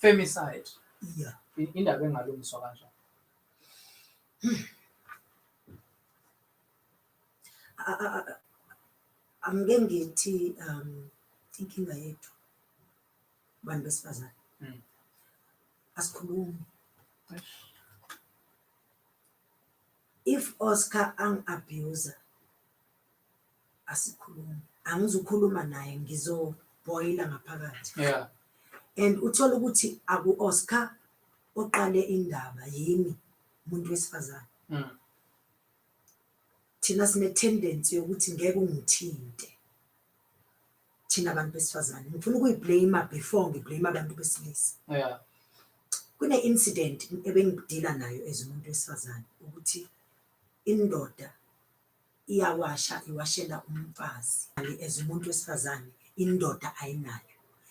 Femicide. Yeah. In the Angeke ngithi inkinga yethu bantu besifazane asikhulumi. If Oscar ang-abuser asikhulumi, angizukhuluma naye ngizoboyila ngaphakathi. Yeah. And uthola ukuthi aku-Oscar oqale indaba yimi umuntu wesifazane. Thina sine tendency yokuthi ngeke ungithinte thina abantu besifazane. Ngifuna ukuyiblame before ngiblame abantu besilisa. Yeah. Kune incident ebengidila nayo as umuntu wesifazane ukuthi indoda iwashela umfazi as umuntu wesifazane indoda ayinayo.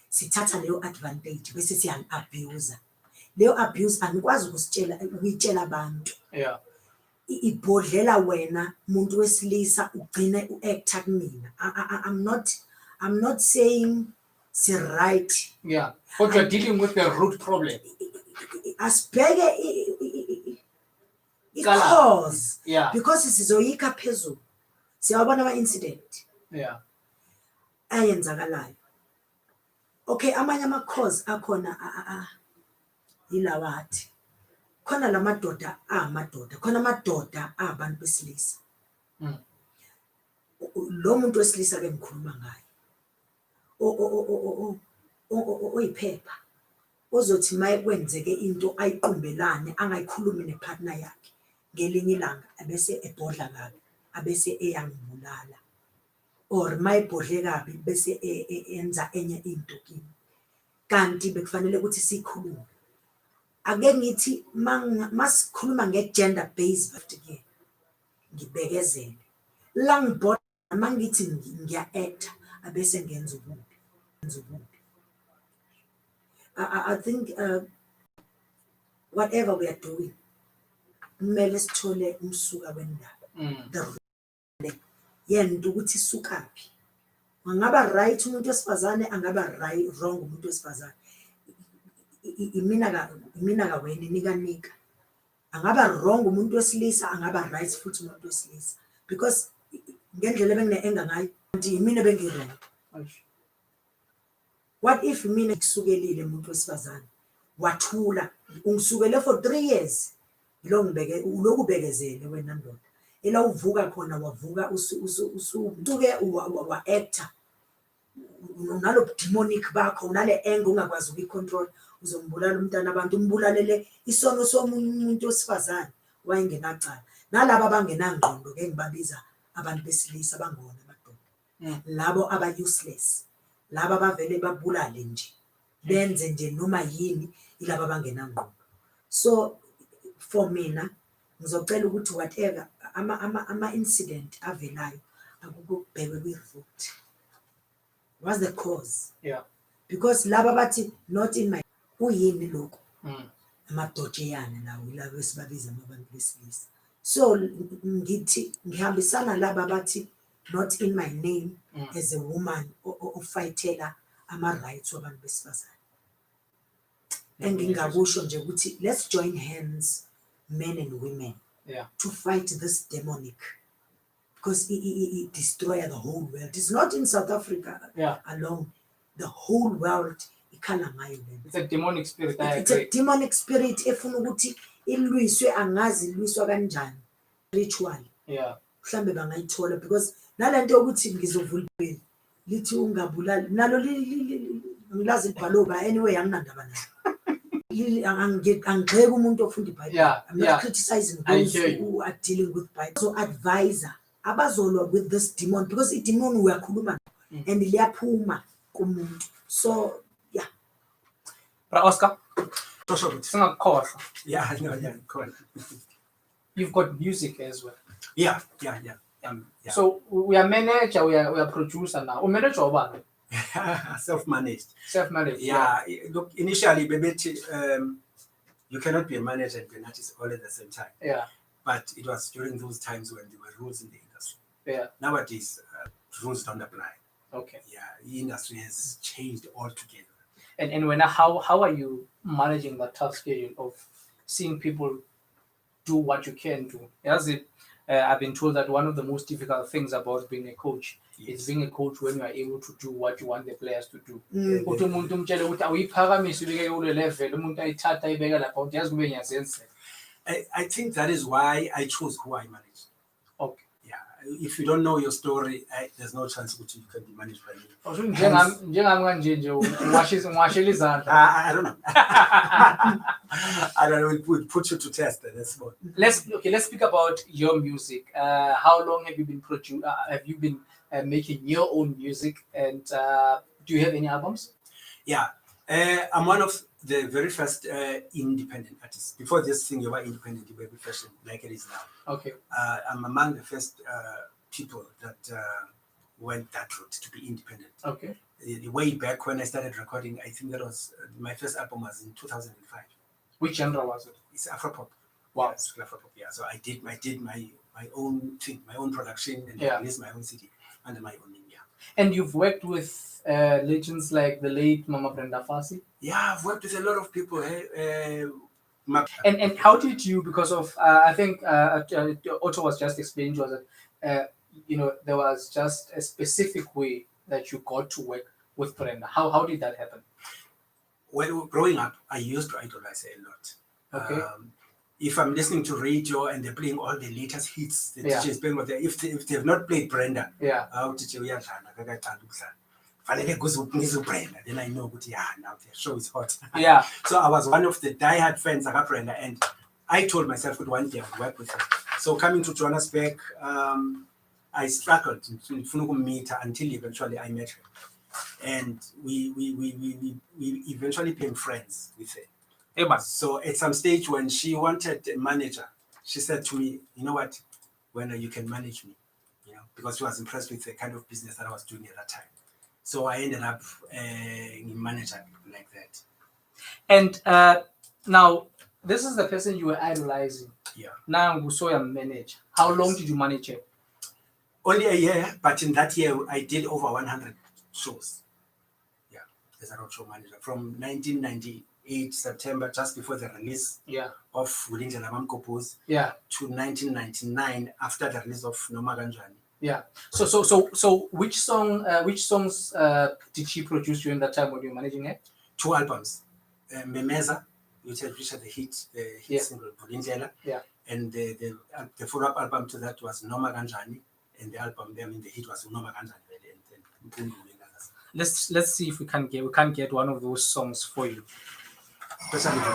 Sithatha leyo advantage bese siyan-abuse. Leyo abuse angikwazi ukuyitshela abantu. Yeah. Ibhodlela wena umuntu wesilisa ugcine u-acta kumina. I'm not saying it's right. Yeah. But you're dealing with the root problem. Asibheke i-cause. Yeah. Because sizoyika phezulu. Siyabona ama-incident. Yeah. Ayenzakalayo. Okay, amanye ama-cause akhona yilawathi. Khona lamadoda amadoda, khona amadoda abantu besilisa. Lo muntu wesilisa ke ngikhuluma ngaye. Oyiphepha. Ozothi maye kwenzeke into ayiqumbelane angayikhulumi nepartner yakhe. Ngelinye ilanga abese ebhodla kabi, abese eyangibulala. Or mayibhodle kabi bese enza enye into kimi. Kanti bekufanele ukuthi sikhulume. Ake ngithi masikhuluma nge-gender based ke ngibekezele. La ngibhodla mangithi ngiya-acta abese ngenza ububi. I think whatever we are doing, kumele sithole umsuka wendaba. Yena ukuthi isukaphi. Angaba right umuntu wesifazane, angaba right wrong umuntu wesifazane. Imina ka wena nika. Angaba wrong umuntu wesilisa, angaba right futhi umuntu wesilisa. Because ngendlela ebengine-enga ngayo, nti imina bengi-wrong. What if mina ngisukelile umuntu wesifazane wathula ungisukele for 3 years uloku bekezele wena ndoda ela uvuka khona wavuka usuke wa-acta unalo demonic bakho unale anger ungakwazi ukuyicontrol uzombulala umntana abantu umbulalele isono somunye umuntu wesifazane wayengenacala nalabo abangenangqondo ke ngibabiza abantu besilisa bangona amadoda labo aba-useless laba bavele babulale nje benze nje noma yini ilaba abangenangqondo. So for mina ngizocela ukuthi whatever ama-incident avelayo akukubhekwe kwi-root. What's the cause? Yeah. Because laba bathi not in my uyini lokho amadotsheyana lawo ilabo esibabiza abantu besilisa. So ngithi ngihambisana laba bathi not in my name as a woman ofightela ama-rights wabantu besifazane. Engingakusho nje ukuthi let's join hands, men and women, to fight this demonic. Because it destroys the whole world. It's not in South Africa alone. The whole world, it's a demonic spirit. It's a demonic spirit. Efuna ukuthi ilwiswe angazi ilwiswa kanjani. Ritual. Yeah. Mhlambe bangayithola because nalento yokuthi ngizovula ibheli lithi ungabulali nalo ngilazi ibhaloba anyway anginandaba nayo. Angigxeki umuntu ofunda iBhayibheli. I'm not criticizing those who are dealing with Bible. So advisor abazolwa with this demon because i-demon uyakhuluma and liyaphuma kumuntu. So yeah. But Oscar, yeah, cool. You've got music as well. Yeah. So we are manager, we are producer now. We manage over. Self-managed. Self-managed. Yeah. Look, initially, baby, you cannot be a manager and be an artist all at the same time. Yeah. But it was during those times when there were rules in the industry. Yeah. Nowadays, rules don't apply. Okay. Yeah, the industry has changed altogether. And when how are you managing that tough schedule of seeing people do what you can do. As it, I've been told that one of the most difficult things about being a coach is being a coach when you are able to do what you want the players to do. Ukuthi umuntu umtshele ukuthi awuyiphakamise ubeke kulo level, umuntu ayithatha ayibeka lapha ukuthi yazi kube ngiyazenzela. I think that is why I chose who I manage. Okay. Yeah. If you don't know your story, there's no chance that you can be managed by me. I don't know. I don't know. It would put you to test. That's what. Let's speak about your music. How long have you been making your own music, and do you have any albums? Yeah, I'm one of the very first independent artists. Before this thing, you were independent, you were professional, like it is now. Okay. I'm among the first people that went that route to be independent. Okay. The way back when I started recording, I think that was my first album was in 2005. Which genre was it? It's Afropop. Wow. Yes, Afropop. Yeah. So I did my own thing, my own production, and released my own CD under my own name. Yeah. And you've worked with legends like the late Mama Brenda Fassie? Yeah, I've worked with a lot of people. And how did you, because of, I think Otto was just explaining to us that, there was just a specific way that you got to work with Brenda. How did that happen? Well, growing up, I used to idolize her a lot. Okay. If I'm listening to radio and they're playing all the latest hits, the DJs playing what if they've not played Brenda, then I know now the show is hot. Yeah. So I was one of the diehard fans of Brenda, and I told myself that one day I would work with her. So coming to Johannesburg, I struggled to meet her until eventually I met her, and we eventually became friends with her. So at some stage when she wanted a manager, she said to me, "You know what? When you can manage me, because she was impressed with the kind of business that I was doing at that time." So I ended up managing like that. And now this is the person you were idolizing. Yeah. Now we saw you manage. How long did you manage her? Only a year, but in that year I did over 100 shows. Yeah, as a road show manager from 1998 September, just before the release of Vulindlela Mamkopozi, to 1999 after the release of Noma Kanjani. Yeah. So which songs did she produce during that time when you were managing her? 2 albums. Memeza, which had the hit single Vulindlela. Yeah. And the follow-up album to that was Noma Kanjani, and the album the hit was Noma Kanjani. Let's see if we can get one of those songs for you. Especially your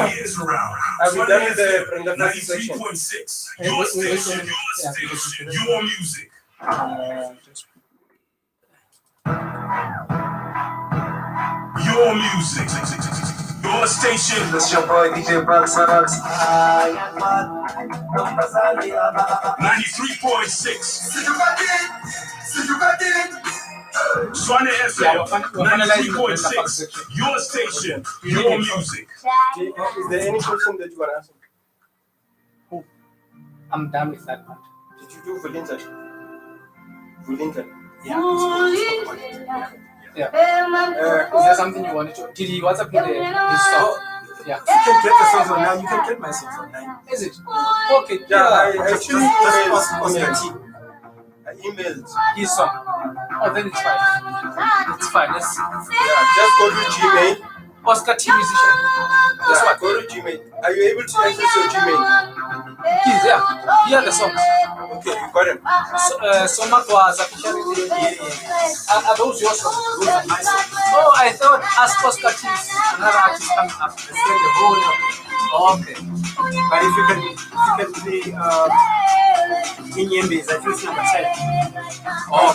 ears around. Have you done the Brenda Fassie 93.6. Your station, your music. Your music. Your station. This your boy DJ Bugs. 93.6. Tshwane FM. 93.6. Your station. Your music. Is there any question that you want to ask? Oh, I'm done with that part. Did you do Vulindlela? Yeah. Is there something you wanted to? Did he WhatsApp you his song? Yeah. You can get the songs online. You can get my songs online. Is it? Okay. Yeah, I actually emailed his song. Oh, then it's fine. It's fine. Let's see. Yeah, just go to Gmail. Oscar T Musician. Just go to Gmail. Are you able to access your Gmail? Yes, yeah. Here are the songs. Okay, you got them. Somat was officially. Are those your songs? Those are my songs. Oh, I thought Ask Oscar T is another artist coming up. Let's get the whole okay. But if you can play Inyembezi, I think it's number 10. Oh,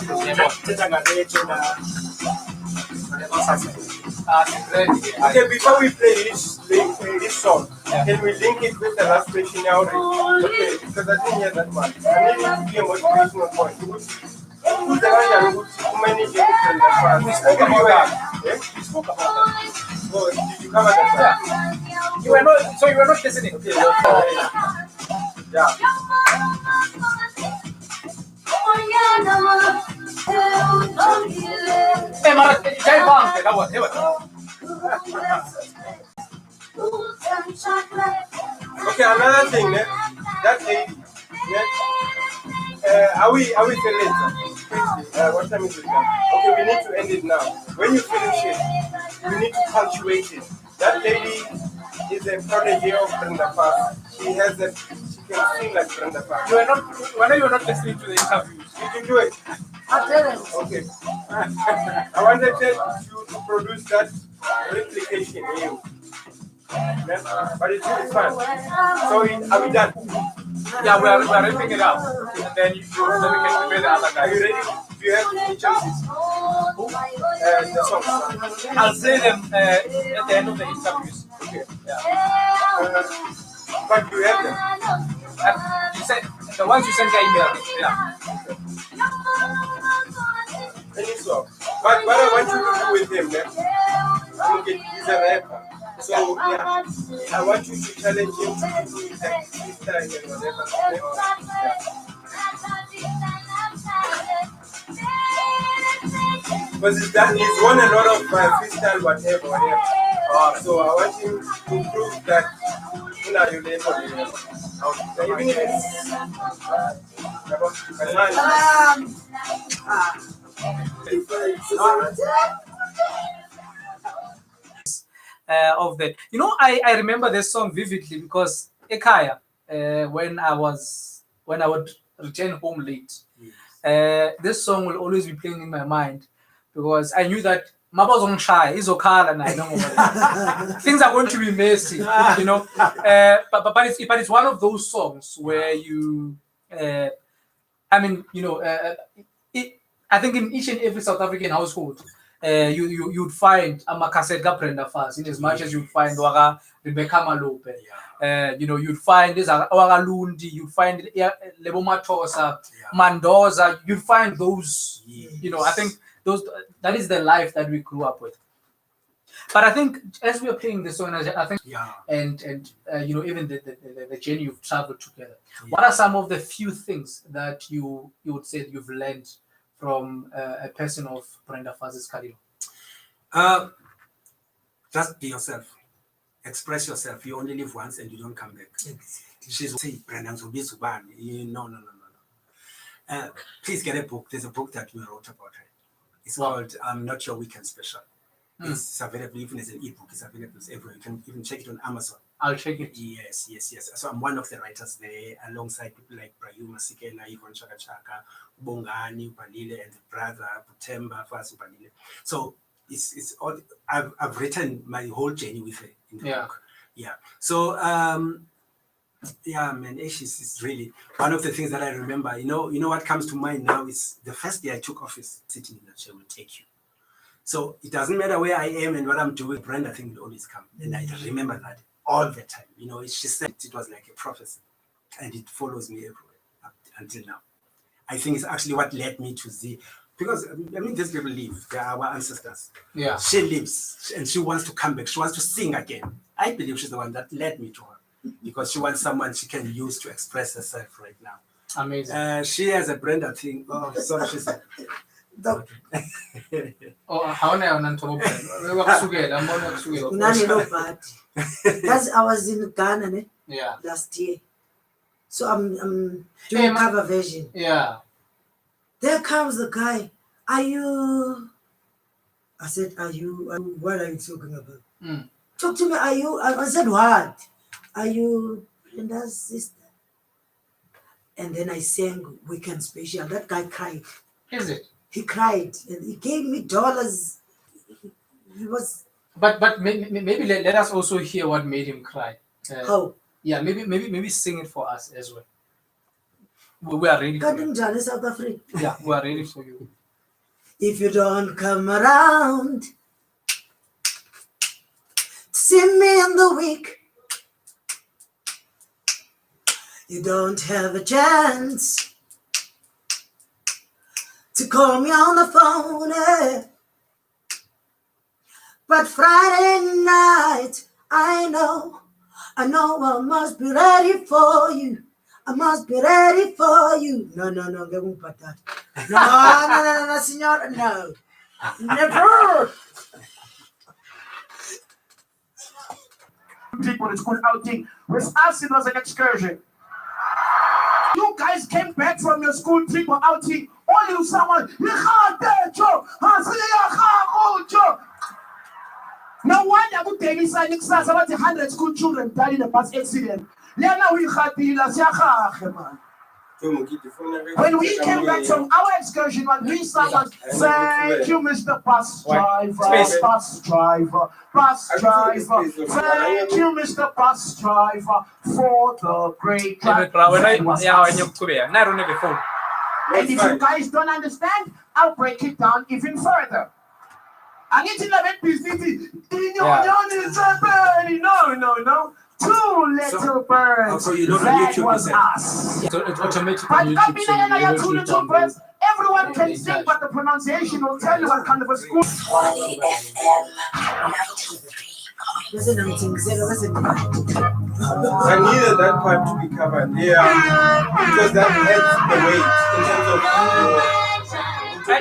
okay, before we play this song, can we link it with the last question now? Okay, because I didn't hear that one. I need it to be a motivational point. Who's the one that managed to that? We spoke about that. Yeah? We spoke about that. So, did you cover that? You were not listening. Okay, Yeah. Hey, Mara, jai bang, that was it. Okay, another thing, that lady, are we still late? What time is it now? Okay, we need to end it now. When you finish it, you need to punctuate it. That lady is a protege of Brenda Fassie. She can sing like Brenda Fassie. When are you not listening to the interviews? You can do it. Okay. I wanted you to produce that replication here. Yeah? But it's fun. So are we done? Yeah, we are wrapping it up. And then we can prepare the other guys. Are you ready? Do you have any chances? The songs. I'll say them at the end of the interviews. Okay. Yeah. But you have them. You said the ones you sent the email. Yeah. Any song. But what I want you to do with him, okay, he's a rapper. So yeah, I want you to challenge him to do like freestyle and whatever. Because he's won a lot of freestyle whatever. So I want him to prove that you label even if it's Of that. You know, I remember this song vividly because Ekaya, when I would return home late, this song will always be playing in my mind because I knew that Mabazong shy is Okala and I know things are going to be messy, you know. But it's one of those songs where you I mean, you know, I think in each and every South African household, you'd find a cassette ka Brenda Fassie in as much as you'd find Waga Rebecca Malope. You know, you'd find this Waga Lundi, you'd find Lebo Matosa, Mandoza, you'd find those, you know, I think that is the life that we grew up with. But I think as we are playing this song, I think, and you know, even the journey you've traveled together, what are some of the few things that you would say you've learned from a person of Brenda Fassie's caliber? Just be yourself. Express yourself. You only live once and you don't come back. She's saying, Brenda, no. Please get a book. There's a book that we wrote about her. It's called I'm Not Your Weekend Special. It's available even as an ebook. It's available everywhere. You can even check it on Amazon. I'll check it. Yes. So I'm one of the writers there, alongside people like Brayuma Sikela, Yvonne Chaka, Bongani, Ubalile, and the brother Butemba, Fas Ubalile. So it's all. I've written my whole journey with her in the book. Yeah. So yeah, man, Ashes is really one of the things that I remember. You know what comes to mind now is the first day I took office. Sitting in that chair will take you. So it doesn't matter where I am and what I'm doing, Brenda thing will always come. And I remember that all the time. You know, she said it was like a prophecy. And it follows me everywhere up until now. I think it's actually what led me to the... Because, I mean, these people live. They are our ancestors. Yeah. She lives and she wants to come back. She wants to sing again. I believe she's the one that led me to her. Because she wants someone she can use to express herself right now. Amazing. She has a Brenda thing. Oh, sorry, she's a... Oh, I was in Ghana last year. So I'm doing cover version. Yeah. There comes the guy. Are you? I said, are you? What are you talking about? Talk to me. Are you? I said, what? Are you Brenda's sister? And then I sang Weekend Special. That guy cried. Is it? He cried and he gave me dollars. He was. But maybe let us also hear what made him cry. How? Yeah, maybe sing it for us as well. We are ready for you. South Africa. Yeah, we are ready for you. If you don't come around, see me in the week, you don't have a chance to call me on the phone. But Friday night, I know I must be ready for you. I must be ready for you. No, get me back that. No, senor, no. Never. When it's called outing. With us, it was an excursion. You guys came back from your school trip or outing. Only someone. No wonder good day is like about 100 school children died in a bus accident. When we came back from our excursion, when we someone thank you, Mr. Bus Driver, bus driver, bus driver. Thank you, Mr. Bus Driver, for the great drive. And if you guys don't understand, I'll break it down even further. I need to know that business. No. 2 little birds. So you don't that YouTube was yourself. us. So it's automatic But on YouTube. So you two actually little download birds. Everyone can in sing, Dutch. but the pronunciation will tell you what kind of a school. Tshwane FM 93. Listen, I'm thinking, I needed that part to be covered. Yeah. Because that adds the weight in terms of I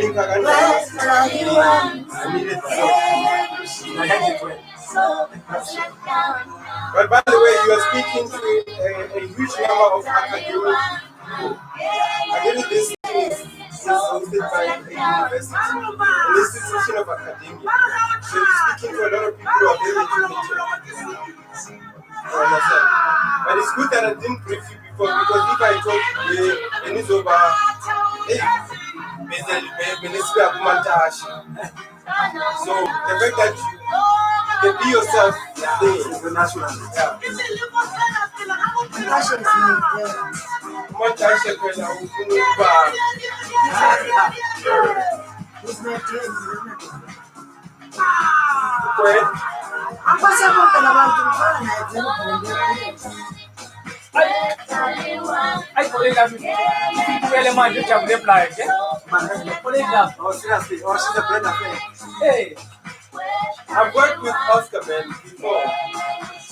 needed that. But by the way, you are speaking to a huge number of academic people. Again, this is hosted by a university, an institution of academia. So you're speaking to a lot of people who are very educated. You understand? But it's good that I didn't brief you before, because if I told you, and it's over, so the fact that you can be yourself is international. Yeah. Hey, I've worked with Oscar man before.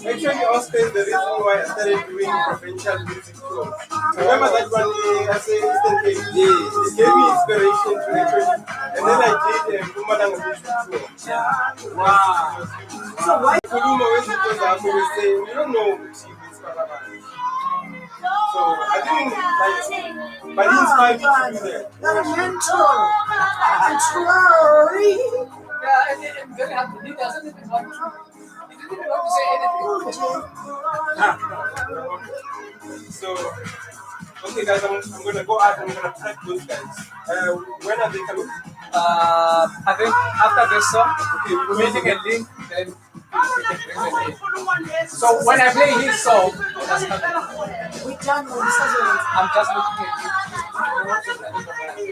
Actually, Oscar is the reason why I started doing provincial music tours. Remember that one day I said Eastern Cape? Yeah. It gave me inspiration to actually, and then I did a Pumalanga music tour. Wow. So why Kuluma when it was up, we were saying, we don't know who she is. So I didn't like, but he inspired me to do that. You're a mentor. Mentor. yeah, I'm very happy. He doesn't even want to. He didn't even want to say anything. So, okay, guys, I'm going to go out and I'm going to track those guys. When are they coming? I think after this song, okay, we're making a link, then we can bring them in. So when I play his song, that's coming. We done on I'm just looking at you.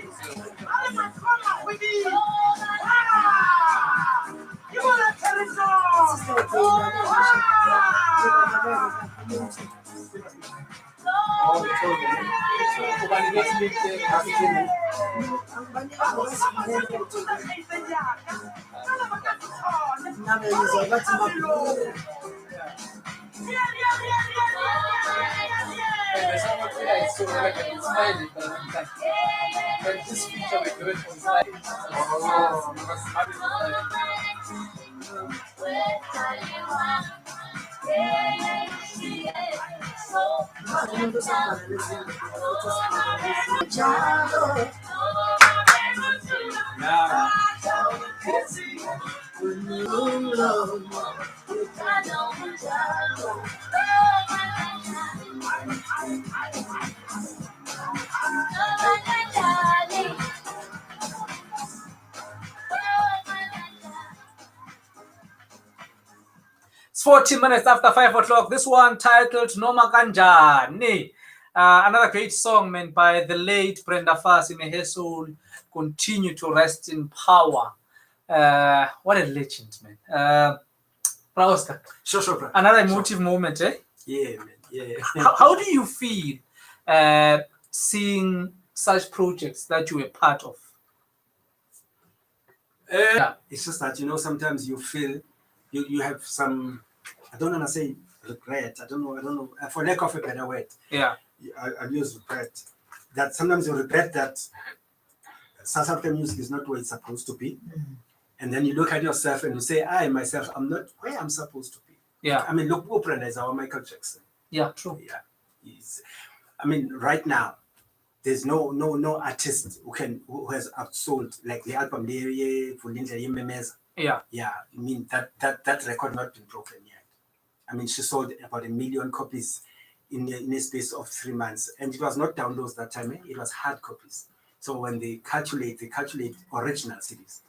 This feature we do it from side. It's 40 minutes after 5 o'clock. This one titled Noma Kanjani. Another great song meant by the late Brenda Fassie. May her soul continue to rest in power. What a legend, man. Oscar. Sure, bro. Another emotive moment, eh? Yeah, man. Yeah. How do you feel seeing such projects that you were part of? It's just that, sometimes you feel you have some, I don't want to say regret. I don't know, for lack of a better word. Yeah. I use regret. That sometimes you regret that South African music is not where it's supposed to be. And then you look at yourself and you say, I myself, I'm not where I'm supposed to be. Yeah. I mean, look, Oprah is our Michael Jackson. Yeah, true. Yeah. I mean, right now, there's no artist who has outsold like the album Yeah. Yeah. I mean that record not been broken yet. I mean, she sold about 1 million copies in a space of 3 months, and it was not downloads that time. It was hard copies. So when they calculate original CDs,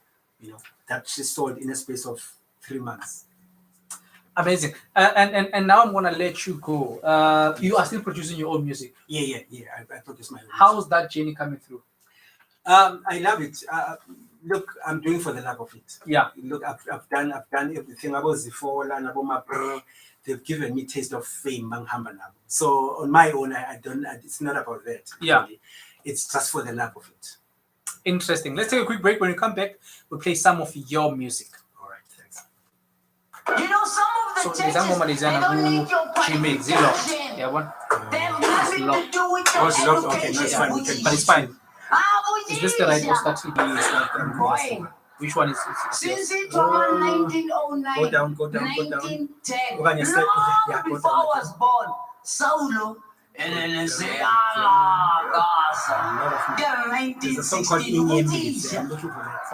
that she sold in a space of 3 months. Amazing. And now I'm gonna let you go. You are still producing your own music. Yeah. I produce my own. How's that journey coming through? I love it. Look, I'm doing for the love of it. Yeah. Look, I've done everything. I was before they've given me taste of fame, So on my own, I don't. It's not about that. Yeah. Really. It's just for the love of it. Interesting. Let's take a quick break. When we come back, we'll play some of your music. All right, thanks. You know, some of the churches, they don't need your qualification. Yeah, one. They have nothing to do with your education. Okay, that's fine. But it's fine. Is this the right Boy, Which one is since it was 1909, Go down. 1910, Over your step. Yeah, long go before I was born, Saulo, and then say, Allah, There's a song called Inyembe. I'm looking for that.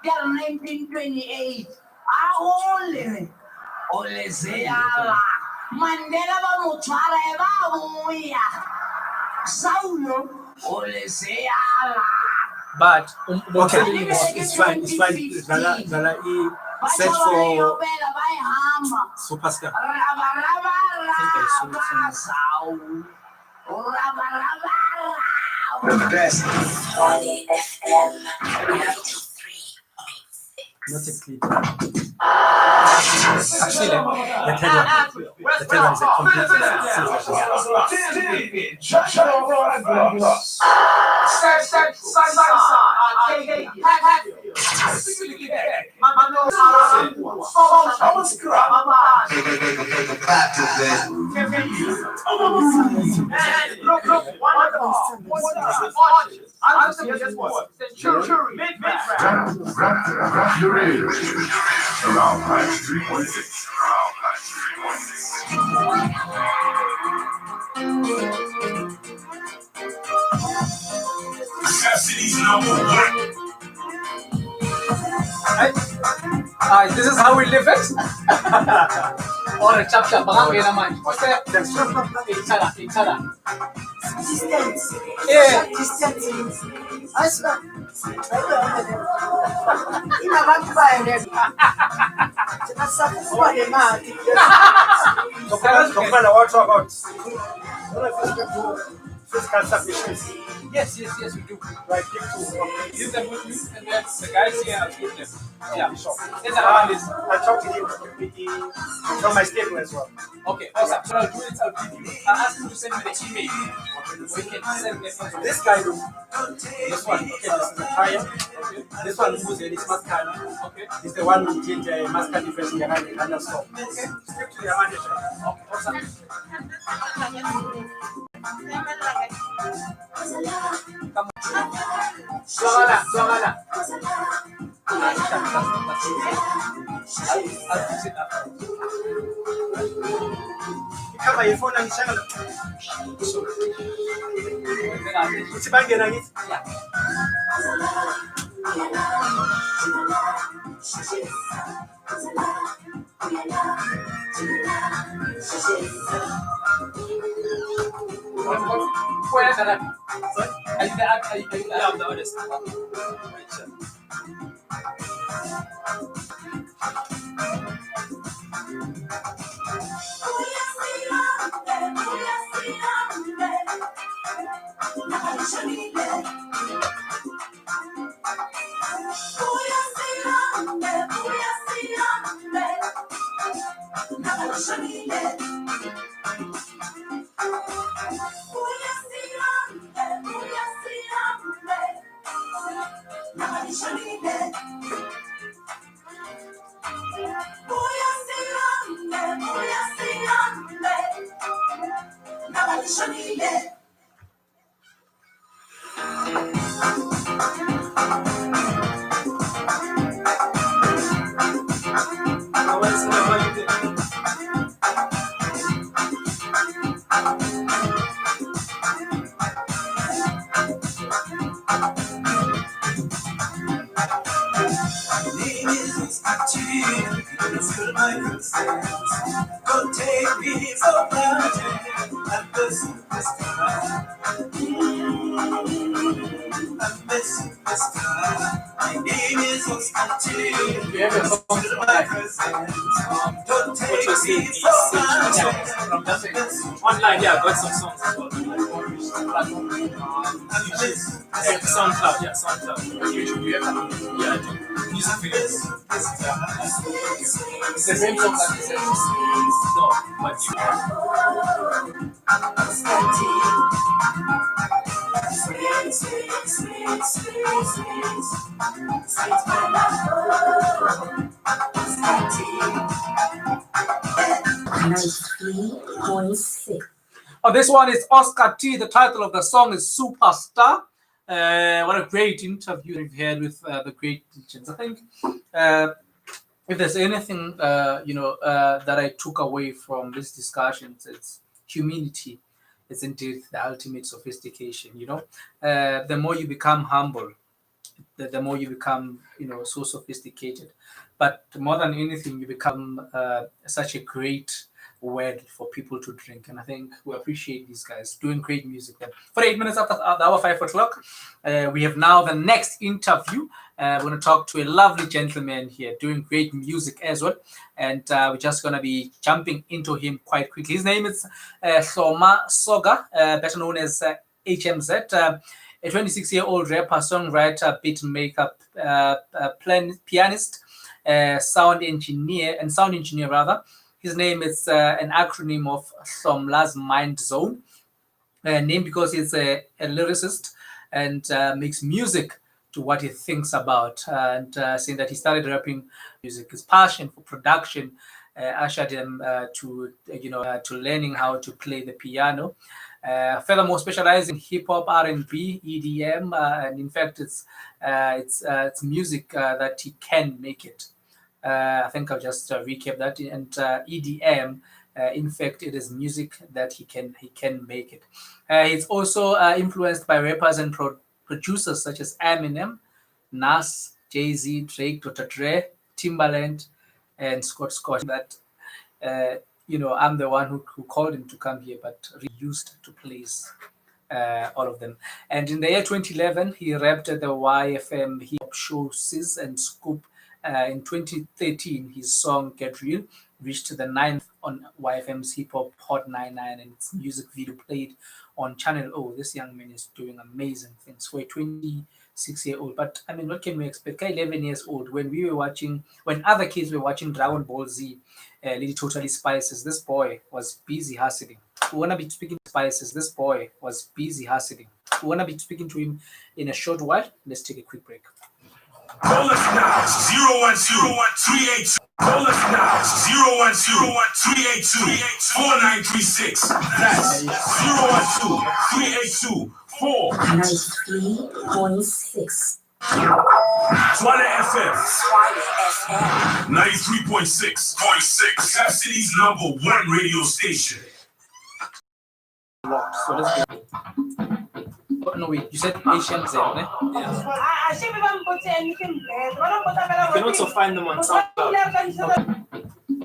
They are 1928. Ole say Allah. Mandela ba motshwara ba moya. Saulo, ole say Allah. But okay, it's fine. Search for Superstar. The best. Tshwane FM 93.6. Not a clip. actually, The third one is a complete Around 93.6. City's number one. this is how we live it. Or a chap. What's that? Each other. Distance. Yeah. Distance. Inabantu bayendele. Sakuba nemali. What about physical submissions? Yes, we do. Like give Use them with you, and then the guys here are with them. Yeah, sure. I talked to him from my stable as well. Okay, awesome. So I'll do it. I'll give you. I'll ask you to send me the email. We can send them. This guy, this one, okay, this is the fire. Okay. This one who's a Mascana. Okay. He's the one who did the Mascana defense in the other store. Okay. Speak to your manager. Okay, awesome. Come on. Swagala. I'll fix it up. Cover your phone and channel. It's back in again. Where is that? Are you the I'm the artist. Don't take me for granted. I'm the superstar. I'm the superstar. My name is Oscar T. Don't take me for granted. Online, yeah, I got some songs as well. SoundCloud, yeah, SoundCloud. YouTube, you have that? Yeah, I do. Music videos. It's the same song that you said. No, but Oh, this one is Oscar T. The title of the song is Superstar. What a great interview we've had with the great teachers. I think if there's anything that I took away from this discussion, it's humility. It's indeed the ultimate sophistication. The more you become humble, the more you become so sophisticated. But more than anything, you become such a great word for people to drink. And I think we appreciate these guys doing great music. Then 48 minutes after the hour 5 o'clock, we have now the next interview. We're going to talk to a lovely gentleman here doing great music as well. And we're just going to be jumping into him quite quickly. His name is Soma Soga, better known as HMZ. A 26-year-old rapper, songwriter, beat maker, pianist, sound engineer rather. His name is an acronym of Somla's Mind Zone, named because he's a lyricist and makes music to what he thinks about. And saying that he started rapping music, his passion for production ushered him to learning how to play the piano. Furthermore, specializing in hip hop, R&B, EDM, and in fact, it's music that he can make it. I think I'll just recap that. And EDM, in fact, it is music that he can make it. He's also influenced by rappers and producers such as Eminem, Nas, Jay-Z, Drake, Dr. Dre, Timbaland, and Scott. That I'm the one who called him to come here, but refused to please all of them. And in the year 2011, he rapped at the YFM hip hop show Sis and Scoop. In 2013, his song Get Real reached the 9th on YFM's Hip Hop Hot 99, and its music video played on Channel O. This young man is doing amazing things for a 26-year-old. But I mean, what can we expect? 11 years old. When other kids were watching Dragon Ball Z, Lady Totally Spices, this boy was busy hustling. We want to be speaking to Spices. This boy was busy hustling. We want to be speaking to him in a short while. Let's take a quick break. Call us now, 010-382. Call us now, 010-382-4936. That's 012-382-493.6. Tshwane FM. 93.6. Cap City's #1 radio station. So let's go. No, wait, you said HMZ, right? Yeah. You can also find them on SoundCloud.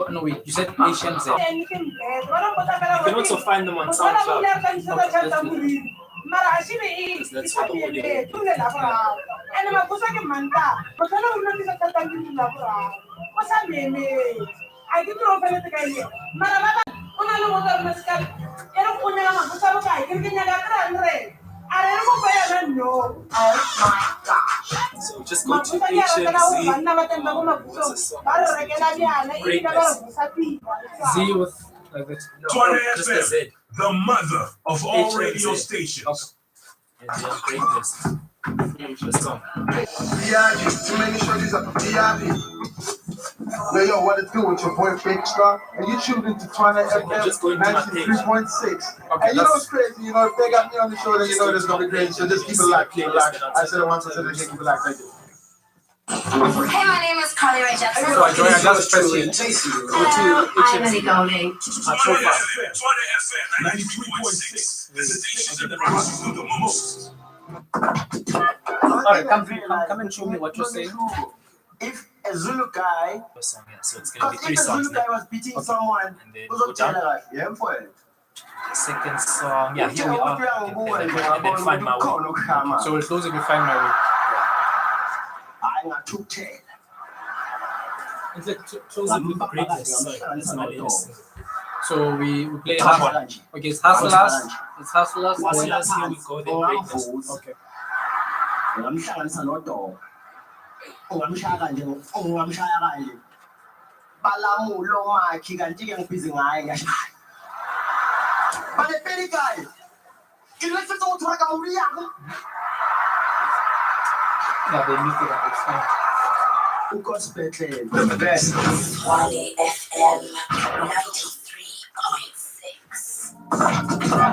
No, wait, you said HMZ. You can also find them on SoundCloud. That's what So just go to HMZ. What's the song? Greatness. Z with like that. Tshwane FM, the mother of all radio stations. And then greatness. The song. Too many shorties up Yo, what it do with your boy Big Star? And you tuned into Tshwane FM 93.6. And you know what's crazy? If they got me on the show, then you know there's gonna be great. So just keep it locked, I said it once, I said it again, keep it locked. Thank you. Hey, my name is Carly Rae Jepsen. So I joined just Hello, I'm Ellie Golding. Tshwane FM 93.6. The station that brings you the most. Alright, come and show me what you're saying. If a a Zulu guy. Song, yeah. So it's going to be Because 3 if a songs Zulu guy now. was beating someone, And then who's go on down. yeah, boy. The second song, yeah, here we are. And then Find My Way. Okay, so we'll close it with Find My Way. I got to tell. In fact, close it with Greatness. Sorry, that's my latest single. So we play Hustlers. Okay, it's Hustlers. It's Hustlers. Hustlers, here we go, then Greatness. Okay. Ungamhlanganisa noDogo. Ungamshaya kanje, ungamshaya kanje. Balamulo makhi kanti ke ngibhizi ngaye ngiyashaya. Bale peli guy. Kilese ukuthi waka uliyako. Yeah, they mix it up. It's fine. Ukosibhedlela. The best. Tshwane FM 93.6.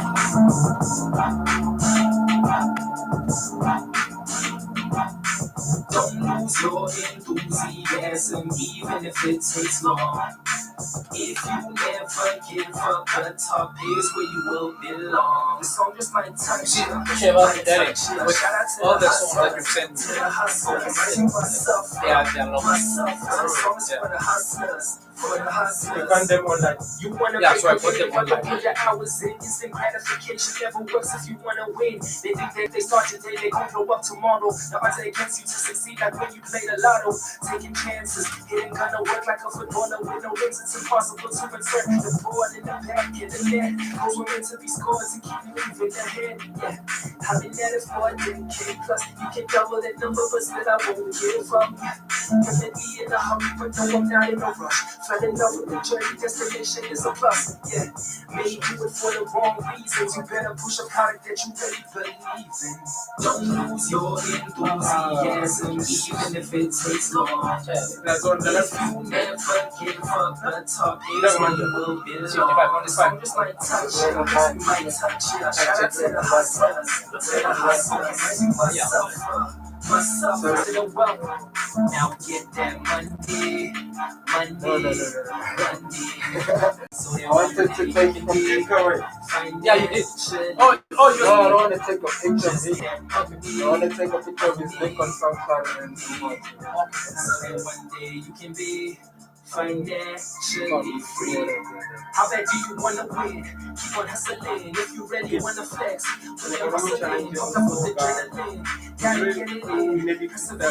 Don't lose your enthusiasm, even if it takes long. If you never give up, the top is where you will belong. The song just might touch you. With all the songs that you've sent me. They're long. You find them online. You wanna Yeah, so I put them online. online. Put your hours in. Instant gratification never works if you wanna win. They think that they start today, they gon' blow up tomorrow. The odds are against you to succeed like when you play the lotto. Taking chances, hitting gonna work like a footballer with no rings. It's impossible to insert the ball in the back of the net. Goals were meant to be scored to keep you moving ahead. Yeah, I've been at it for a decade plus. You can double that number, but still I won't give up. Gonna be in a hurry, but no, I'm not in a rush. Fell in love with the journey, destination is a plus. Yeah, may do it for the wrong reasons. You better push a product that you really believe in. Don't lose your enthusiasm, even if it takes long. That's all. If you never give up, the top is where you will belong. The song just might touch it, you might touch it. Shout out to the hustlers, to the hustlers. Myself to the wealth. Now get that money. So I wanted to take a picture away. Yeah, you did. You I want to take a picture of it. I want to take a picture of his link on SoundCloud and move on. So that one day you can be financially free. How bad do you wanna win? Keep on hustling. If you ready, wanna flex. When you're hustling, pumped up with adrenaline. Gotta get it in. Persevere,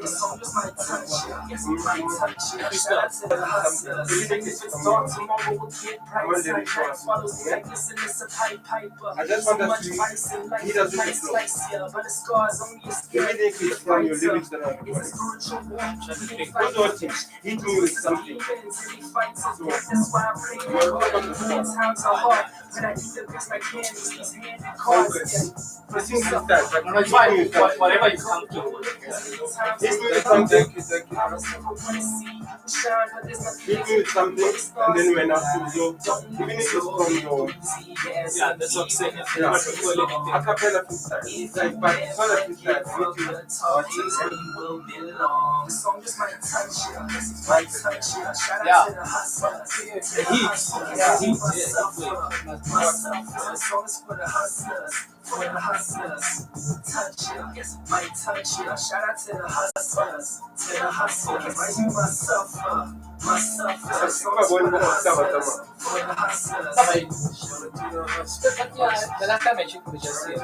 the song just might touch you. Yes, it might touch you. Shout out to the hustlers. Even if it's dark, tomorrow will get bright. Sunshine swallows the like listen, it's a piper. I just So want much to vice in life, he doesn't might slice ya, but the scars only a scare. Everything is from your lyrics that are it's a spiritual war. Who's watching? Hit me with something. That's why I play it hard. Times are hard, but I do the best I can with these hands and cards. Proceed with that. But No, it's fine. Whatever you come to. hit me with something. Hit me with something, and then when I feel even if it's from your Yeah, that's what I'm saying. yeah, a cappella freestyle. Like, but it's not a freestyle. Hit me with The song just might touch you. Might touch you. Shout Yeah. out to the hustlers. The heat. Yeah, heat. Myself. The song is for the hustlers. For the hustlers. Touch you. Yes, might touch you. Shout out to the hustlers. To the hustlers. Rising myself up. Myself. The song is for the hustlers. For the hustlers. The last time I checked, we just here.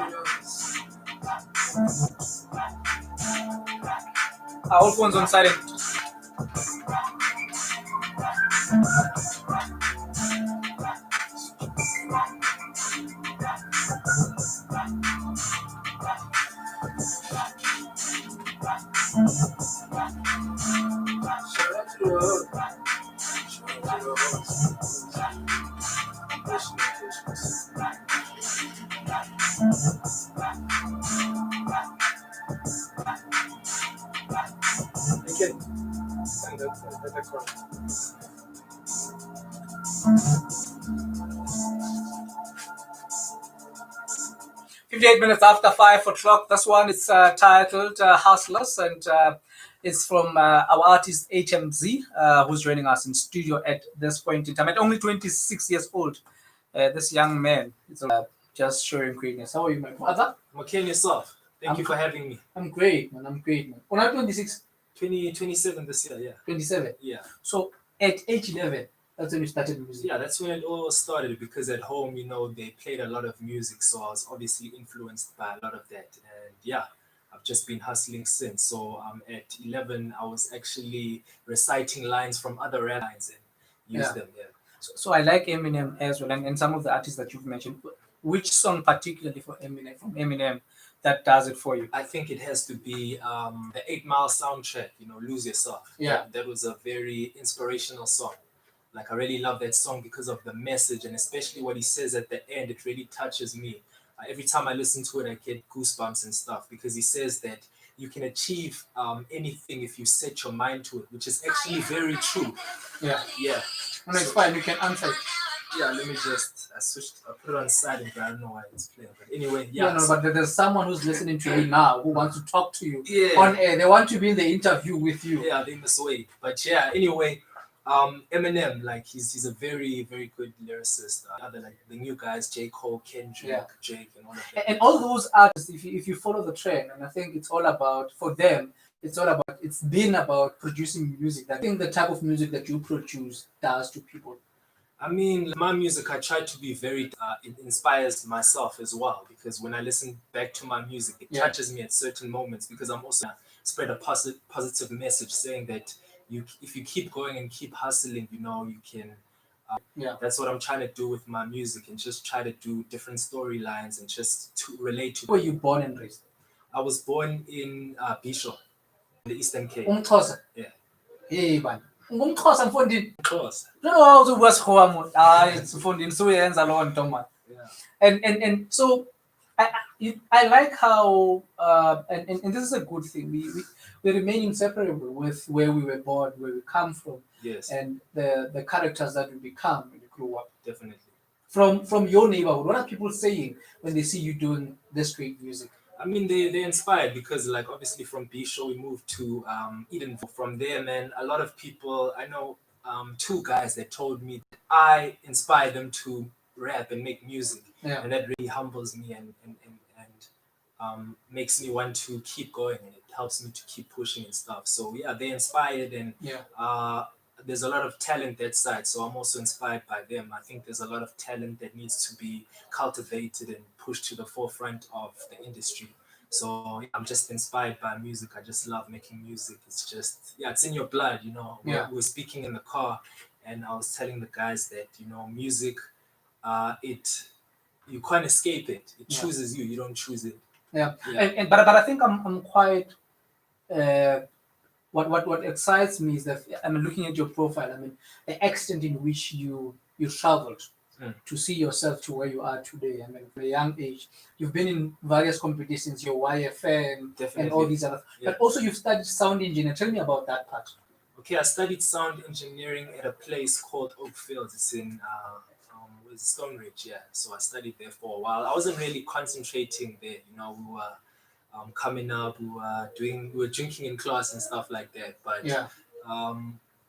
All phones on silent. Okay. And that's one. 58 minutes after 5 o'clock. This one is titled Hustlers, and it's from our artist HMZ, who's joining us in studio at this point in time. At only 26 years old, this young man is just showing greatness. How are you, my brother? I'm okay, and yourself. Thank you for having me. I'm great, man. I'm great, man. When I'm 26, 27 this year, yeah. 27? Yeah. So at age 11, that's when you started music? Yeah, that's when it all started, because at home, they played a lot of music, so I was obviously influenced by a lot of that. And yeah, I've just been hustling since. So at 11, I was actually reciting lines from other rap lines and use them, yeah. So I like Eminem as well, and some of the artists that you've mentioned. Which song particularly from Eminem that does it for you? I think it has to be the 8 Mile soundtrack, Lose Yourself. Yeah. That was a very inspirational song. Like, I really love that song because of the message, and especially what he says at the end. It really touches me. Every time I listen to it, I get goosebumps and stuff, because he says that you can achieve anything if you set your mind to it, which is actually very true. Yeah. Yeah. No, it's fine. You can answer it. Yeah, let me just, I put it on silent, but I don't know why it's playing. But anyway, yeah. Yeah, no, but there's someone who's listening to you now who wants to talk to you Yeah. on air. They want to be in the interview with you. Yeah, they must wait. But yeah, anyway, Eminem, like, he's a very, very good lyricist. Other, like, the new guys, J. Cole, Kendrick, Drake, and all of that. And all those artists, if you follow the trend, and I think it's all about, for them, it's been about producing music. I think the type of music that you produce does to people. I mean, my music, I try to be very, it inspires myself as well, because when I listen back to my music, it touches me at certain moments, because I'm also spread a positive message saying that if you keep going and keep hustling, you can. That's what I'm trying to do with my music, and just try to do different storylines and just to relate to. Where were you born and raised? I was born in Bishop, the Eastern Cape. Yeah. Hey, man. Ngumxhosa mfondini. Xhosa. No, uzokuwasikhowa mo. Hayi, mfondini suyenza loo nto man. And so I like how and this is a good thing. We remain inseparable with where we were born, where we come from. Yes. And the characters that we become when we grow up. Definitely. From your neighborhood, what are people saying when they see you doing this great music? I mean, they're inspired, because, like, obviously from Bisho we moved to Eden. From there, man, a lot of people, I know 2 guys that told me that I inspired them to rap and make music. Yeah. And that really humbles me and makes me want to keep going, and it helps me to keep pushing and stuff. So yeah, they're inspired, and there's a lot of talent that side, so I'm also inspired by them. I think there's a lot of talent that needs to be cultivated and pushed to the forefront of the industry. So I'm just inspired by music. I just love making music. It's just, it's in your blood, We're speaking in the car, and I was telling the guys that, music, you can't escape it. It chooses you. You don't choose it. Yeah. But I think I'm quite what excites me is that I'm looking at your profile. I mean, the extent in which you traveled to see yourself to where you are today. I mean, from a young age, you've been in various competitions, your YFM and all these other. But also, you've studied sound engineering. Tell me about that part. Okay, I studied sound engineering at a place called Oakfields. It's in Stonebridge, yeah. So I studied there for a while. I wasn't really concentrating there, we were coming up, we were drinking in class and stuff like that. But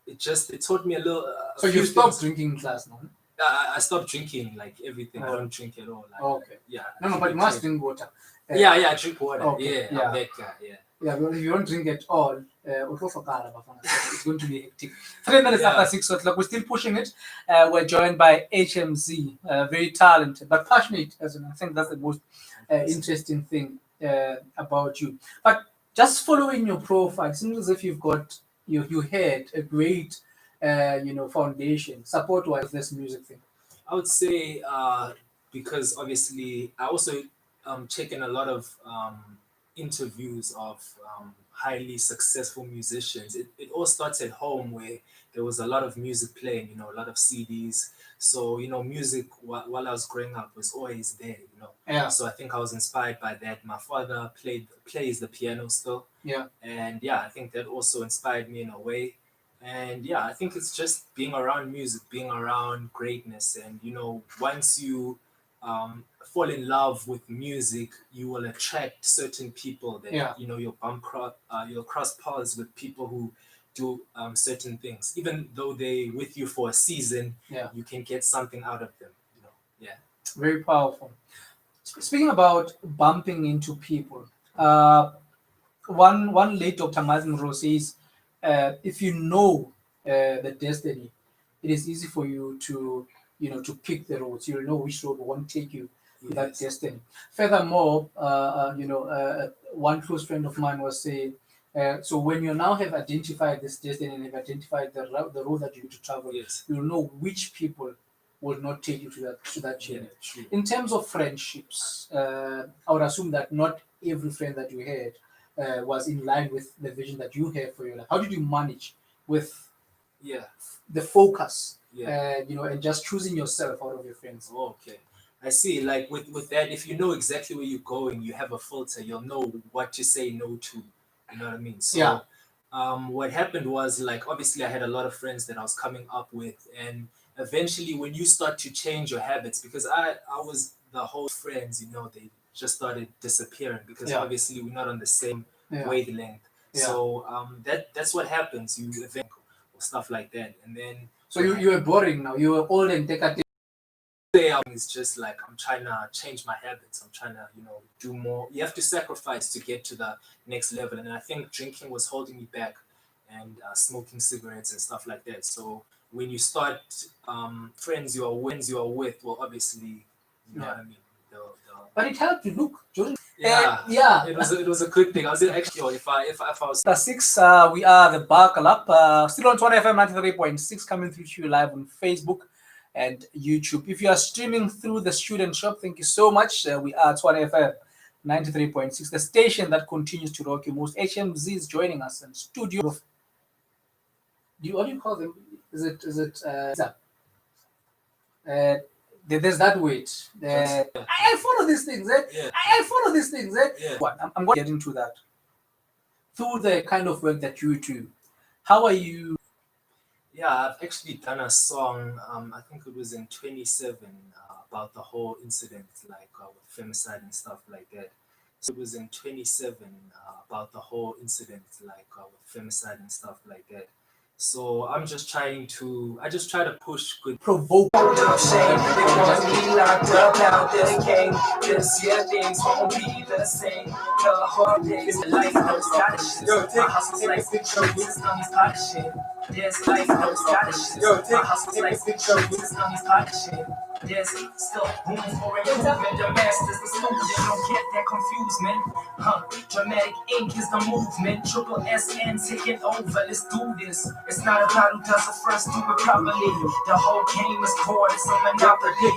it taught me a little. So you stopped drinking in class now? I stopped drinking, like, everything. I don't drink at all. Like, okay. Yeah. No, but you must drink water. I drink water. Okay. I'm that guy. Yeah. Yeah, but if you don't drink at all, it's going to be hectic. 3 minutes after 6 o'clock, we're still pushing it. We're joined by HMZ, very talented but passionate, as I think that's the most interesting thing about you. But just following your profile, it seems as if you had a great foundation support-wise this music thing. I would say because obviously I also taken a lot of interviews of highly successful musicians. It all starts at home, where there was a lot of music playing, a lot of CDs. So, music while I was growing up was always there, Yeah. So I think I was inspired by that. My father plays the piano still. Yeah. And yeah, I think that also inspired me in a way. And yeah, I think it's just being around music, being around greatness. And, once you fall in love with music, you will attract certain people that, you'll cross paths with people who do certain things. Even though they're with you for a season, you can get something out of them, Yeah. Very powerful. Speaking about bumping into people, one late Dr. Mazimro says if you know the destiny, it is easy for you to to pick the roads. You'll know which road won't take you to that destiny. Furthermore, one close friend of mine was saying, so when you now have identified this destiny and have identified the road that you need to travel, you'll know which people will not take you to that journey. In terms of friendships, I would assume that not every friend that you had was in line with the vision that you have for your life. How did you manage with the focus, and just choosing yourself out of your friends? Okay. I see. Like with that, if you know exactly where you're going, you have a filter, you'll know what to say no to. You know what I mean? So what happened was, like, obviously I had a lot of friends that I was coming up with, and eventually when you start to change your habits, because I was the whole friends, they just started disappearing because obviously we're not on the same wavelength. So that's what happens. You eventually stuff like that, and then so you were boring now. You were old and decadent. It's just like I'm trying to change my habits. I'm trying to, do more. You have to sacrifice to get to the next level. And I think drinking was holding me back, and smoking cigarettes and stuff like that. So when you start friends you are with, well, obviously, you know what I mean. But it helped you. Look, Jordan. It was a good thing. I was actually, if I was the 6, we are the Buckle Up, still on Tshwane FM 93.6, coming through to you live on Facebook and YouTube. If you are streaming through the Student Shop, thank you so much. We are Tshwane FM 93.6, the station that continues to rock you most. HMZ is joining us in studio. What do you call them? Is it there's that weight. I follow these things. I follow these things. I'm going to get into that. Through the kind of work that you do, how are you? Yeah, I've actually done a song, I think it was in 27, about the whole incident, like with femicide and stuff like that. So it was in 27, about the whole incident, like with femicide and stuff like that. So I just try to push good, provoke. Shame, they want me locked up out the game. This year things won't be the same. The hard days of life, no scholarship. My hustle's like big show, systems polishing. There's life, no scholarship. My hustle's like big show, systems polishing. There's still room for improvement. The masters, the student, don't get that confused, man. Dramatic ink is the movement. Triple SN taking over. Let's do this. It's not about who does it first, do it properly. The whole game is poured, it's a monopoly.